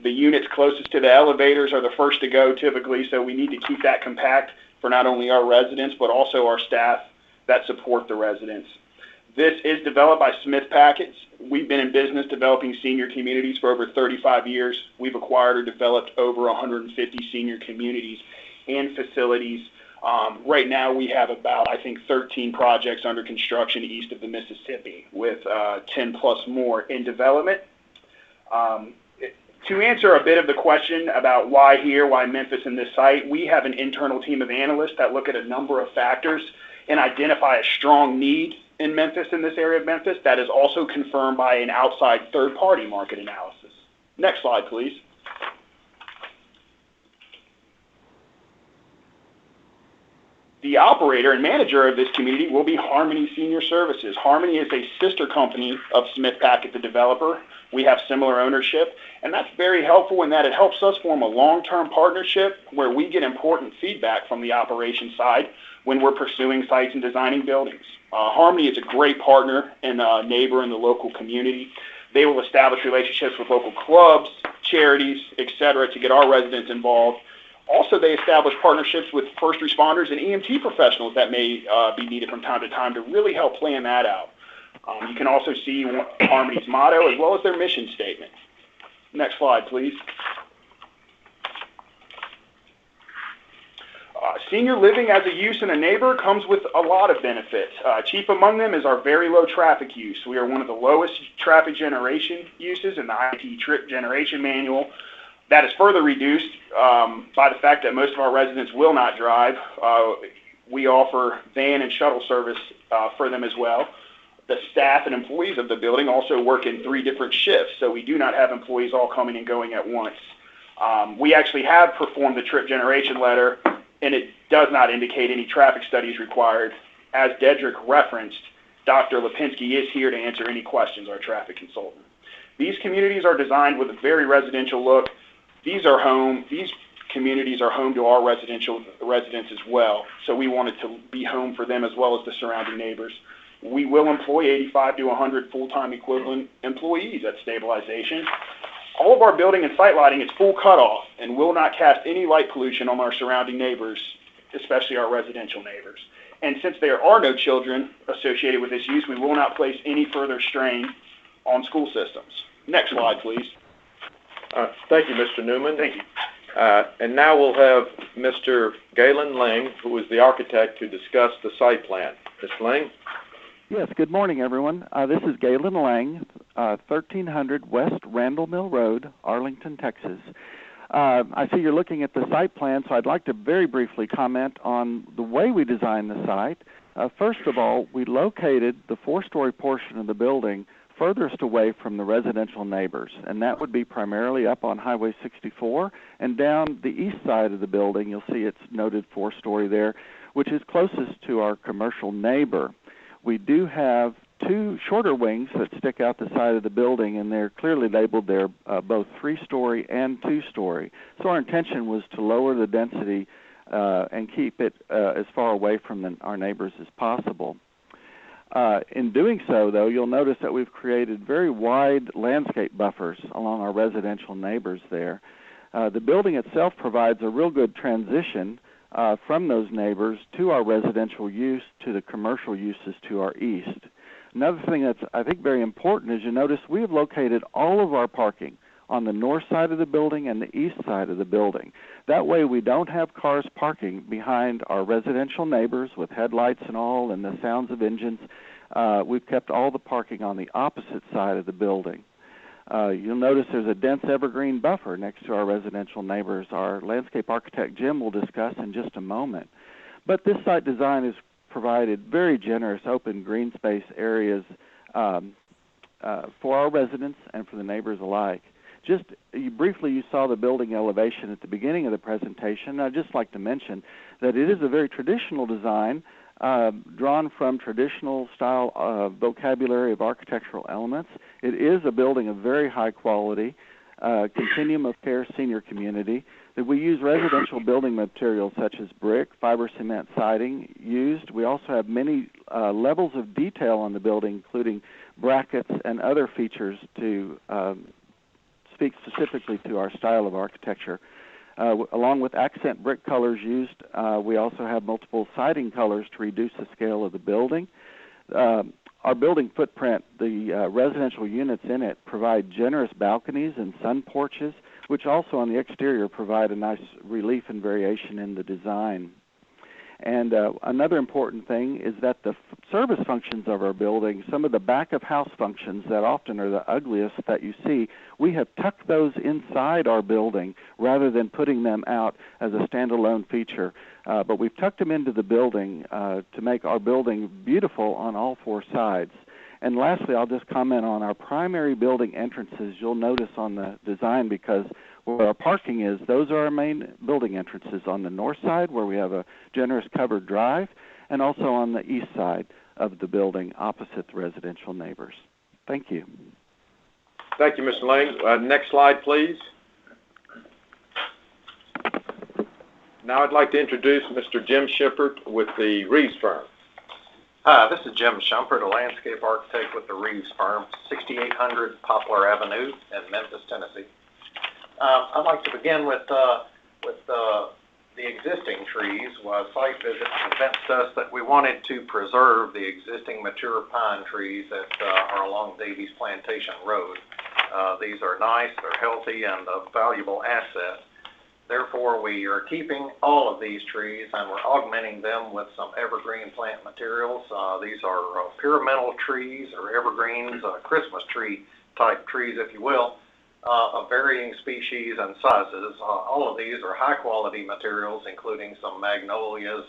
the units closest to the elevators are the first to go typically, so we need to keep that compact for not only our residents but also our staff that support the residents. This is developed by Smith Packets. We've been in business developing senior communities for over 35 years. We've acquired or developed over 150 senior communities and facilities. Right now we have about, I think, 13 projects under construction east of the Mississippi with 10 plus more in development. To answer a bit of the question about why here, why Memphis in this site, we have an internal team of analysts that look at a number of factors and identify a strong need in Memphis, in this area of Memphis, that is also confirmed by an outside third-party market analysis. Next slide, please. The operator and manager of this community will be Harmony Senior Services. Harmony is a sister company of Smith Packet, the developer. We have similar ownership, and that's very helpful in that it helps us form a long-term partnership where we get important feedback from the operations side when we're pursuing sites and designing buildings. Harmony is a great partner and a neighbor in the local community. They will establish relationships with local clubs, charities, etc., to get our residents involved. Also, they establish partnerships with first responders and EMT professionals that may be needed from time to time to really help plan that out. You can also see Harmony's motto as well as their mission statement. Next slide, please. Senior living as a use and a neighbor comes with a lot of benefits. Chief among them is our very low traffic use. We are one of the lowest traffic generation uses in the IT Trip Generation Manual. That is further reduced by the fact that most of our residents will not drive. We offer van and shuttle service for them as well. The staff and employees of the building also work in 3 different shifts, so we do not have employees all coming and going at once. We actually have performed the trip generation letter, and it does not indicate any traffic studies required. As Dedrick referenced, Dr. Lipinski is here to answer any questions, our traffic consultant. These communities are designed with a very residential look. These communities are home to our residents as well, so we wanted to be home for them as well as the surrounding neighbors. We will employ 85 to 100 full-time equivalent employees at stabilization. All of our building and site lighting is full cutoff and will not cast any light pollution on our surrounding neighbors, especially our residential neighbors. And since there are no children associated with this use, we will not place any further strain on school systems. Next slide, please. Thank you, Mr. Newman. Thank you. And now we'll have Mr. Galen Lang, who is the architect, to discuss the site plan. Mr. Lang? Yes, good morning, everyone. This is Galen Lang, 1300 West Randall Mill Road, Arlington, Texas. I see you're looking at the site plan, so I'd like to very briefly comment on the way we designed the site. First of all, we located the 4-story portion of the building furthest away from the residential neighbors, and that would be primarily up on Highway 64 and down the east side of the building. You'll see it's noted 4-story there, which is closest to our commercial neighbor. We do have 2 shorter wings that stick out the side of the building, and they're clearly labeled there both 3-story and 2-story. So our intention was to lower the density and keep it as far away from our neighbors as possible. In doing so, though, you'll notice that we've created very wide landscape buffers along our residential neighbors there. The building itself provides a real good transition from those neighbors to our residential use to the commercial uses to our east. Another thing that's, I think, very important is you notice we have located all of our parking on the north side of the building and the east side of the building. That way we don't have cars parking behind our residential neighbors with headlights and all and the sounds of engines. We've kept all the parking on the opposite side of the building. You'll notice there's a dense evergreen buffer next to our residential neighbors. Our landscape architect, Jim, will discuss in just a moment. But this site design has provided very generous open green space areas for our residents and for the neighbors alike. Just briefly, you saw the building elevation at the beginning of the presentation. I'd just like to mention that it is a very traditional design drawn from traditional style vocabulary of architectural elements. It is a building of very high quality, continuum of care senior community. That we use residential building materials such as brick, fiber cement siding used. We also have many levels of detail on the building, including brackets and other features to speak specifically to our style of architecture. Along with accent brick colors used, we also have multiple siding colors to reduce the scale of the building. our building footprint, the residential units in it provide generous balconies and sun porches, which also on the exterior provide a nice relief and variation in the design. And another important thing is that the service functions of our building, some of the back-of-house functions that often are the ugliest that you see, we have tucked those inside our building rather than putting them out as a standalone feature. But we've tucked them into the building to make our building beautiful on all four sides. And lastly, I'll just comment on our primary building entrances. You'll notice on the design, because where our parking is, those are our main building entrances on the north side, where we have a generous covered drive, and also on the east side of the building opposite the residential neighbors. Thank you. Thank you, Mr. Lang. Next slide, please. Now I'd like to introduce Mr. Jim Shippert with the Reeves firm. Hi, this is Jim Shumpert, a landscape architect with the Reeves firm, 6800 Poplar Avenue in Memphis, Tennessee. I'd like to begin with the existing trees. A site visit convinced us that we wanted to preserve the existing mature pine trees that are along Davies Plantation Road. These are nice, they're healthy, and a valuable asset. Therefore, we are keeping all of these trees and we're augmenting them with some evergreen plant materials. These are pyramidal trees or evergreens, Christmas tree type trees, if you will, of varying species and sizes. All of these are high quality materials, including some magnolias,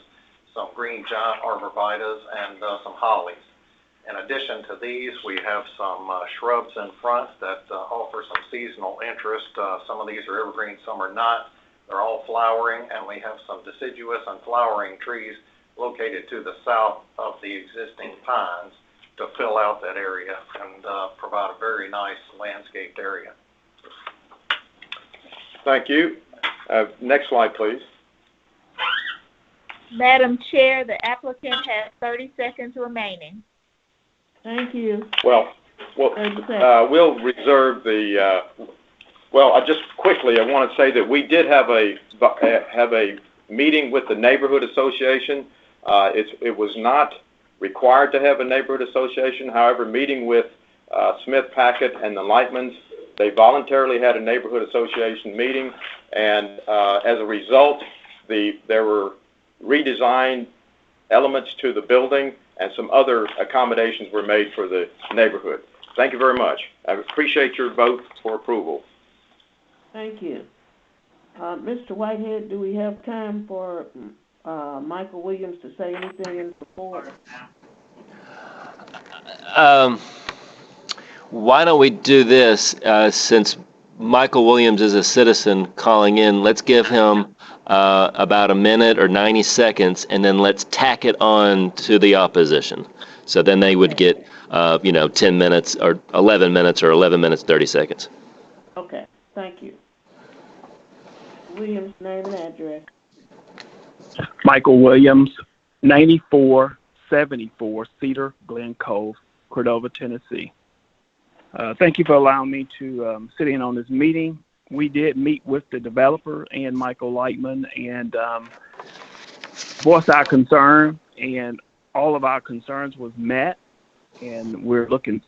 some green giant arborvitaes, and some hollies. In addition to these, we have some shrubs in front that offer some seasonal interest. Some of these are evergreen, some are not. They're all flowering, and we have some deciduous and flowering trees located to the south of the existing pines to fill out that area and provide a very nice landscaped area. Thank you. Next slide, please. Madam Chair, the applicant has 30 seconds remaining. Thank you. Well, we'll reserve the. I just quickly, I want to say that we did have a meeting with the neighborhood association. It was not required to have a neighborhood association. However, meeting with Smith Packett and the Lightmans, they voluntarily had a neighborhood association meeting, and as a result, there were redesigned elements to the building, and some other accommodations were made for the neighborhood. Thank you very much. I appreciate your vote for approval. Thank you. Mr. Whitehead, do we have time for Michael Williams to say anything in support? Why don't we do this, since Michael Williams is a citizen calling in, let's give him about a minute or 90 seconds, and then let's tack it on to the opposition. So then they would get, 10 minutes or 11 minutes or 11 minutes, 30 seconds. Okay, thank you. Williams, name and address. Michael Williams, 9474 Cedar Glen Cove, Cordova, Tennessee. Thank you for allowing me to sit in on this meeting. We did meet with the developer and Michael Lightman and voiced our concern, and all of our concerns was met, and we're looking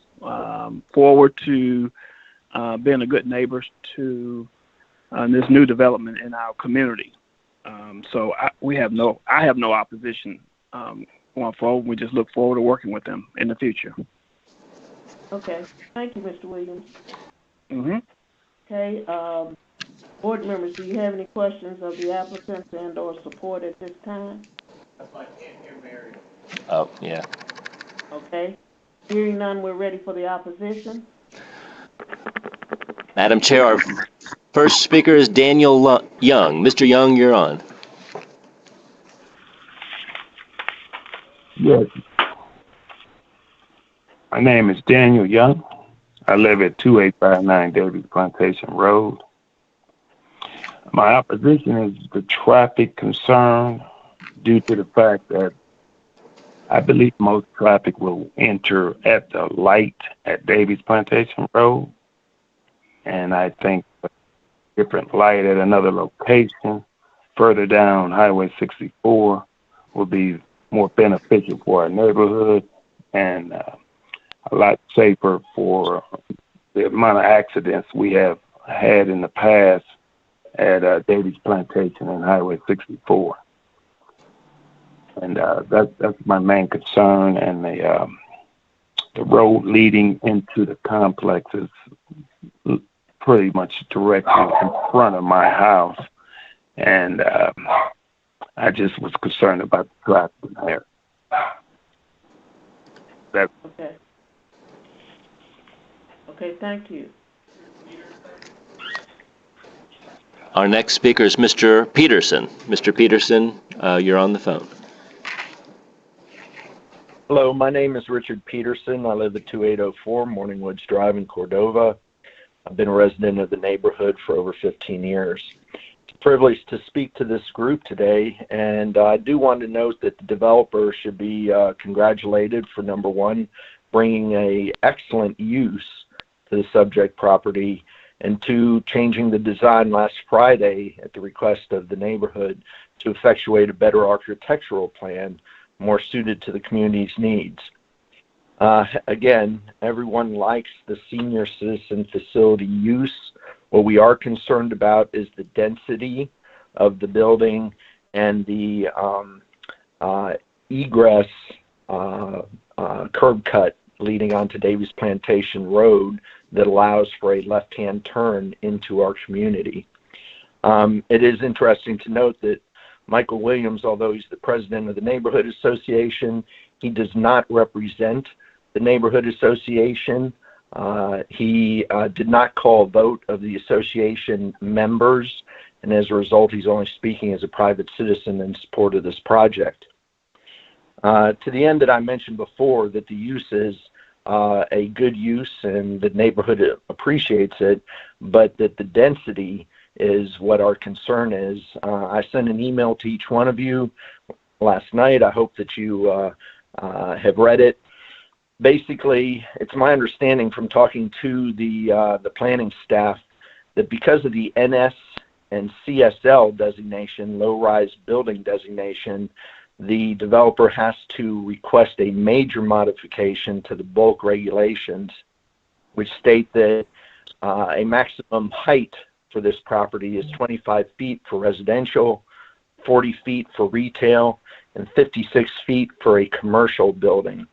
forward to being a good neighbor to this new development in our community. So I have no opposition going forward. We just look forward to working with them in the future. Okay. Thank you, Mr. Williams. Mm-hmm. Okay. Board members, do you have any questions of the applicants and or support at this time? I can't hear Mary. Oh, yeah. Okay. Hearing none, we're ready for the opposition. Madam Chair, our first speaker is Daniel Young. Mr. Young, you're on. Yes. My name is Daniel Young. I live at 2859 Davies Plantation Road. My opposition is the traffic concern due to the fact that I believe most traffic will enter at the light at Davies Plantation Road. And I think a different light at another location further down Highway 64 will be more beneficial for our neighborhood and a lot safer for the amount of accidents we have had in the past at Davies Plantation and Highway 64. And that's my main concern. And the road leading into the complex is pretty much directly in front of my house. And I just was concerned about the traffic there. Okay. Okay, thank you. Our next speaker is Mr. Peterson. Mr. Peterson, you're on the phone. Hello, my name is Richard Peterson. I live at 2804 Morning Woods Drive in Cordova. I've been a resident of the neighborhood for over 15 years. It's a privilege to speak to this group today, and I do want to note that the developer should be congratulated for, number one, bringing an excellent use to the subject property, and two, changing the design last Friday at the request of the neighborhood to effectuate a better architectural plan more suited to the community's needs. Again, everyone likes the senior citizen facility use. What we are concerned about is the density of the building and the egress curb cut leading onto Davies Plantation Road that allows for a left-hand turn into our community. It is interesting to note that Michael Williams, although he's the president of the Neighborhood Association, he does not represent the Neighborhood Association. He did not call a vote of the association members, and as a result, he's only speaking as a private citizen in support of this project. To the end that I mentioned before, that the use is a good use and the neighborhood appreciates it, but that the density is what our concern is. I sent an email to each one of you last night. I hope that you have read it. Basically, it's my understanding from talking to the planning staff that because of the NS and CSL designation, low-rise building designation, the developer has to request a major modification to the bulk regulations, which state that a maximum height for this property is 25 feet for residential, 40 feet for retail, and 56 feet for a commercial building.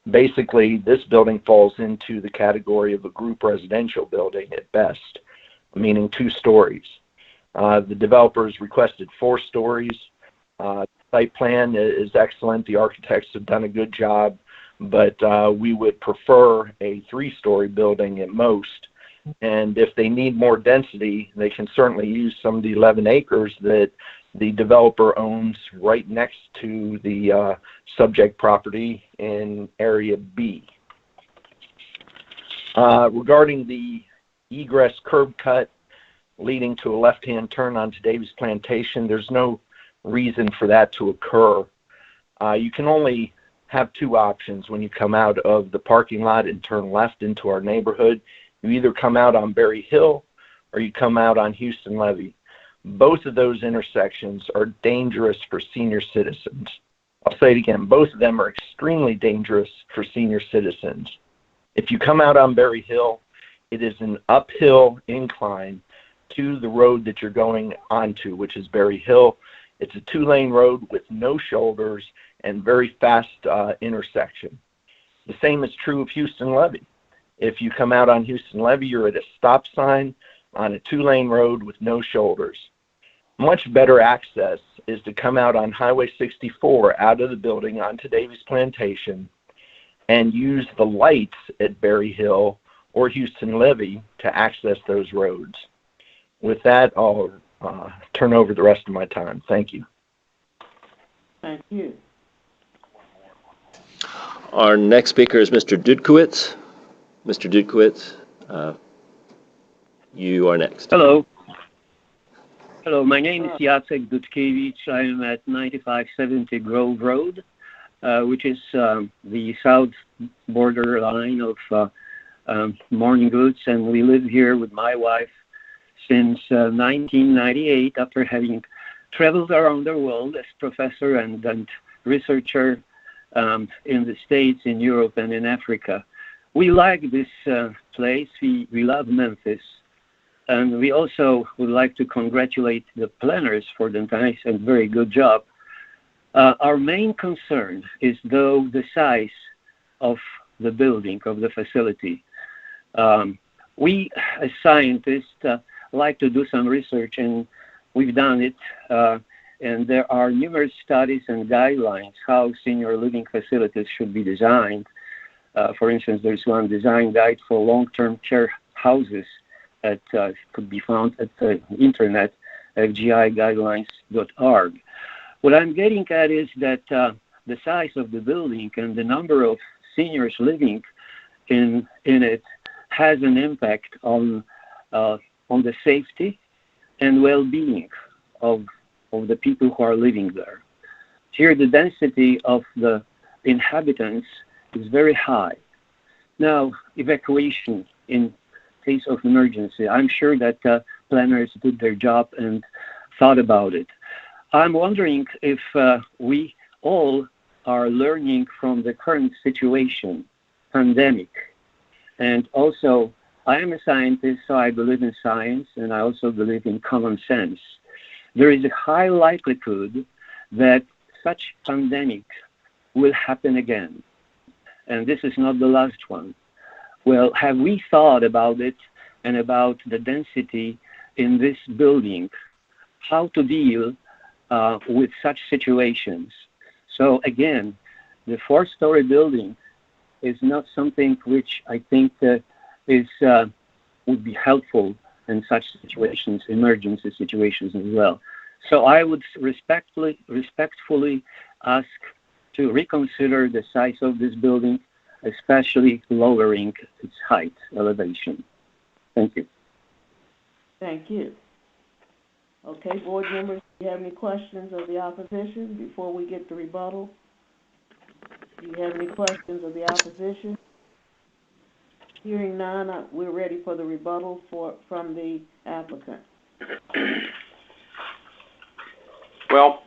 Basically, this building falls into the category of a group residential building at best, meaning 2 stories. The developers requested 4 stories. The site plan is excellent. The architects have done a good job, but we would prefer a 3-story building at most. And if they need more density, they can certainly use some of the 11 acres that the developer owns right next to the subject property in Area B. Regarding the egress curb cut leading to a left-hand turn onto Davies Plantation, there's no reason for that to occur. You can only have 2 options when you come out of the parking lot and turn left into our neighborhood. You either come out on Berry Hill or you come out on Houston Levee. Both of those intersections are dangerous for senior citizens. I'll say it again, both of them are extremely dangerous for senior citizens. If you come out on Berry Hill, it is an uphill incline to the road that you're going onto, which is Berry Hill. It's a 2-lane road with no shoulders and very fast intersection. The same is true of Houston Levee. If you come out on Houston Levee, you're at a stop sign on a 2-lane road with no shoulders. Much better access is to come out on Highway 64 out of the building onto Davies Plantation and use the lights at Berry Hill or Houston Levee to access those roads. With that, I'll turn over the rest of my time. Thank you. Thank you. Our next speaker is Mr. Dudkowitz. Mr. Dudkowitz, you are next. Hello. Hello, my name is Jacek Dudkiewicz. I am at 9570 Grove Road, which is the south border line of Morning Woods, and we live here with my wife since 1998 after having traveled around the world as professor and researcher in the States, in Europe, and in Africa. We like this place. We love Memphis. And we also would like to congratulate the planners for the nice and very good job. Our main concern is, though, the size of the building, of the facility. We, as scientists, like to do some research, and we've done it. And there are numerous studies and guidelines how senior living facilities should be designed. For instance, there's one design guide for long-term care houses that could be found at the internet, fgiguidelines.org. What I'm getting at is that the size of the building and the number of seniors living in it has an impact on the safety and well-being of the people who are living there. Here, the density of the inhabitants is very high. Now, evacuation in case of emergency, I'm sure that planners did their job and thought about it. I'm wondering if we all are learning from the current situation, pandemic. And also, I am a scientist, so I believe in science, and I also believe in common sense. There is a high likelihood that such pandemic will happen again. And this is not the last one. Well, have we thought about it and about the density in this building, how to deal with such situations? So again, the 4-story building is not something which I think would be helpful in such situations, emergency situations as well. So I would respectfully ask to reconsider the size of this building, especially lowering its height, elevation. Thank you. Thank you. Okay, board members, do you have any questions of the opposition before we get to rebuttal? Do you have any questions of the opposition? Hearing none, we're ready for the rebuttal from the applicant. Well,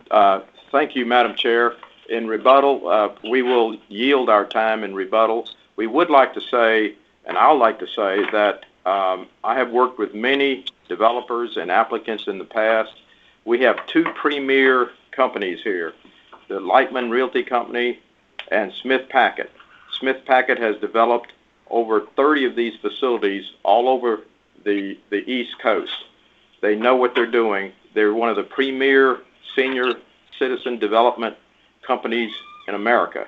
thank you, Madam Chair. In rebuttal, we will yield our time in rebuttal. We would like to say, and I would like to say, that I have worked with many developers and applicants in the past. We have 2 premier companies here, the Lightman Realty Company and Smith Packet. Smith Packet has developed over 30 of these facilities all over the East Coast. They know what they're doing. They're one of the premier senior citizen development companies in America.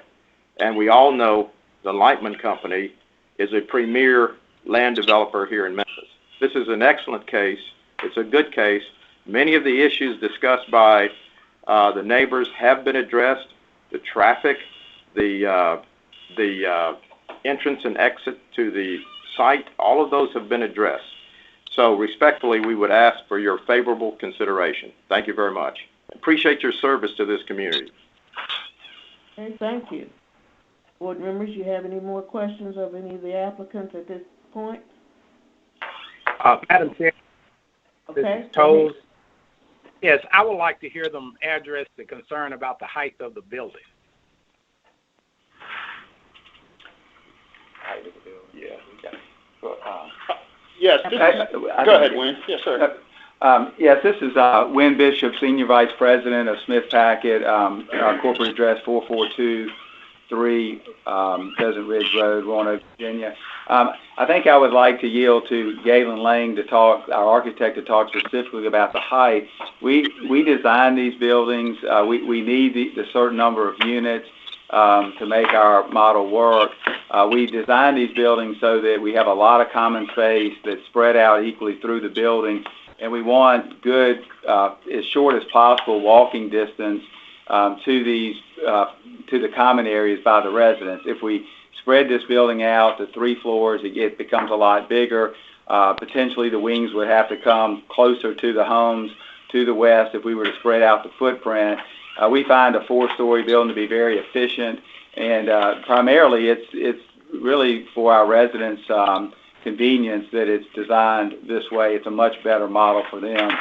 And we all know the Lightman Company is a premier land developer here in Memphis. This is an excellent case. It's a good case. Many of the issues discussed by the neighbors have been addressed. The traffic, the entrance and exit to the site, all of those have been addressed. So respectfully, we would ask for your favorable consideration. Thank you very much. Appreciate your service to this community. Okay, thank you. Board members, you have any more questions of any of the applicants at this point? Madam Chair, okay, this is Toles. Yes, I would like to hear them address the concern about the height of the building. Height of the building. Yeah. Yes. Go ahead, Wynn. Yes, sir. Yes, this is Wynn Bishop, Senior Vice President of Smith Packet, our corporate address 4423 Pheasant Ridge Road, Roanoke, Virginia. I think I would like to yield to Galen Lang to talk, our architect, to talk specifically about the height. We designed these buildings. We need the certain number of units to make our model work. We designed these buildings so that we have a lot of common space that's spread out equally through the building, and we want good, as short as possible, walking distance to the common areas by the residents. If we spread this building out to 3 floors, it becomes a lot bigger. Potentially the wings would have to come closer to the homes to the west if we were to spread out the footprint. We find a 4-story building to be very efficient, and primarily it's really for our residents' convenience that it's designed this way. It's a much better model for them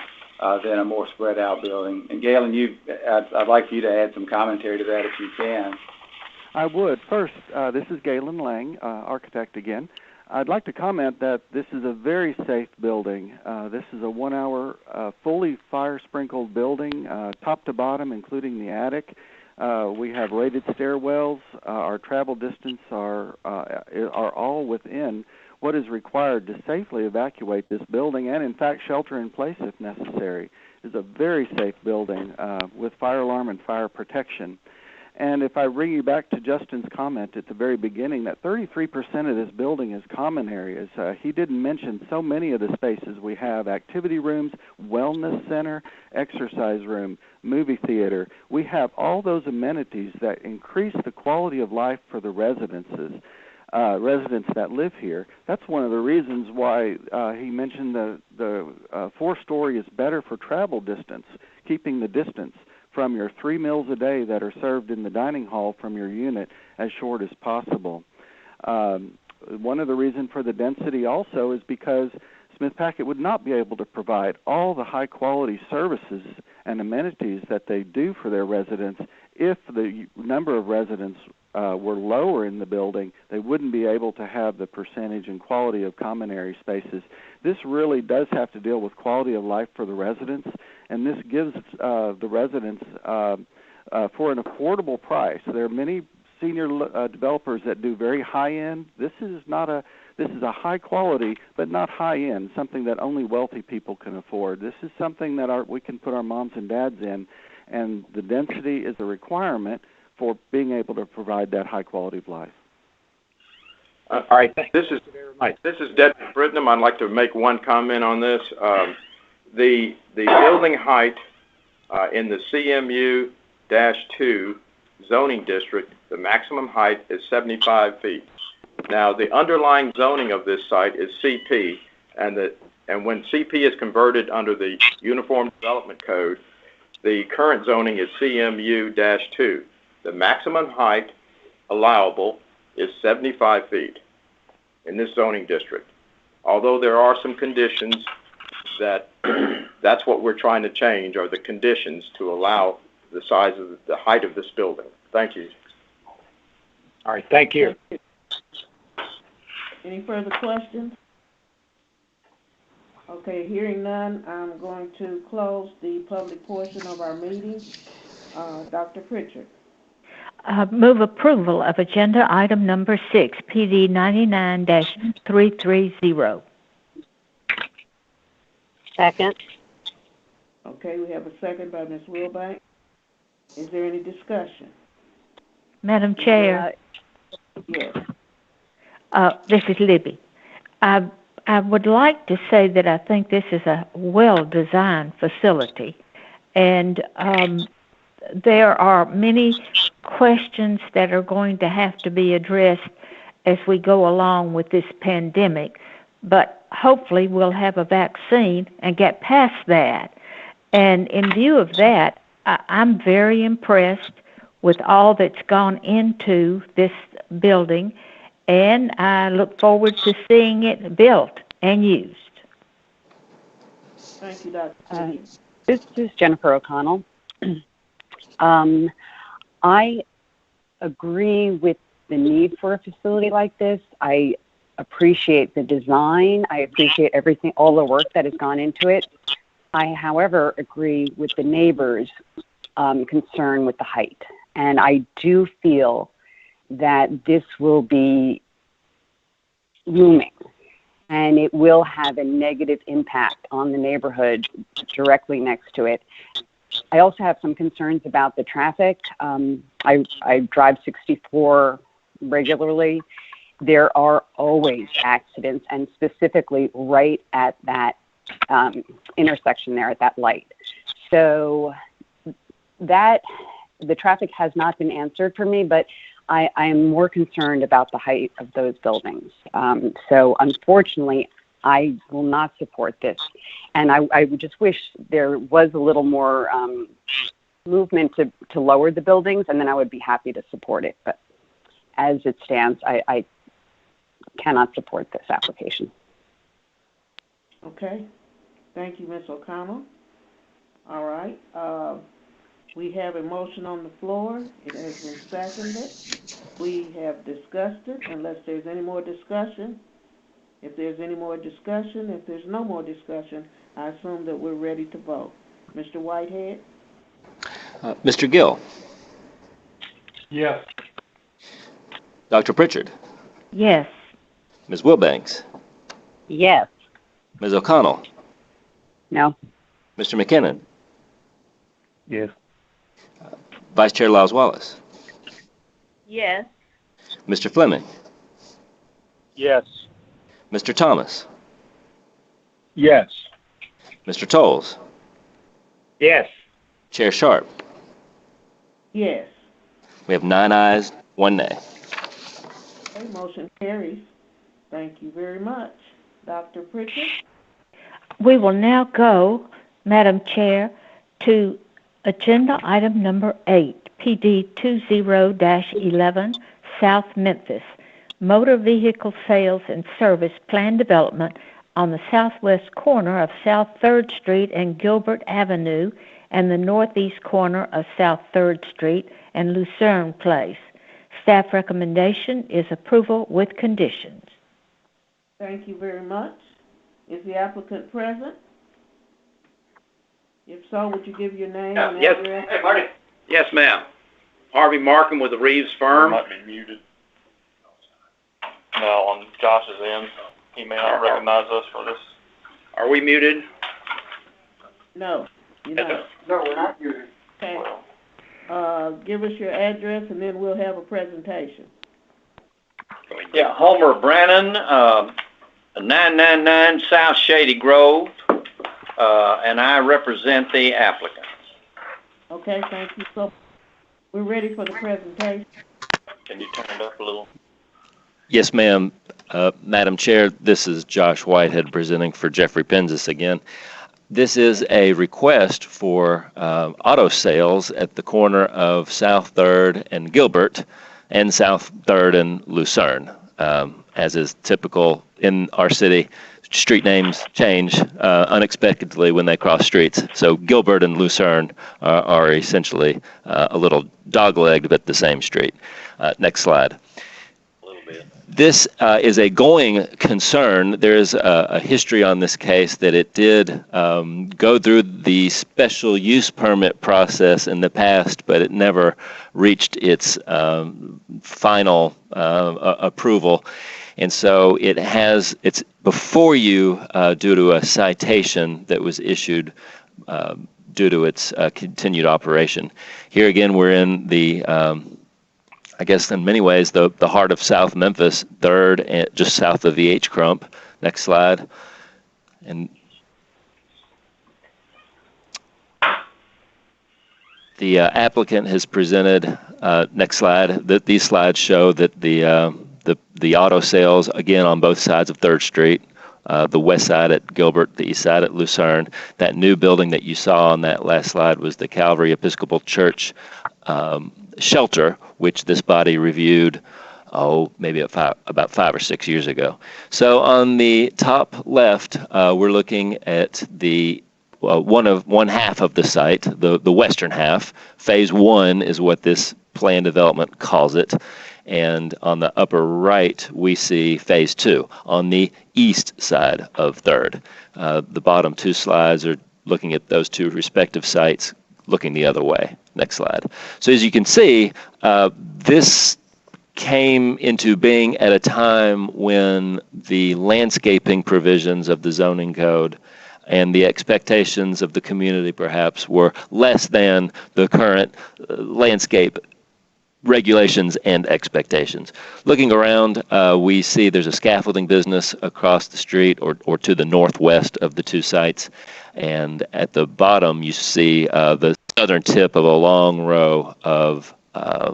than a more spread out building. And Galen, I'd like for you to add some commentary to that if you can. I would. First, this is Galen Lang, architect again. I'd like to comment that this is a very safe building. This is a 1 hour, fully fire-sprinkled building, top to bottom, including the attic. We have rated stairwells. Our travel distance are all within what is required to safely evacuate this building and, in fact, shelter in place if necessary. It's a very safe building with fire alarm and fire protection. And if I bring you back to Justin's comment at the very beginning, that 33% of this building is common areas. He didn't mention so many of the spaces we have: activity rooms, wellness center, exercise room, movie theater. We have all those amenities that increase the quality of life for the residents that live here. That's one of the reasons why he mentioned the 4-story is better for travel distance, keeping the distance from your 3 meals a day that are served in the dining hall from your unit as short as possible. One of the reasons for the density also is because Smith Packet would not be able to provide all the high-quality services and amenities that they do for their residents if the number of residents were lower in the building. They wouldn't be able to have the percentage and quality of common area spaces. This really does have to deal with quality of life for the residents, and this gives the residents for an affordable price. There are many senior developers that do very high-end. This is a high quality, but not high-end, something that only wealthy people can afford. This is something that we can put our moms and dads in, and the density is a requirement for being able to provide that high quality of life. All right, this is Deputy Britnam. I'd like to make one comment on this. The building height in the CMU-2 zoning district, the maximum height is 75 feet. Now, the underlying zoning of this site is CP, and when CP is converted under the Uniform Development Code, the current zoning is CMU-2. The maximum height allowable is 75 feet in this zoning district. Although there are some conditions that's what we're trying to change, are the conditions to allow the size of the height of this building. Thank you. All right, thank you. Any further questions? Okay, hearing none, I'm going to close the public portion of our meeting. Dr. Pritchard. Move approval of agenda item number 6, PD 99-330. Second. Okay, we have a second by Ms. Wilbank. Is there any discussion? Madam Chair. Yes. This is Libby. I would like to say that I think this is a well-designed facility, and there are many questions that are going to have to be addressed as we go along with this pandemic, but hopefully we'll have a vaccine and get past that. And in view of that, I'm very impressed with all that's gone into this building, and I look forward to seeing it built and used. Thank you, Dr. This is Jennifer O'Connell. I agree with the need for a facility like this. I appreciate the design. I appreciate everything, all the work that has gone into it. I, however, agree with the neighbors' concern with the height. And I do feel that this will be looming, and it will have a negative impact on the neighborhood directly next to it. I also have some concerns about the traffic. I drive 64 regularly. There are always accidents, and specifically right at that intersection there, at that light. So that the traffic has not been answered for me, but I am more concerned about the height of those buildings. So unfortunately, I will not support this. And I would just wish there was a little more movement to lower the buildings, and then I would be happy to support it. But as it stands, I cannot support this application. Okay. Thank you, Ms. O'Connell. All right. We have a motion on the floor. It has been seconded. We have discussed it unless there's any more discussion. If there's any more discussion, if there's no more discussion, I assume that we're ready to vote. Mr. Whitehead? Mr. Gill? Yes. Dr. Pritchard? Yes. Ms. Wilbanks? Yes. Ms. O'Connell? No. Mr. McKinnon? Yes. Vice Chair Lyles Wallace? Yes. Mr. Fleming? Yes. Mr. Thomas? Yes. Mr. Tolles? Yes. Chair Sharp? Yes. We have 9 ayes, 1 nay. Okay, motion carries. Thank you very much. Dr. Pritchard? We will now go, Madam Chair, to agenda item number 8, PD 20-11, South Memphis, Motor Vehicle Sales and Service Plan Development on the southwest corner of South 3rd Street and Gilbert Avenue and the northeast corner of South 3rd Street and Lucerne Place. Staff recommendation is approval with conditions. Thank you very much. Is the applicant present? If so, would you give your name and Yes. address? Hey, Marty. Yes, ma'am. Harvey Markham with the Reeves firm. Might be muted. No, on Josh's end. He may not recognize us for this. Are we muted? No, you're not. No, we're not muted. Okay. Give us your address and then we'll have a presentation. Yeah, Homer Brannon, 999 South Shady Grove, and I represent the applicant. Okay, thank you. So we're ready for the presentation. Can you turn it up a little? Yes, ma'am. Madam Chair, this is Josh Whitehead presenting for Jeffrey Penzis again. This is a request for auto sales at the corner of South 3rd and Gilbert and South 3rd and Lucerne. As is typical in our city, street names change unexpectedly when they cross streets. So Gilbert and Lucerne are essentially a little dog-legged but the same street. Next slide. This is a going concern. There is a history on this case that it did go through the special use permit process in the past, but it never reached its final approval. And so it's before you due to a citation that was issued due to its continued operation. Here again, we're in the I guess in many ways, the heart of South Memphis, 3rd, and just south of the H Crump. Next slide. And the applicant has presented, next slide, that these slides show that the auto sales, again, on both sides of 3rd Street, the west side at Gilbert, the east side at Lucerne. That new building that you saw on that last slide was the Calvary Episcopal Church shelter, which this body reviewed, maybe about 5 or 6 years ago. So on the top left, we're looking at the one half of the site, the western half. Phase 1 is what this plan development calls it. And on the upper right, we see Phase 2 on the east side of 3rd. The bottom 2 slides are looking at those 2 respective sites, looking the other way. Next slide. So as you can see, this came into being at a time when the landscaping provisions of the zoning code and the expectations of the community perhaps were less than the current landscape regulations and expectations. Looking around, we see there's a scaffolding business across the street or to the northwest of the 2 sites. And at the bottom, you see the southern tip of a long row of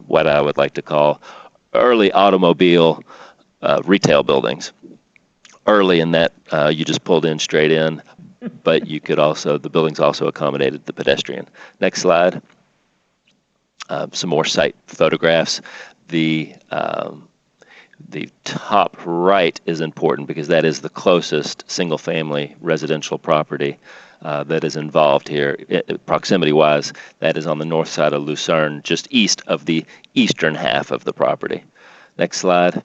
what I would like to call early automobile retail buildings. Early in that, you just pulled in straight in, but you could also, the buildings also accommodated the pedestrian. Next slide. Some more site photographs. The the top right is important because that is the closest single-family residential property that is involved here. Proximity-wise, that is on the north side of Lucerne, just east of the eastern half of the property. Next slide.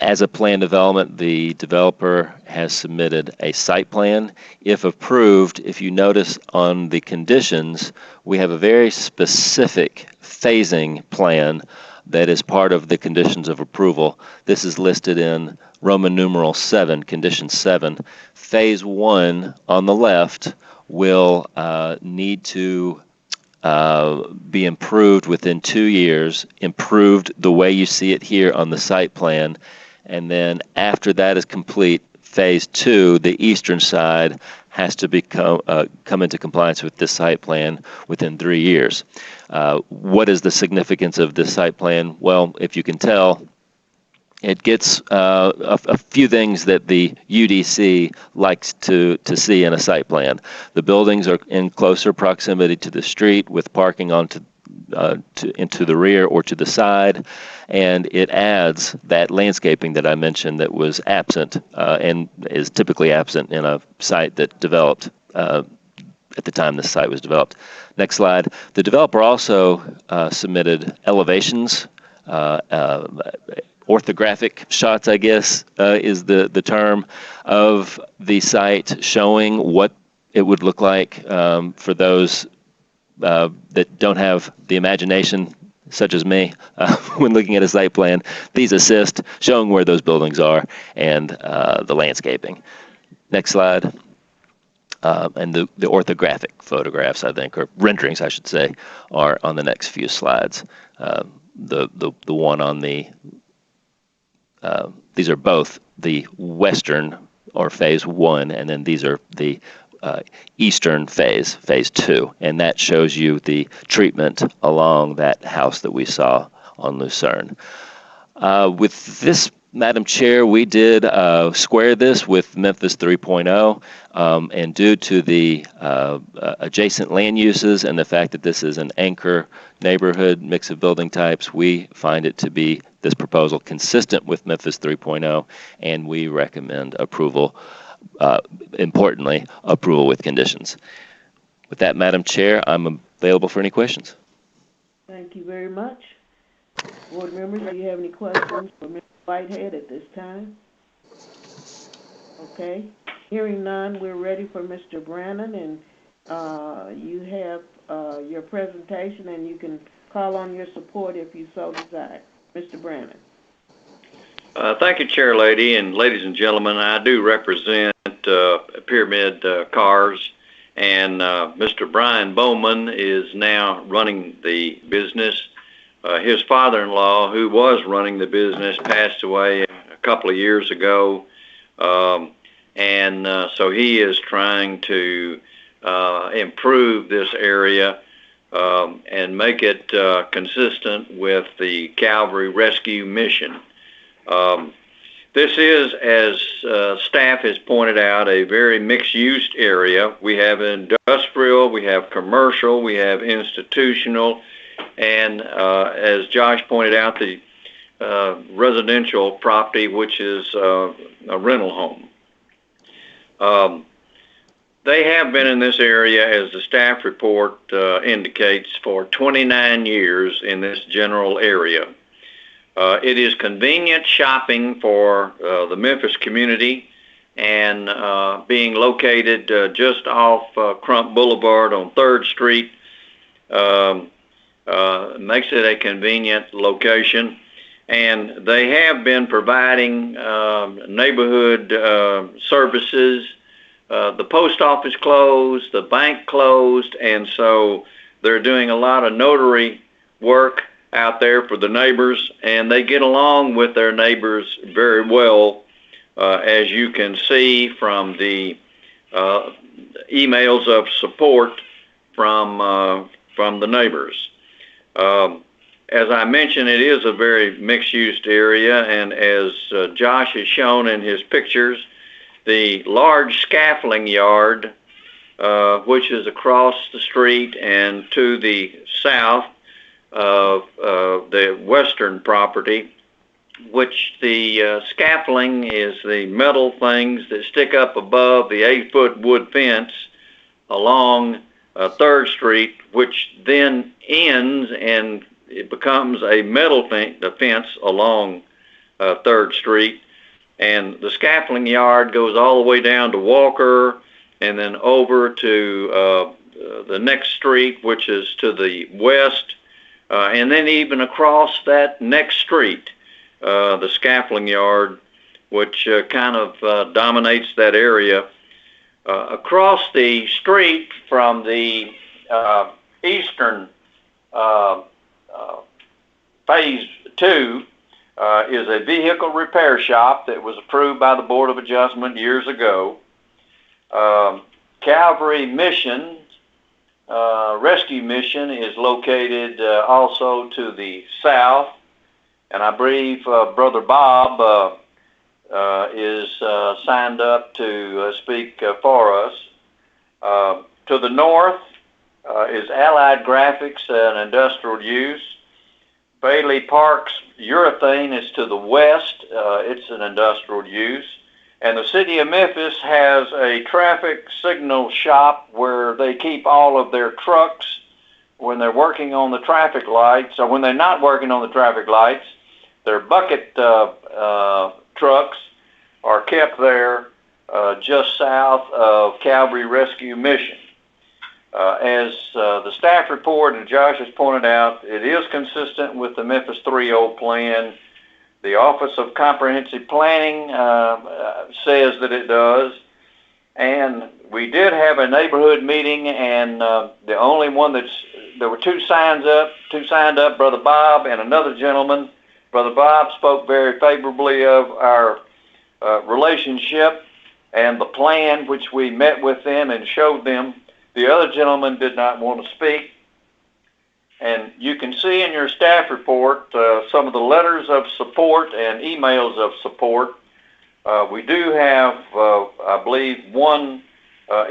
As a planned development, the developer has submitted a site plan. If approved, if you notice on the conditions, we have a very specific phasing plan that is part of the conditions of approval. This is listed in Roman numeral 7, condition 7. Phase 1 on the left will need to be improved within 2 years, improved the way you see it here on the site plan. And then after that is complete, phase 2, the eastern side, has to come into compliance with this site plan within 3 years. What is the significance of this site plan? Well, if you can tell, it gets a few things that the UDC likes to see in a site plan. The buildings are in closer proximity to the street with parking into the rear or to the side, and it adds that landscaping that I mentioned that was absent and is typically absent in a site that developed at the time this site was developed. Next slide. The developer also submitted elevations, orthographic shots, I guess, is the term of the site, showing what it would look like for those that don't have the imagination, such as me, when looking at a site plan. These assist, showing where those buildings are and the landscaping. Next slide. And the orthographic photographs, I think, or renderings, I should say, are on the next few slides. The one on the these are both the western or phase 1, and then these are the eastern phase 2, and that shows you the treatment along that house that we saw on Lucerne. With this, Madam Chair, we did square this with Memphis 3.0, and due to the adjacent land uses and the fact that this is an anchor neighborhood mix of building types, we find it to be this proposal consistent with Memphis 3.0, and we recommend approval. Importantly, approval with conditions. With that, Madam Chair, I'm available for any questions. Thank you very much. Board members, do you have any questions for Mr. Whitehead at this time? Okay. Hearing none, we're ready for Mr. Brannon, and you have your presentation, and you can call on your support if you so desire. Mr. Brannon. Thank you, Chair Lady, and ladies and gentlemen. I do represent Pyramid Cars, and Mr. Brian Bowman is now running the business. His father-in-law, who was running the business, passed away a couple of years ago, and so he is trying to improve this area and make it consistent with the Calvary Rescue Mission. This is, as staff has pointed out, a very mixed-use area. We have industrial, we have commercial, we have institutional, and as Josh pointed out, the residential property, which is a rental home. They have been in this area, as the staff report indicates, for 29 years in this general area. It is convenient shopping for the Memphis community, and being located just off Crump Boulevard on 3rd Street makes it a convenient location. And they have been providing neighborhood services. The post office closed, the bank closed, and so they're doing a lot of notary work out there for the neighbors, and they get along with their neighbors very well, as you can see from the emails of support from the neighbors. As I mentioned, it is a very mixed-use area, and as Josh has shown in his pictures, the large scaffolding yard which is across the street and to the south of the western property, which the scaffolding is the metal things that stick up above the 8-foot wood fence along 3rd Street, which then ends and it becomes a metal fence along 3rd Street. And the scaffolding yard goes all the way down to Walker and then over to the next street, which is to the west, and then even across that next street, the scaffolding yard, which kind of dominates that area. Across the street from the eastern phase 2 is a vehicle repair shop that was approved by the Board of Adjustment years ago. Calvary Mission, Rescue Mission is located also to the south, and I believe Brother Bob is signed up to speak for us. To the north is Allied Graphics and Industrial Use. Bailey Parks Urethane is to the west. It's an industrial use. And the city of Memphis has a traffic signal shop where they keep all of their trucks when they're working on the traffic lights, or when they're not working on the traffic lights. Their bucket trucks are kept there just south of Calvary Rescue Mission. As the staff report and Josh has pointed out, it is consistent with the Memphis 3.0 plan. The Office of Comprehensive Planning says that it does. And we did have a neighborhood meeting, and the only one there were two signed up, Brother Bob and another gentleman. Brother Bob spoke very favorably of our relationship and the plan, which we met with them and showed them. The other gentleman did not want to speak. And you can see in your staff report some of the letters of support and emails of support. We do have, I believe, one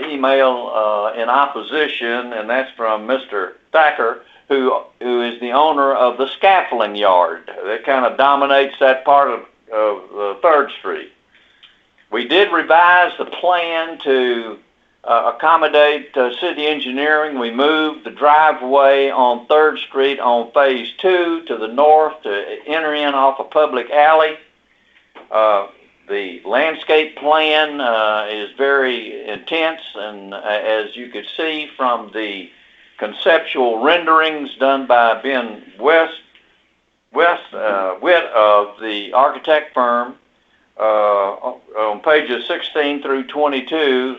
email in opposition, and that's from Mr. Thacker, who is the owner of the scaffolding yard. That kind of dominates that part of 3rd Street. We did revise the plan to accommodate city engineering. We moved the driveway on 3rd Street on phase 2 to the north to enter in off a public alley. The landscape plan is very intense, and as you could see from the conceptual renderings done by Ben Witt of the architect firm on pages 16 through 22,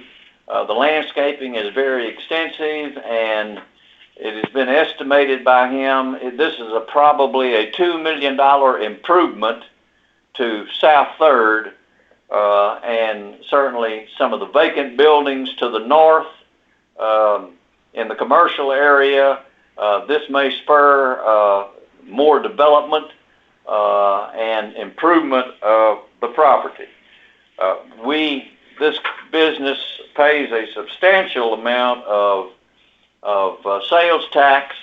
the landscaping is very extensive, and it has been estimated by him, this is probably a $2 million improvement to South 3rd, and certainly some of the vacant buildings to the north. In the commercial area, this may spur more development and improvement of the property. This business pays a substantial amount of sales tax.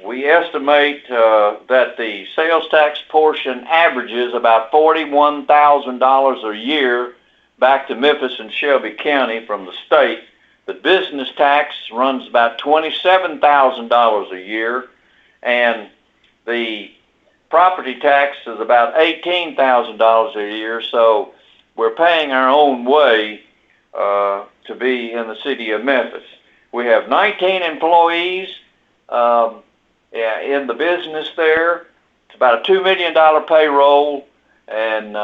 We estimate that the sales tax portion averages about $41,000 a year back to Memphis and Shelby County from the state. The business tax runs about $27,000 a year, and the property tax is about $18,000 a year, so we're paying our own way to be in the city of Memphis. We have 19 employees in the business there. It's about a $2 million payroll, and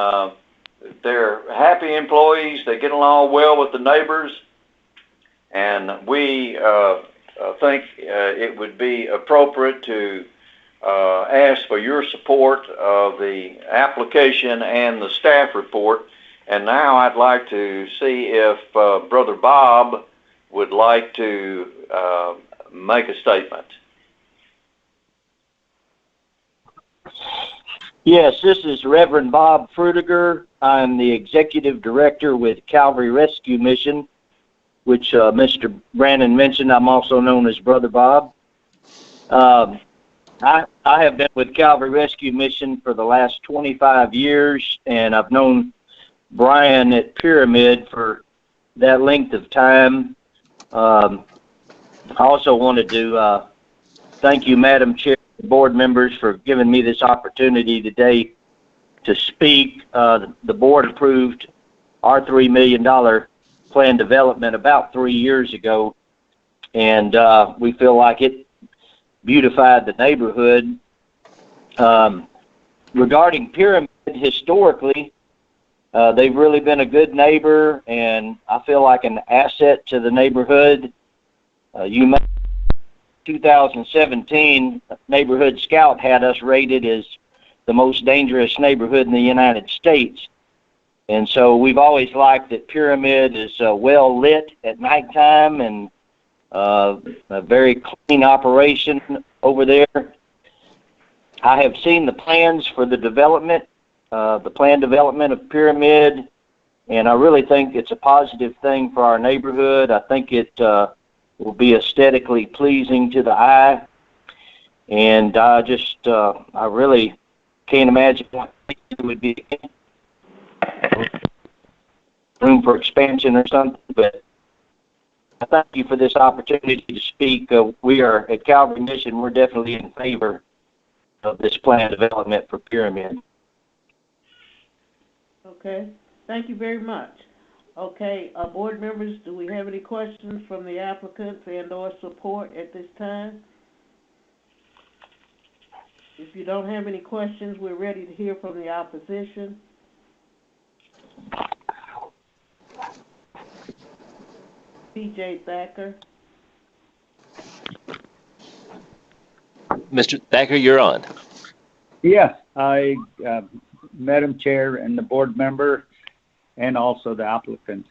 they're happy employees. They get along well with the neighbors, and we think it would be appropriate to ask for your support of the application and the staff report. And now I'd like to see if Brother Bob would like to make a statement. Yes, this is Reverend Bob Frutiger. I'm the Executive Director with Calvary Rescue Mission. which Mr. Brandon mentioned. I'm also known as Brother Bob. I have been with Calvary Rescue Mission for the last 25 years, and I've known Brian at Pyramid for that length of time. I also wanted to thank you, Madam Chair, and board members, for giving me this opportunity today to speak. The board approved our $3 million plan development about 3 years ago, and we feel like it beautified the neighborhood. Regarding Pyramid, historically, they've really been a good neighbor, and I feel like an asset to the neighborhood. You may 2017, Neighborhood Scout had us rated as the most dangerous neighborhood in the United States. And so we've always liked that Pyramid is well lit at nighttime and a very clean operation over there. I have seen the plans for the development, the planned development of Pyramid, and I really think it's a positive thing for our neighborhood. I think it will be aesthetically pleasing to the eye, and I really can't imagine what it would be. Room for expansion or something, but I thank you for this opportunity to speak. We are at Calvary Mission. We're definitely in favor of this plan development for Pyramid. Okay, thank you very much. Okay, board members, do we have any questions from the applicants and or support at this time? If you don't have any questions, we're ready to hear from the opposition. P.J. Thacker. Mr. Thacker, you're on. Yes, Madam Chair and the board member, and also the applicant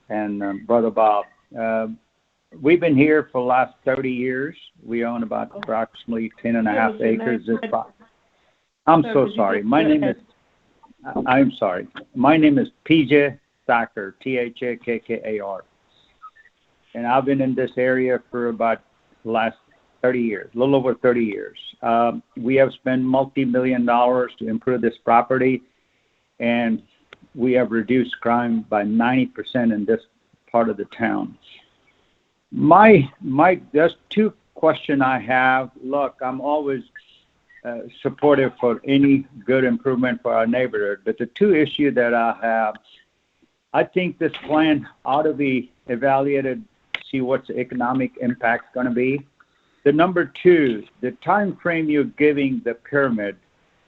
and Brother Bob. We've been here for the last 30 years. We own about approximately 10.5 acres. I'm so sorry. My name is PJ Thacker, Thakkar. And I've been in this area for about the last 30 years, a little over 30 years. We have spent multi-million dollars to improve this property, and we have reduced crime by 90% in this part of the town. There's two questions I have. Look, I'm always supportive for any good improvement for our neighborhood, but the two issues that I have, I think this plan ought to be evaluated, see what's the economic impact going to be. The number two, the time frame you're giving the Pyramid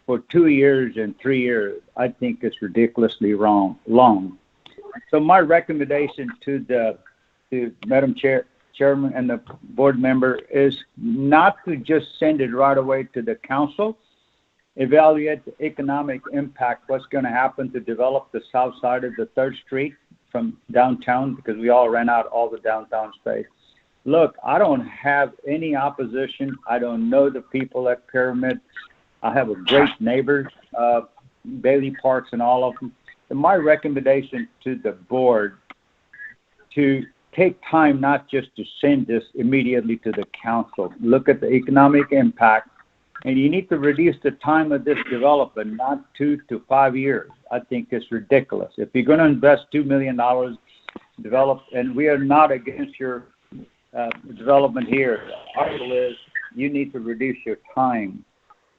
for 2 years and 3 years, I think is ridiculously long. So my recommendation to Madam Chairman and the board member is not to just send it right away to the council. Evaluate the economic impact, what's going to happen to develop the south side of the 3rd Street from downtown, because we all ran out all the downtown space. Look, I don't have any opposition. I don't know the people at Pyramid. I have a great neighbor, Bailey Parks and all of them. And my recommendation to the board to take time not just to send this immediately to the council. Look at the economic impact, and you need to reduce the time of this development, not 2 to 5 years. I think it's ridiculous. If you're going to invest $2 million, develop, and we are not against your development here. The article is you need to reduce your time.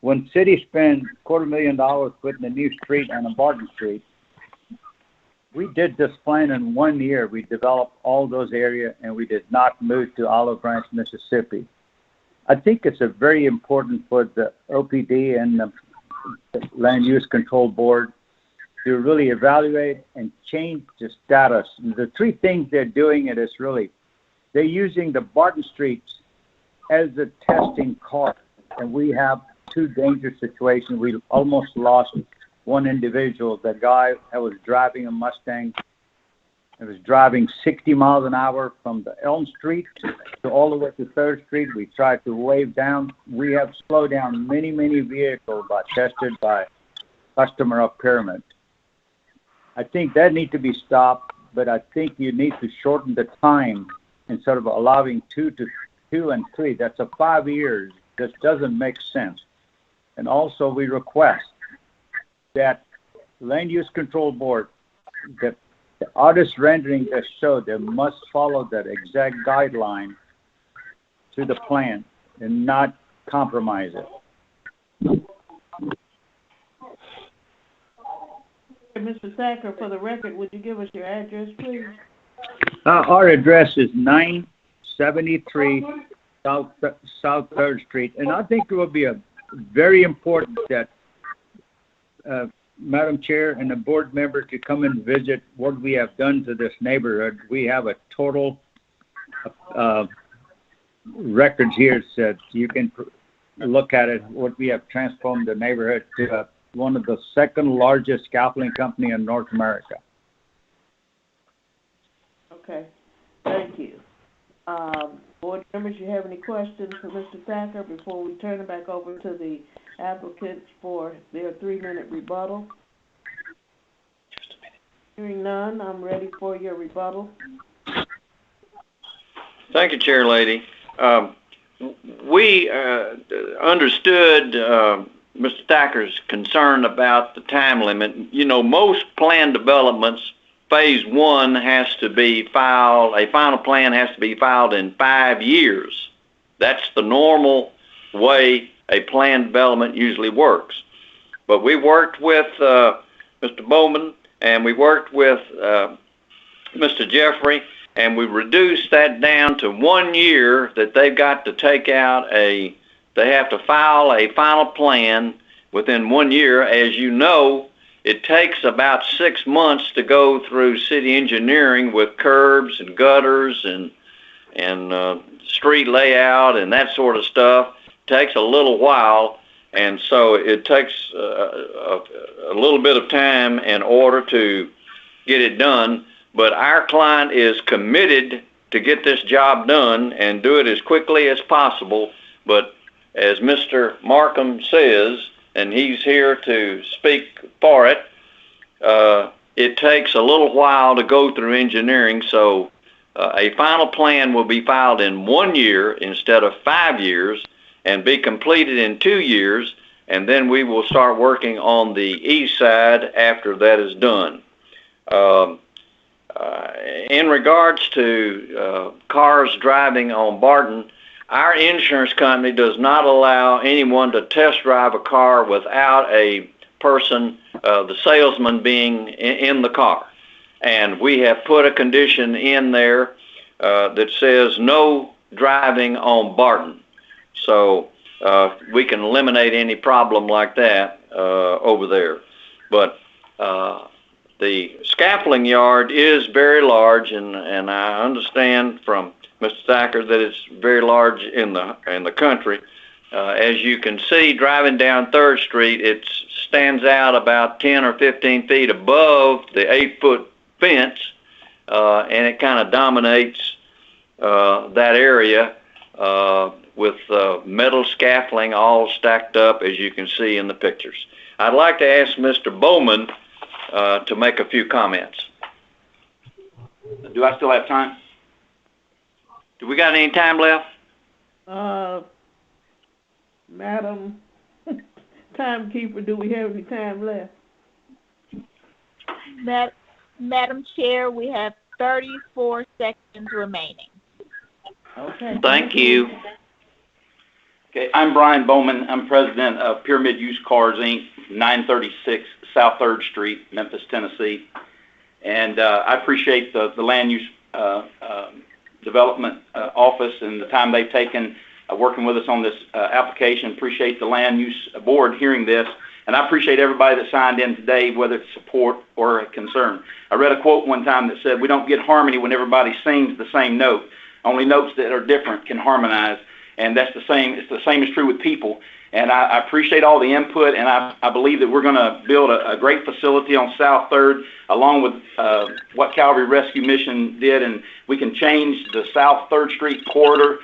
When city spends $250,000 putting a new street on a Barton Street, we did this plan in 1 year. We developed all those areas, and we did not move to Olive Branch, Mississippi. I think it's a very important for the OPD and the Land Use Control Board to really evaluate and change the status. The three things they're doing it is really, they're using the Barton Streets as a testing car, and we have two dangerous situations. We almost lost one individual. The guy that was driving a Mustang, it was driving 60 miles an hour from the Elm Street to all the way to 3rd Street. We tried to wave down. We have slowed down many, many vehicles tested by customer of Pyramid. I think that needs to be stopped. but I think you need to shorten the time instead of allowing 2 and 3. That's a 5 years. This doesn't make sense. And also we request that Land Use Control Board, that the artist rendering that show they must follow that exact guideline to the plan and not compromise it. Mr. Thacker, for the record, would you give us your address, please? Our address is 973 South 3rd Street, and I think it will be very important that Madam Chair and the board member to come and visit what we have done to this neighborhood. We have a total records here that you can look at it, what we have transformed the neighborhood to one of the second largest scaffolding company in North America. Okay, thank you. Board members, you have any questions for Mr. Thacker before we turn it back over to the applicants for their 3-minute rebuttal? Just a minute. Hearing none, I'm ready for your rebuttal. Thank you, Chair Lady. We understood Mr. Thacker's concern about the time limit. You know, most plan developments, phase 1 has to be filed, a final plan has to be filed in 5 years. That's the normal way a plan development usually works. But we worked with Mr. Bowman and we worked with Mr. Jeffrey, and we reduced that down to 1 year that they've got to take out they have to file a final plan within 1 year. As you know, it takes about 6 months to go through city engineering with curbs and gutters and street layout and that sort of stuff. It takes a little while, and so it takes a little bit of time in order to get it done. But our client is committed to get this job done and do it as quickly as possible. But as Mr. Markham says, and he's here to speak for it, it takes a little while to go through engineering, so a final plan will be filed in 1 year instead of 5 years and be completed in 2 years, and then we will start working on the east side after that is done. In regards to cars driving on Barton, our insurance company does not allow anyone to test drive a car without a person, the salesman, being in the car. And we have put a condition in there that says no driving on Barton. So we can eliminate any problem like that over there. But the scaffolding yard is very large, and I understand from Mr. Thacker that it's very large in the country. As you can see, driving down 3rd Street, it stands out about 10 or 15 feet above the 8-foot fence, and it kind of dominates that area with metal scaffolding all stacked up, as you can see in the pictures. I'd like to ask Mr. Bowman to make a few comments. Do I still have time? Do we got any time left? Madam Timekeeper, do we have any time left? Madam Chair, we have 34 seconds remaining. Okay. Thank you. Okay, I'm Brian Bowman. I'm president of Pyramid Used Cars, Inc., 936 South 3rd Street, Memphis, Tennessee. And I appreciate the Land Use Development Office and the time they've taken working with us on this application. Appreciate the Land Use Board hearing this. And I appreciate everybody that signed in today, whether it's support or a concern. I read a quote one time that said, "We don't get harmony when everybody sings the same note. Only notes that are different can harmonize." And that's the same. It's the same is true with people. And I appreciate all the input, and I believe that we're going to build a great facility on South 3rd, along with what Calvary Rescue Mission did, and we can change the South 3rd Street corridor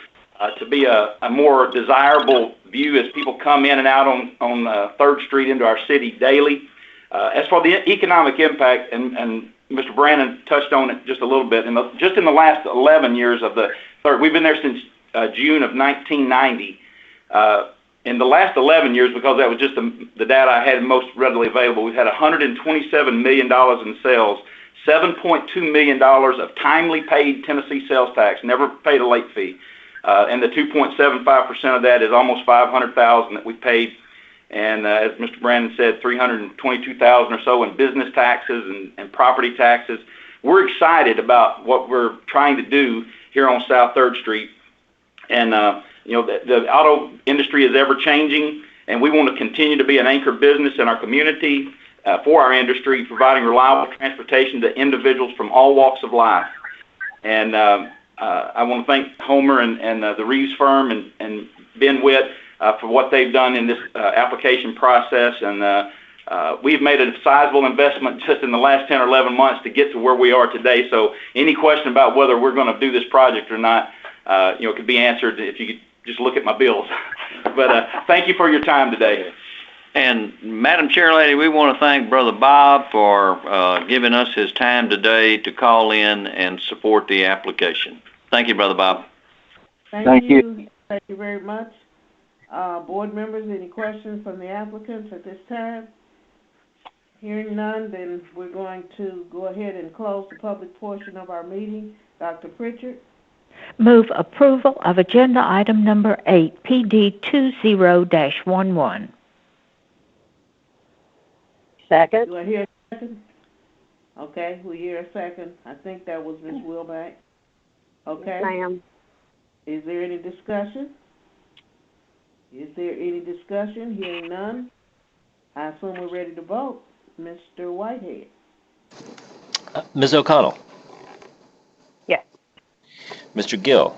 to be a more desirable view as people come in and out on 3rd Street into our city daily. As for the economic impact, and Mr. Brandon touched on it just a little bit. Just in the last 11 years of the third, we've been there since June of 1990. In the last 11 years, because that was just the data I had most readily available, we've had $127 million in sales, $7.2 million of timely paid Tennessee sales tax, never paid a late fee. And the 2.75% of that is almost $500,000 that we paid. And as Mr. Brandon said, $322,000 or so in business taxes and property taxes. We're excited about what we're trying to do here on South 3rd Street. And the auto industry is ever changing, and we want to continue to be an anchor business in our community for our industry, providing reliable transportation to individuals from all walks of life. And I want to thank Homer and the Reeves firm and Ben Witt for what they've done in this application process. And we've made a sizable investment just in the last 10 or 11 months to get to where we are today. So any question about whether we're going to do this project or not, it could be answered if you could just look at my bills. But thank you for your time today. And Madam Chairlady, we want to thank Brother Bob for giving us his time today to call in and support the application. Thank you, Brother Bob. Thank you. Thank you very much. Board members, any questions from the applicants at this time? Hearing none, then we're going to go ahead and close the public portion of our meeting. Dr. Pritchard? Move approval of agenda item number 8, PD 20-11. Second. Do I hear a second? Okay, we hear a second. I think that was Ms. Wilbank. Okay. Yes, ma'am. Is there any discussion? Hearing none, I assume we're ready to vote. Mr. Whitehead? Ms. O'Connell? Yes. Mr. Gill?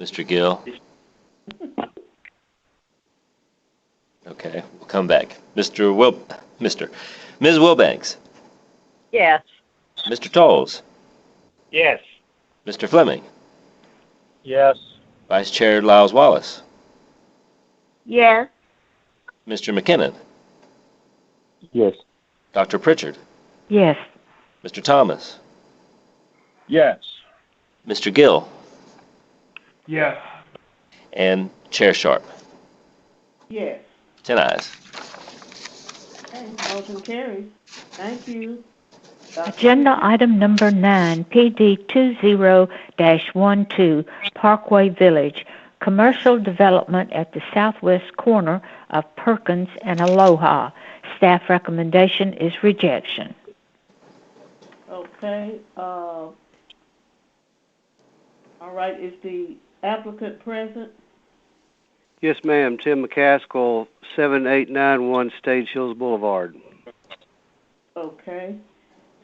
Mr. Gill? Okay, we'll come back. Ms. Wilbanks? Yes. Mr. Tolles? Yes. Mr. Fleming? Yes. Vice Chair Lyles Wallace? Yes. Mr. McKinnon? Yes. Dr. Pritchard? Yes. Mr. Thomas? Yes. Mr. Gill? Yes. And Chair Sharp? Yes. 10 ayes. Okay, motion carries. Thank you. Agenda item number 9, PD 20-12, Parkway Village, commercial development at the southwest corner of Perkins and Aloha. Staff recommendation is rejection. Okay. All right, is the applicant present? Yes, ma'am. Tim McCaskill, 7891 Stage Hills Boulevard. Okay.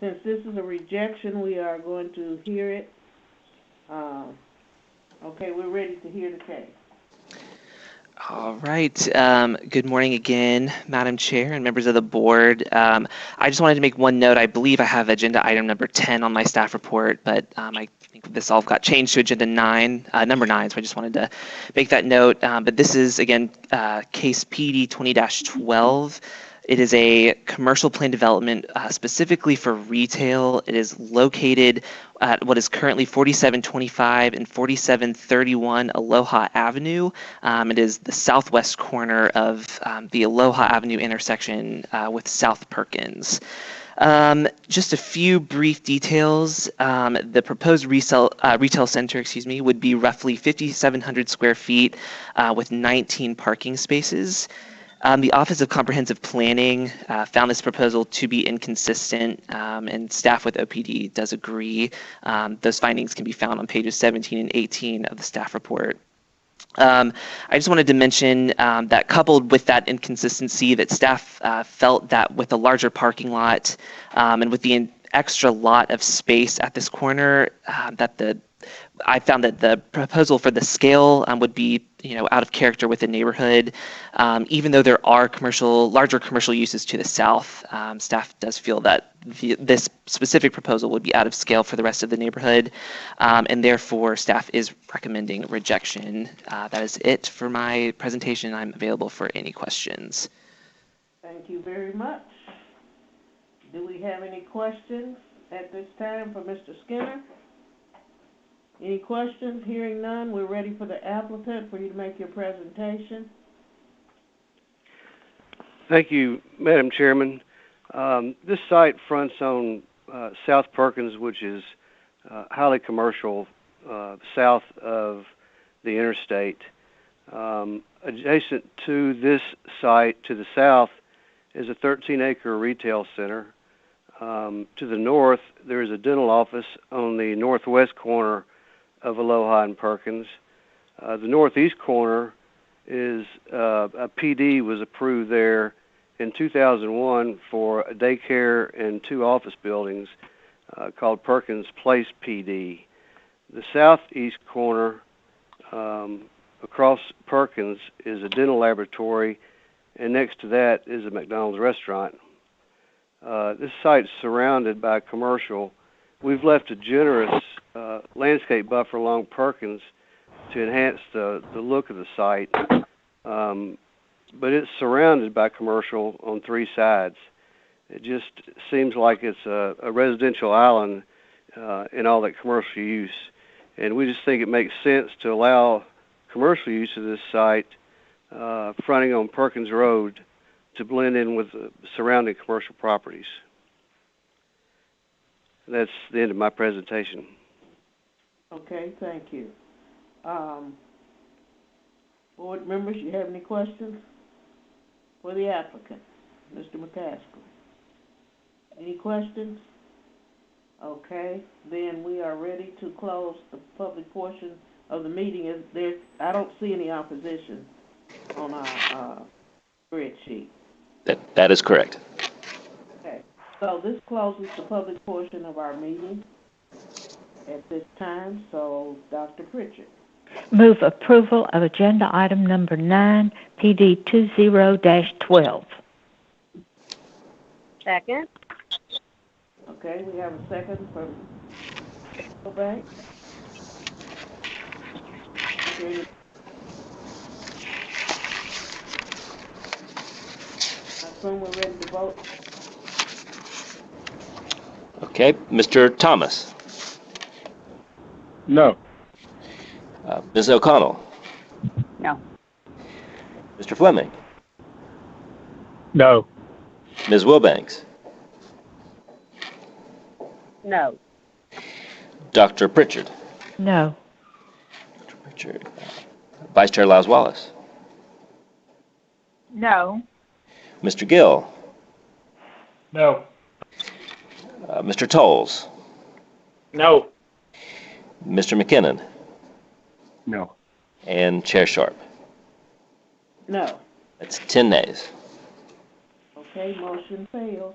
Since this is a rejection, we are going to hear it. Okay, we're ready to hear the case. All right. Good morning again, Madam Chair and members of the board. I just wanted to make one note. I believe I have agenda item number 10 on my staff report, but I think this all got changed to agenda number 9, so I just wanted to make that note. But this is, again, case PD 20-12. It is a commercial plan development specifically for retail. It is located at what is currently 4725 and 4731 Aloha Avenue. It is the southwest corner of the Aloha Avenue intersection with South Perkins. Just a few brief details. The proposed retail center, would be roughly 5,700 square feet with 19 parking spaces. The Office of Comprehensive Planning found this proposal to be inconsistent, and staff with OPD does agree. Those findings can be found on pages 17 and 18 of the staff report. I just wanted to mention that coupled with that inconsistency, that staff felt that with a larger parking lot and with the extra lot of space at this corner, I found that the proposal for the scale would be, out of character with the neighborhood. Even though there are larger commercial uses to the south, staff does feel that this specific proposal would be out of scale for the rest of the neighborhood, and therefore staff is recommending rejection. That is it for my presentation. I'm available for any questions. Thank Thank you very much. Do we have any questions at this time for Mr. Skinner? Any questions? Hearing none, we're ready for the applicant for you to make your presentation. Thank you, Madam Chairman. This site fronts on South Perkins, which is highly commercial, south of the interstate. Adjacent to this site, to the south, is a 13-acre retail center. To the north, there is a dental office on the northwest corner of Aloha and Perkins. The northeast corner is a PD was approved there in 2001 for a daycare and 2 office buildings called Perkins Place PD. The southeast corner across Perkins is a dental laboratory, and next to that is a McDonald's restaurant. This site's surrounded by commercial. We've left a generous landscape buffer along Perkins to enhance the look of the site, but it's surrounded by commercial on 3 sides. It just seems like it's a residential island in all that commercial use, and we just think it makes sense to allow commercial use of this site fronting on Perkins Road to blend in with the surrounding commercial properties. That's the end of my presentation. Okay, thank you. Board members, you have any questions for the applicant, Mr. McCaskill? Any questions? Okay, then we are ready to close the public portion of the meeting. I don't see any opposition on our spreadsheet. That is correct. Okay, so this closes the public portion of our meeting at this time. So, Dr. Pritchard. Move approval of agenda item number 9, PD 20-12. Second. Okay, we have a second from Bank. I assume we're ready to vote. Okay, Mr. Thomas. No. Ms. O'Connell. No. Mr. Fleming. No. Ms. Wilbanks. No. Dr. Pritchard. No. Dr. Pritchard. Vice Chair Laz Wallace. No. Mr. Gill. No. Mr. Tolles. No. Mr. McKinnon. No. And Chair Sharp. No. That's 10 nays. Okay, motion fails.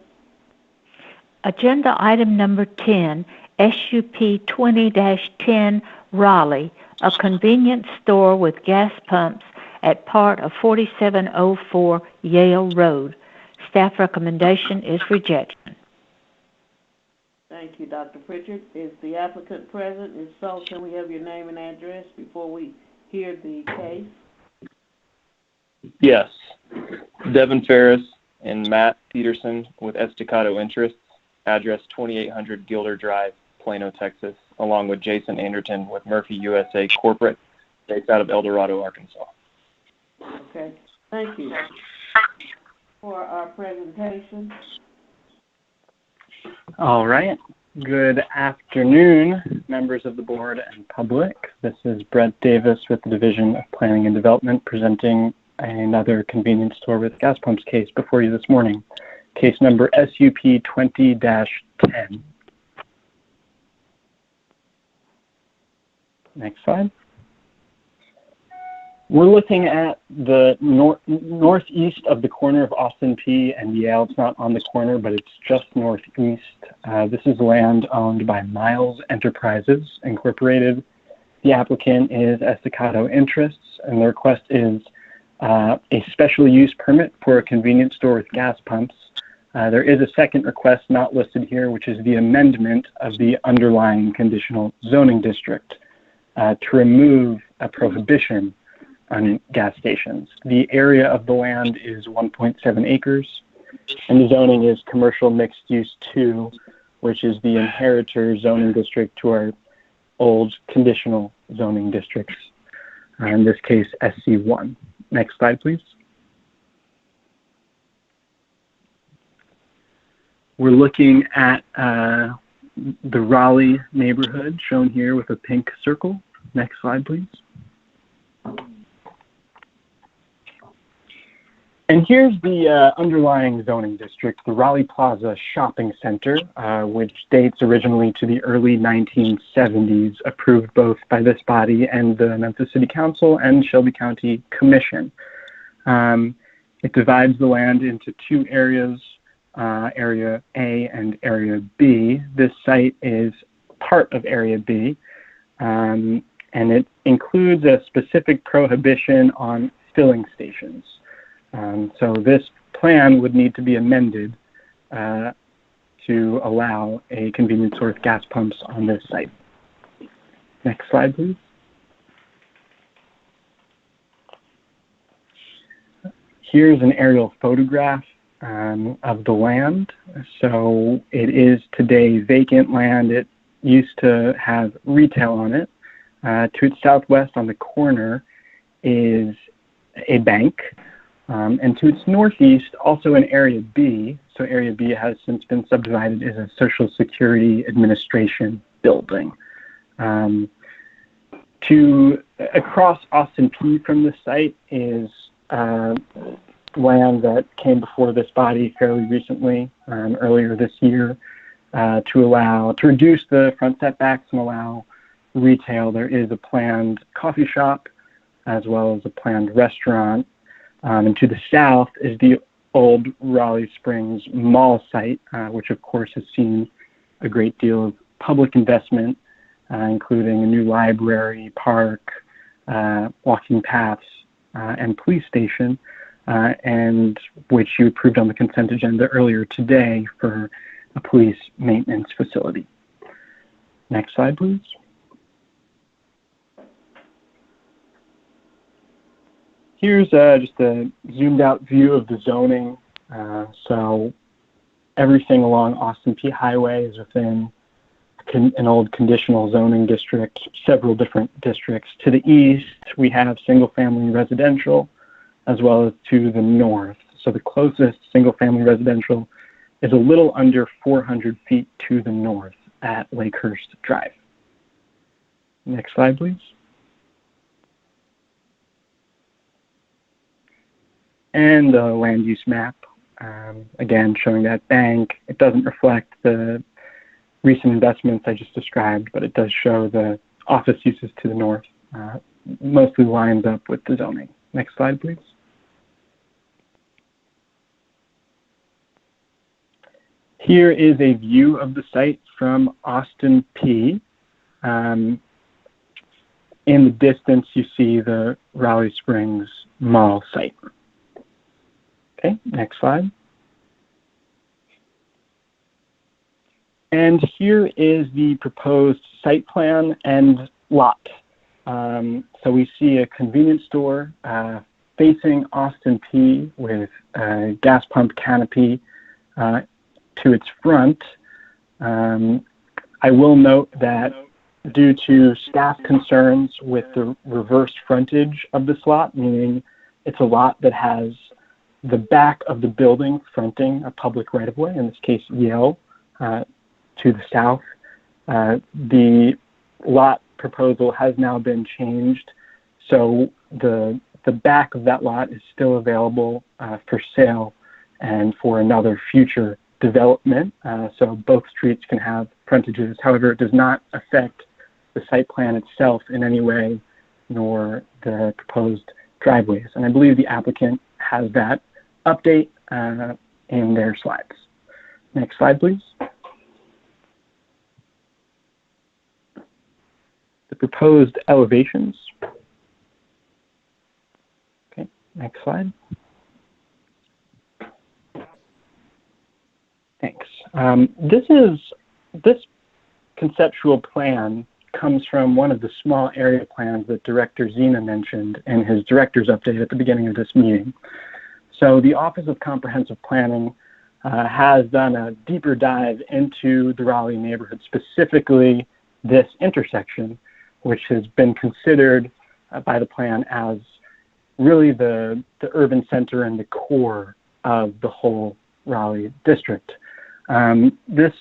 Agenda item number 10, SUP 20-10 Raleigh, a convenience store with gas pumps at part of 4704 Yale Road. Staff recommendation is rejection. Thank you, Dr. Pritchard. Is the applicant present? If so, can we have your name and address before we hear the case? Yes. Devin Ferris and Matt Peterson with Estacado Interests, address 2800 Gilder Drive, Plano, Texas, along with Jason Anderton with Murphy USA Corporate, based out of El Dorado, Arkansas. Okay, thank you for our presentation. All right. Good afternoon, members of the board and public. This is Brett Davis with the Division of Planning and Development presenting another convenience store with gas pumps case before you this morning. Case number SUP 20-10. Next slide. We're looking at the northeast of the corner of Austin P and Yale. It's not on the corner, but it's just northeast. This is land owned by Miles Enterprises, Incorporated. The applicant is Estacado Interests, and the request is a special use permit for a convenience store with gas pumps. There is a second request not listed here, which is the amendment of the underlying conditional zoning district to remove a prohibition on gas stations. The area of the land is 1.7 acres. And the zoning is commercial mixed use 2, which is the inheritor zoning district to our old conditional zoning districts, in this case SC1. Next slide, please. We're looking at the Raleigh neighborhood, shown here with a pink circle. Next slide, please. And here's the underlying zoning district, the Raleigh Plaza Shopping Center, which dates originally to the early 1970s, approved both by this body and the Memphis City Council and Shelby County Commission. It divides the land into 2 areas, Area A and Area B. This site is part of Area B, and it includes a specific prohibition on filling stations. So this plan would need to be amended to allow a convenience store with gas pumps on this site. Next slide, please. Here's an aerial photograph of the land. So it is today vacant land. It used to have retail on it. To its southwest on the corner is a bank. And to its northeast, also in Area B, so Area B has since been subdivided as a Social Security Administration building. Across Austin P from the site is land that came before this body fairly recently, earlier this year, to reduce the front setbacks and allow retail. There is a planned coffee shop as well as a planned restaurant. And to the south is the old Raleigh Springs Mall site, which of course has seen a great deal of public investment, including a new library, park, walking paths, and police station, and which you approved on the consent agenda earlier today for a police maintenance facility. Next slide, please. Here's just a zoomed out view of the zoning. So everything along Austin P Highway is within an old conditional zoning district, several different districts. To the east, we have single family residential, as well as to the north. So the closest single family residential is a little under 400 feet to the north at Lakehurst Drive. Next slide, please. And the land use map, again, showing that bank. It doesn't reflect the recent investments I just described, but it does show the office uses to the north. Mostly lines up with the zoning. Next slide, please. Here is a view of the site from Austin P. In the distance, you see the Raleigh Springs Mall site. Okay, next slide. And here is the proposed site plan and lot. So we see a convenience store facing Austin P with a gas pump canopy to its front. I will note that due to staff concerns with the reverse frontage of this lot, meaning it's a lot that has the back of the building fronting a public right-of-way, in this case Yale, to the south. The lot proposal has now been changed, so the back of that lot is still available for sale and for another future development. So both streets can have frontages. However, it does not affect the site plan itself in any way, nor the proposed driveways. And I believe the applicant has that update in their slides. Next slide, please. The proposed elevations. Okay, next slide. Thanks. This conceptual plan comes from one of the small area plans that Director Zena mentioned in his director's update at the beginning of this meeting. So the Office of Comprehensive Planning has done a deeper dive into the Raleigh neighborhood, specifically this intersection, which has been considered by the plan as really the urban center and the core of the whole Raleigh district. This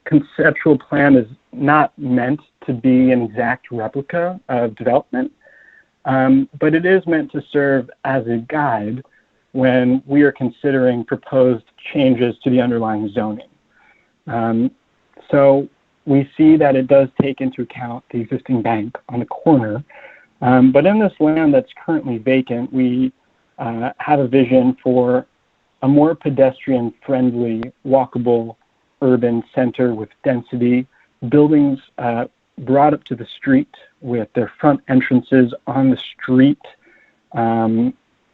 conceptual plan is not meant to be an exact replica of development, but it is meant to serve as a guide when we are considering proposed changes to the underlying zoning. So we see that it does take into account the existing bank on the corner, but in this land that's currently vacant, we have a vision for a more pedestrian-friendly, walkable urban center with density, buildings brought up to the street with their front entrances on the street.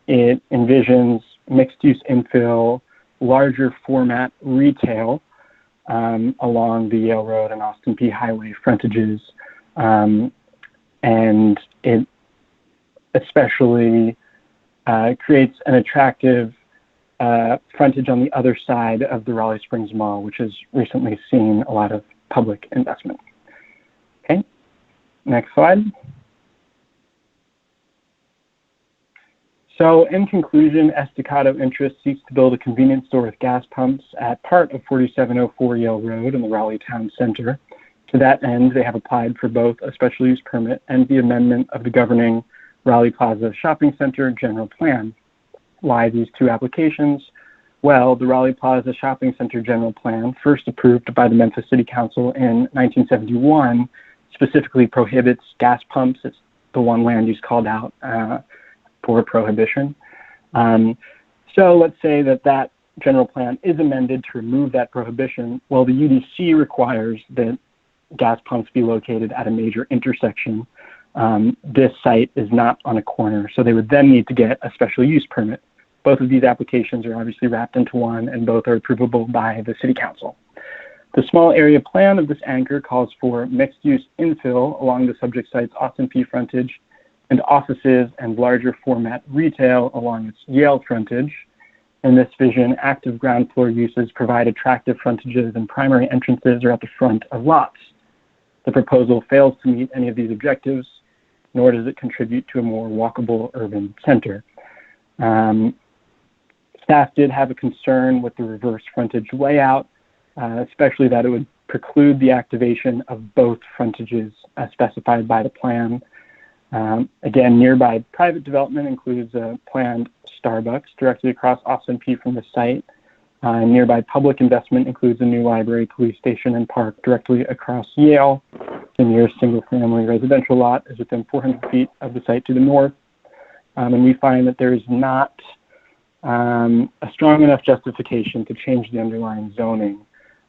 It envisions mixed-use infill, larger format retail along the Yale Road and Austin Peay Highway frontages. And it especially creates an attractive frontage on the other side of the Raleigh Springs Mall, which has recently seen a lot of public investment. Okay, next slide. So in conclusion, Estacado Interest seeks to build a convenience store with gas pumps at part of 4704 Yale Road in the Raleigh Town Center. To that end, they have applied for both a special use permit and the amendment of the governing Raleigh Plaza Shopping Center general plan. Why these two applications? Well, the Raleigh Plaza Shopping Center general plan, first approved by the Memphis City Council in 1971, specifically prohibits gas pumps. It's the one land use called out for prohibition. So let's say that general plan is amended to remove that prohibition. Well, the UDC requires that gas pumps be located at a major intersection. This site is not on a corner, so they would then need to get a special use permit. Both of these applications are obviously wrapped into one, and both are approvable by the City Council. The small area plan of this anchor calls for mixed-use infill along the subject site's Austin Peay frontage and offices and larger format retail along its Yale frontage. In this vision, active ground floor uses provide attractive frontages and primary entrances are at the front of lots. The proposal fails to meet any of these objectives, nor does it contribute to a more walkable urban center. Staff did have a concern with the reverse frontage layout, especially that it would preclude the activation of both frontages as specified by the plan. Again, nearby private development includes a planned Starbucks directly across Austin Peay from the site. Nearby public investment includes a new library, police station, and park directly across Yale. The nearest single-family residential lot is within 400 feet of the site to the north. And we find that there is not a strong enough justification to change the underlying zoning,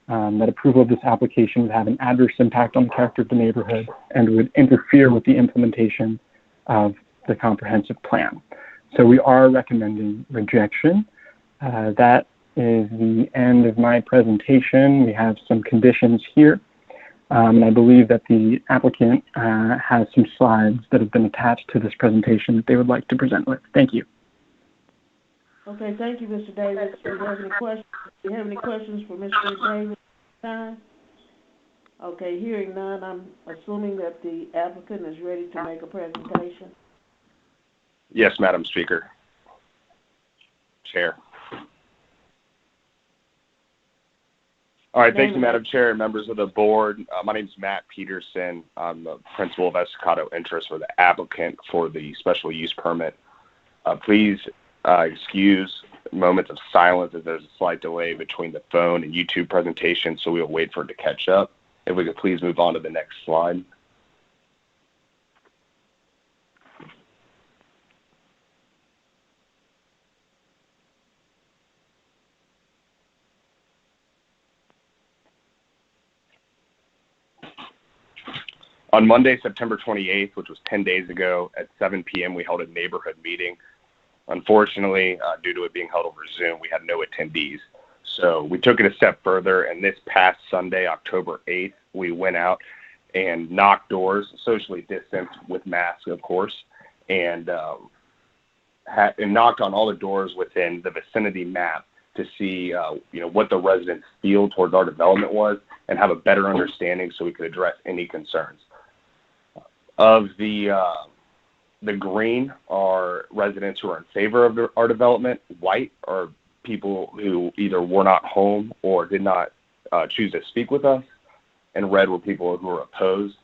that approval of this application would have an adverse impact on the character of the neighborhood and would interfere with the implementation of the comprehensive plan. So we are recommending rejection. That is the end of my presentation. We have some conditions here. And I believe that the applicant has some slides that have been attached to this presentation that they would like to present with. Thank you. Okay, thank you, Mr. Davis. Do you have any questions? Do you have any questions for Mr. Davis? Okay, hearing none, I'm assuming that the applicant is ready to make a presentation. Yes, Madam Speaker. Chair. All right, thank you, Madam Chair and members of the board. My name is Matt Peterson. I'm the principal of Estacado Interest for the applicant for the special use permit. Please excuse moments of silence as there's a slight delay between the phone and YouTube presentation, so we'll wait for it to catch up. If we could please move on to the next slide. On Monday, September 28th, which was 10 days ago, at 7 p.m., we held a neighborhood meeting. Unfortunately, due to it being held over Zoom, we had no attendees. So we took it a step further, and this past Sunday, October 8th, we went out and knocked doors, socially distanced with masks, of course, and knocked on all the doors within the vicinity map to see, what the residents feel towards our development was and have a better understanding so we could address any concerns. Of the green are residents who are in favor of our development. White are people who either were not home or did not choose to speak with us. And red were people who were opposed.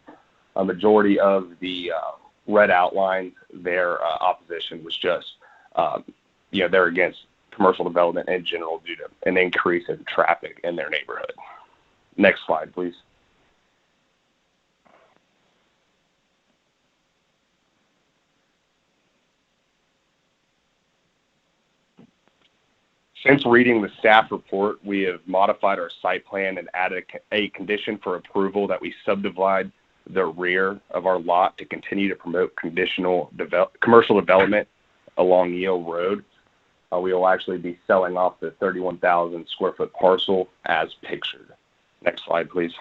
A majority of the red outlines, their opposition was just, they're against commercial development in general due to an increase in traffic in their neighborhood. Next slide, please. Since reading the staff report, we have modified our site plan and added a condition for approval that we subdivide the rear of our lot to continue to promote commercial development along Yale Road. We will actually be selling off the 31,000 square foot parcel as pictured. Next slide, please.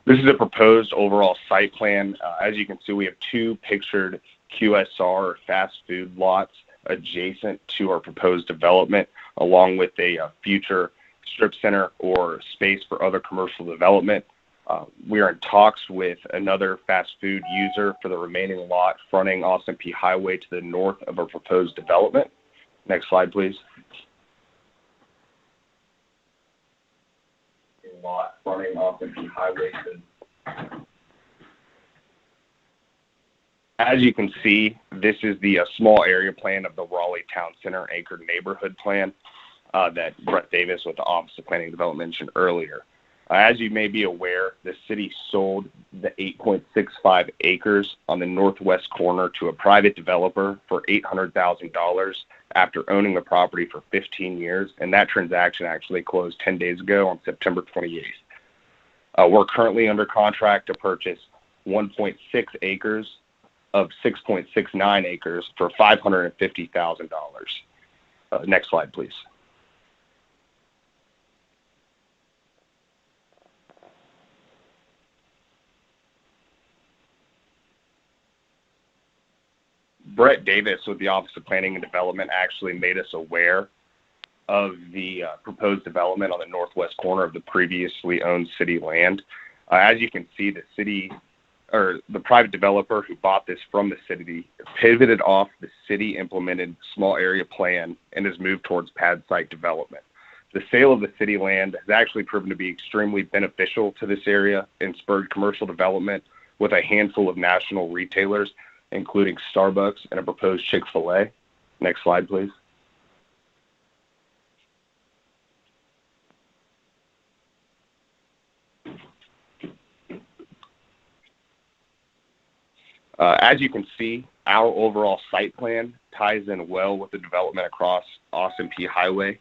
This is a proposed overall site plan. As you can see, we have two pictured QSR or fast food lots adjacent to our proposed development, along with a future strip center or space for other commercial development. We are in talks with another fast food user for the remaining lot fronting Austin P Highway to the north of our proposed development. Next slide, please. Lot fronting Austin P Highway to... As you can see, this is the small area plan of the Raleigh Town Center anchored neighborhood plan that Brett Davis with the Office of Planning and Development mentioned earlier. As you may be aware, the city sold the 8.65 acres on the northwest corner to a private developer for $800,000 after owning the property for 15 years, and that transaction actually closed 10 days ago on September 28th. We're currently under contract to purchase 1.6 acres of 6.69 acres for $550,000. Next slide, please. Brett Davis with the Office of Planning and Development actually made us aware of the proposed development on the northwest corner of the previously owned city land. As you can see, the private developer who bought this from the city pivoted off the city implemented small area plan and has moved towards pad site development. The sale of the city land has actually proven to be extremely beneficial to this area and spurred commercial development with a handful of national retailers, including Starbucks and a proposed Chick-fil-A. Next slide, please. As you can see, our overall site plan ties in well with the development across Austin P Highway.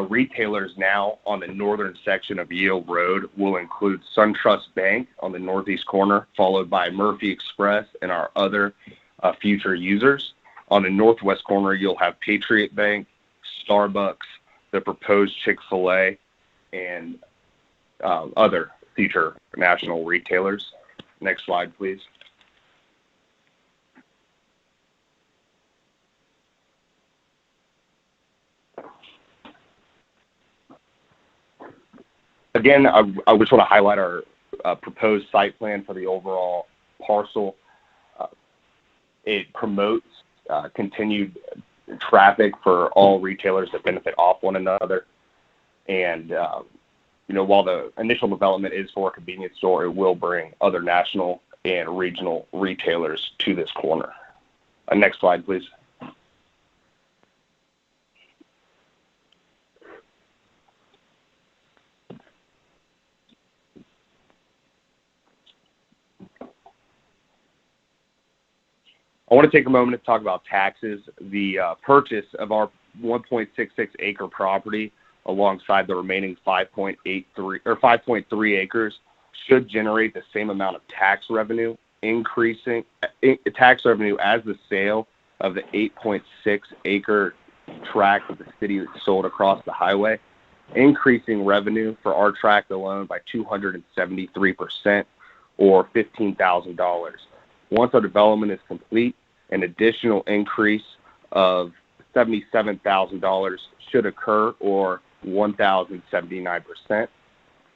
Retailers now on the northern section of Yale Road will include SunTrust Bank on the northeast corner, followed by Murphy Express and our other future users. On the northwest corner, you'll have Patriot Bank, Starbucks, the proposed Chick-fil-A, and other future national retailers. Next slide, please. Again, I just want to highlight our proposed site plan for the overall parcel. It promotes continued traffic for all retailers that benefit off one another. And, while the initial development is for a convenience store, it will bring other national and regional retailers to this corner. Next slide, please. I want to take a moment to talk about taxes. The purchase of our 1.66 acre property alongside the remaining 5.3 acres should generate the same amount of tax revenue, increasing tax revenue as the sale of the 8.6 acre tract that the city sold across the highway. increasing revenue for our tract alone by 273%, or $15,000. Once our development is complete, an additional increase of $77,000 should occur, or 1,079%.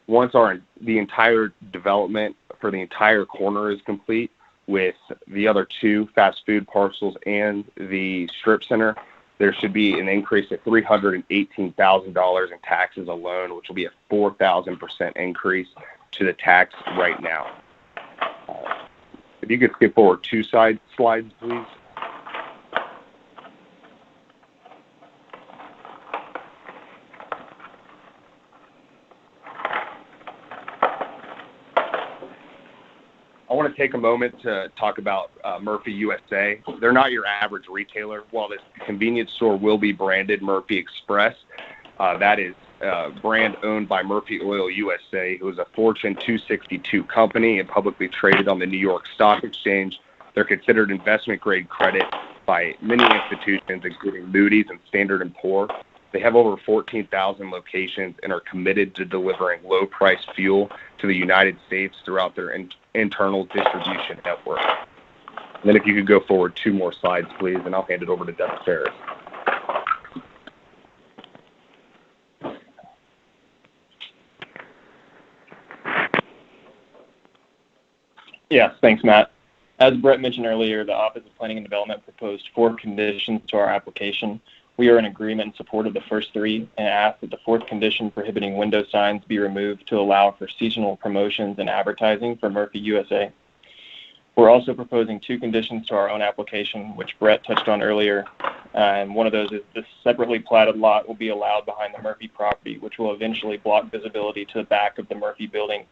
Once the entire development for the entire corner is complete, with the other two fast food parcels and the strip center, there should be an increase of $318,000 in taxes alone, which will be a 4,000% increase to the tax right now. If you could skip forward 2 slides, please. I want to take a moment to talk about Murphy USA. They're not your average retailer. While this convenience store will be branded Murphy Express, that is a brand owned by Murphy Oil USA, who is a Fortune 262 company and publicly traded on the New York Stock Exchange. They're considered investment-grade credit by many institutions, including Moody's and Standard & Poor's. They have over 14,000 locations and are committed to delivering low-priced fuel to the United States throughout their internal distribution network. And then if you could go forward 2 more slides, please, and I'll hand it over to Deborah Ferris. Yes, thanks, Matt. As Brett mentioned earlier, the Office of Planning and Development proposed 4 conditions to our application. We are in agreement in support of the first 3 and ask that the 4th condition prohibiting window signs be removed to allow for seasonal promotions and advertising for Murphy USA. We're also proposing 2 conditions to our own application, which Brett touched on earlier, and one of those is the separately platted lot will be allowed behind the Murphy property, which will eventually block visibility to the back of the Murphy building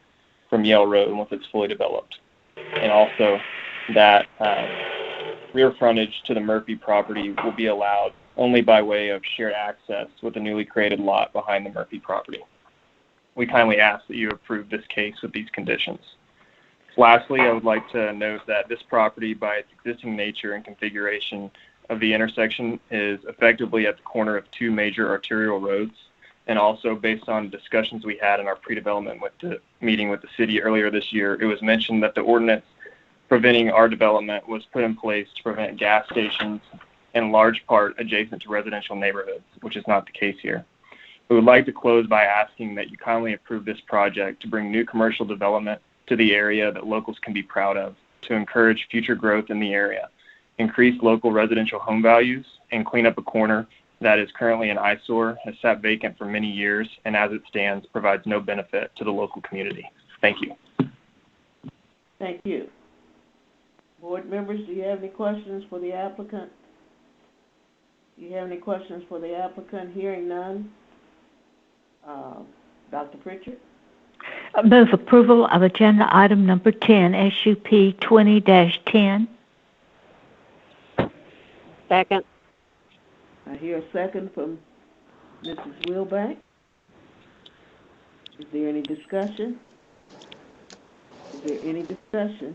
from Yale Road once it's fully developed. And also that rear frontage to the Murphy property will be allowed only by way of shared access with the newly created lot behind the Murphy property. We kindly ask that you approve this case with these conditions. Lastly, I would like to note that this property, by its existing nature and configuration of the intersection, is effectively at the corner of 2 major arterial roads, and also based on discussions we had in our pre-development meeting with the city earlier this year, it was mentioned that the ordinance preventing our development was put in place to prevent gas stations in large part adjacent to residential neighborhoods, which is not the case here. We would like to close by asking that you kindly approve this project to bring new commercial development to the area that locals can be proud of, to encourage future growth in the area, increase local residential home values, and clean up a corner that is currently an eyesore, has sat vacant for many years, and as it stands, provides no benefit to the local community. Thank you. Thank you. Board members, do you have any questions for the applicant? Do you have any questions for the applicant? Hearing none. Dr. Pritchard? Move approval of agenda item number 10, SUP 20-10. Second. I hear a second from Mrs. Wilbank. Is there any discussion? Is there any discussion?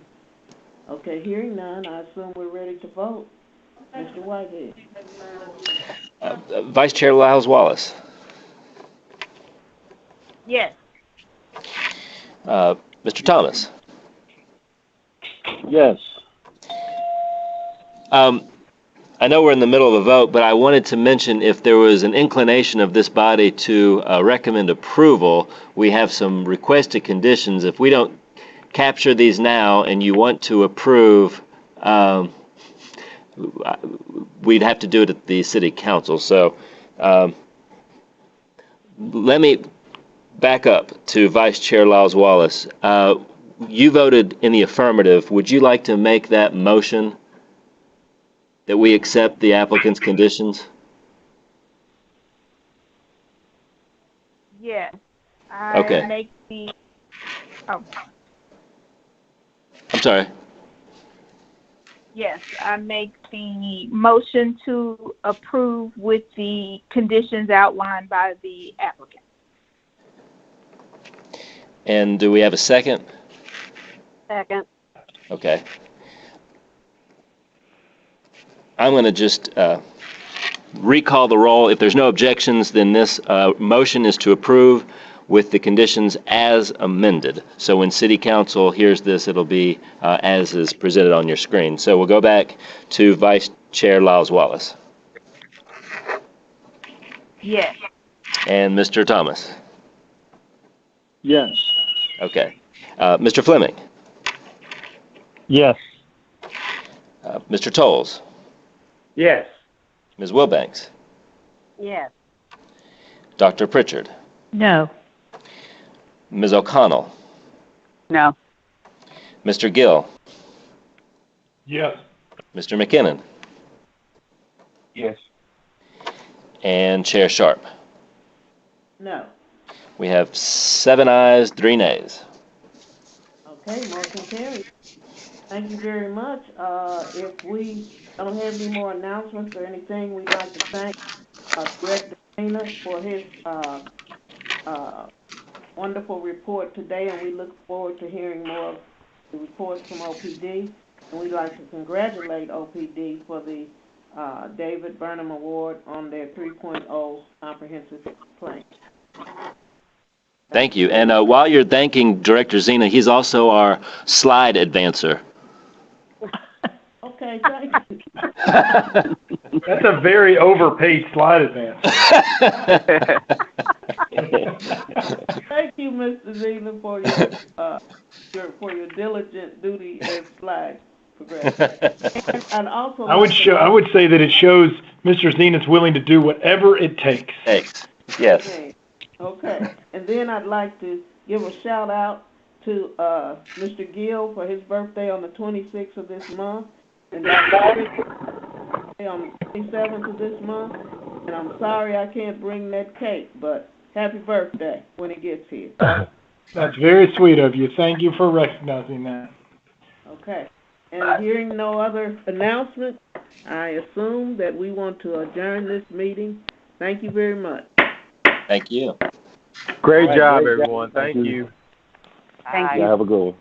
Okay, hearing none, I assume we're ready to vote. Mr. Whitehead. Vice Chair Lyles Wallace. Yes. Mr. Thomas. Yes. I know we're in the middle of a vote, but I wanted to mention if there was an inclination of this body to recommend approval, we have some requested conditions. If we don't capture these now and you want to approve, we'd have to do it at the city council. So let me back up to Vice Chair Lyles Wallace. You voted in the affirmative. Would you like to make that motion that we accept the applicant's conditions? Yes. Okay. Make the. Oh. I'm sorry. Yes, I make the motion to approve with the conditions outlined by the applicant. And do we have a second? Second. Okay. I'm going to just recall the roll. If there's no objections, then this motion is to approve with the conditions as amended. So when City Council hears this, it'll be as is presented on your screen. So we'll go back to Vice Chair Lyles Wallace. Yes. And Mr. Thomas. Yes. Okay. Mr. Fleming. Yes. Mr. Tolles. Yes. Ms. Wilbanks. Yes. Dr. Pritchard. No. Ms. O'Connell. No. Mr. Gill. Yes. Mr. McKinnon. Yes. And Chair Sharp. No. We have 7 ayes, 3 nays. Okay, motion carries. Thank you very much. If we don't have any more announcements or anything, we'd like to thank Director Zena for his wonderful report today, and we look forward to hearing more of the reports from OPD. And we'd like to congratulate OPD for the David Burnham Award on their 3.0 comprehensive plan. Thank you. And while you're thanking Director Zena, he's also our slide advancer. Okay, thank you. That's a very overpaid slide advance. Thank you, Mr. Zena, for your diligent duty as slide progressor. And also, I would say that it shows Mr. Zena's willing to do whatever it takes. Yes. Okay. And then I'd like to give a shout out to Mr. Gill for his birthday on the 26th of this month, and Dr. on the 27th of this month. And I'm sorry I can't bring that cake, but happy birthday when it gets here. That's very sweet of you. Thank you for recognizing that. Okay. And hearing no other announcements, I assume that we want to adjourn this meeting. Thank you very much. Thank you. Great job, everyone. Thank you. Thank you. Have a good one.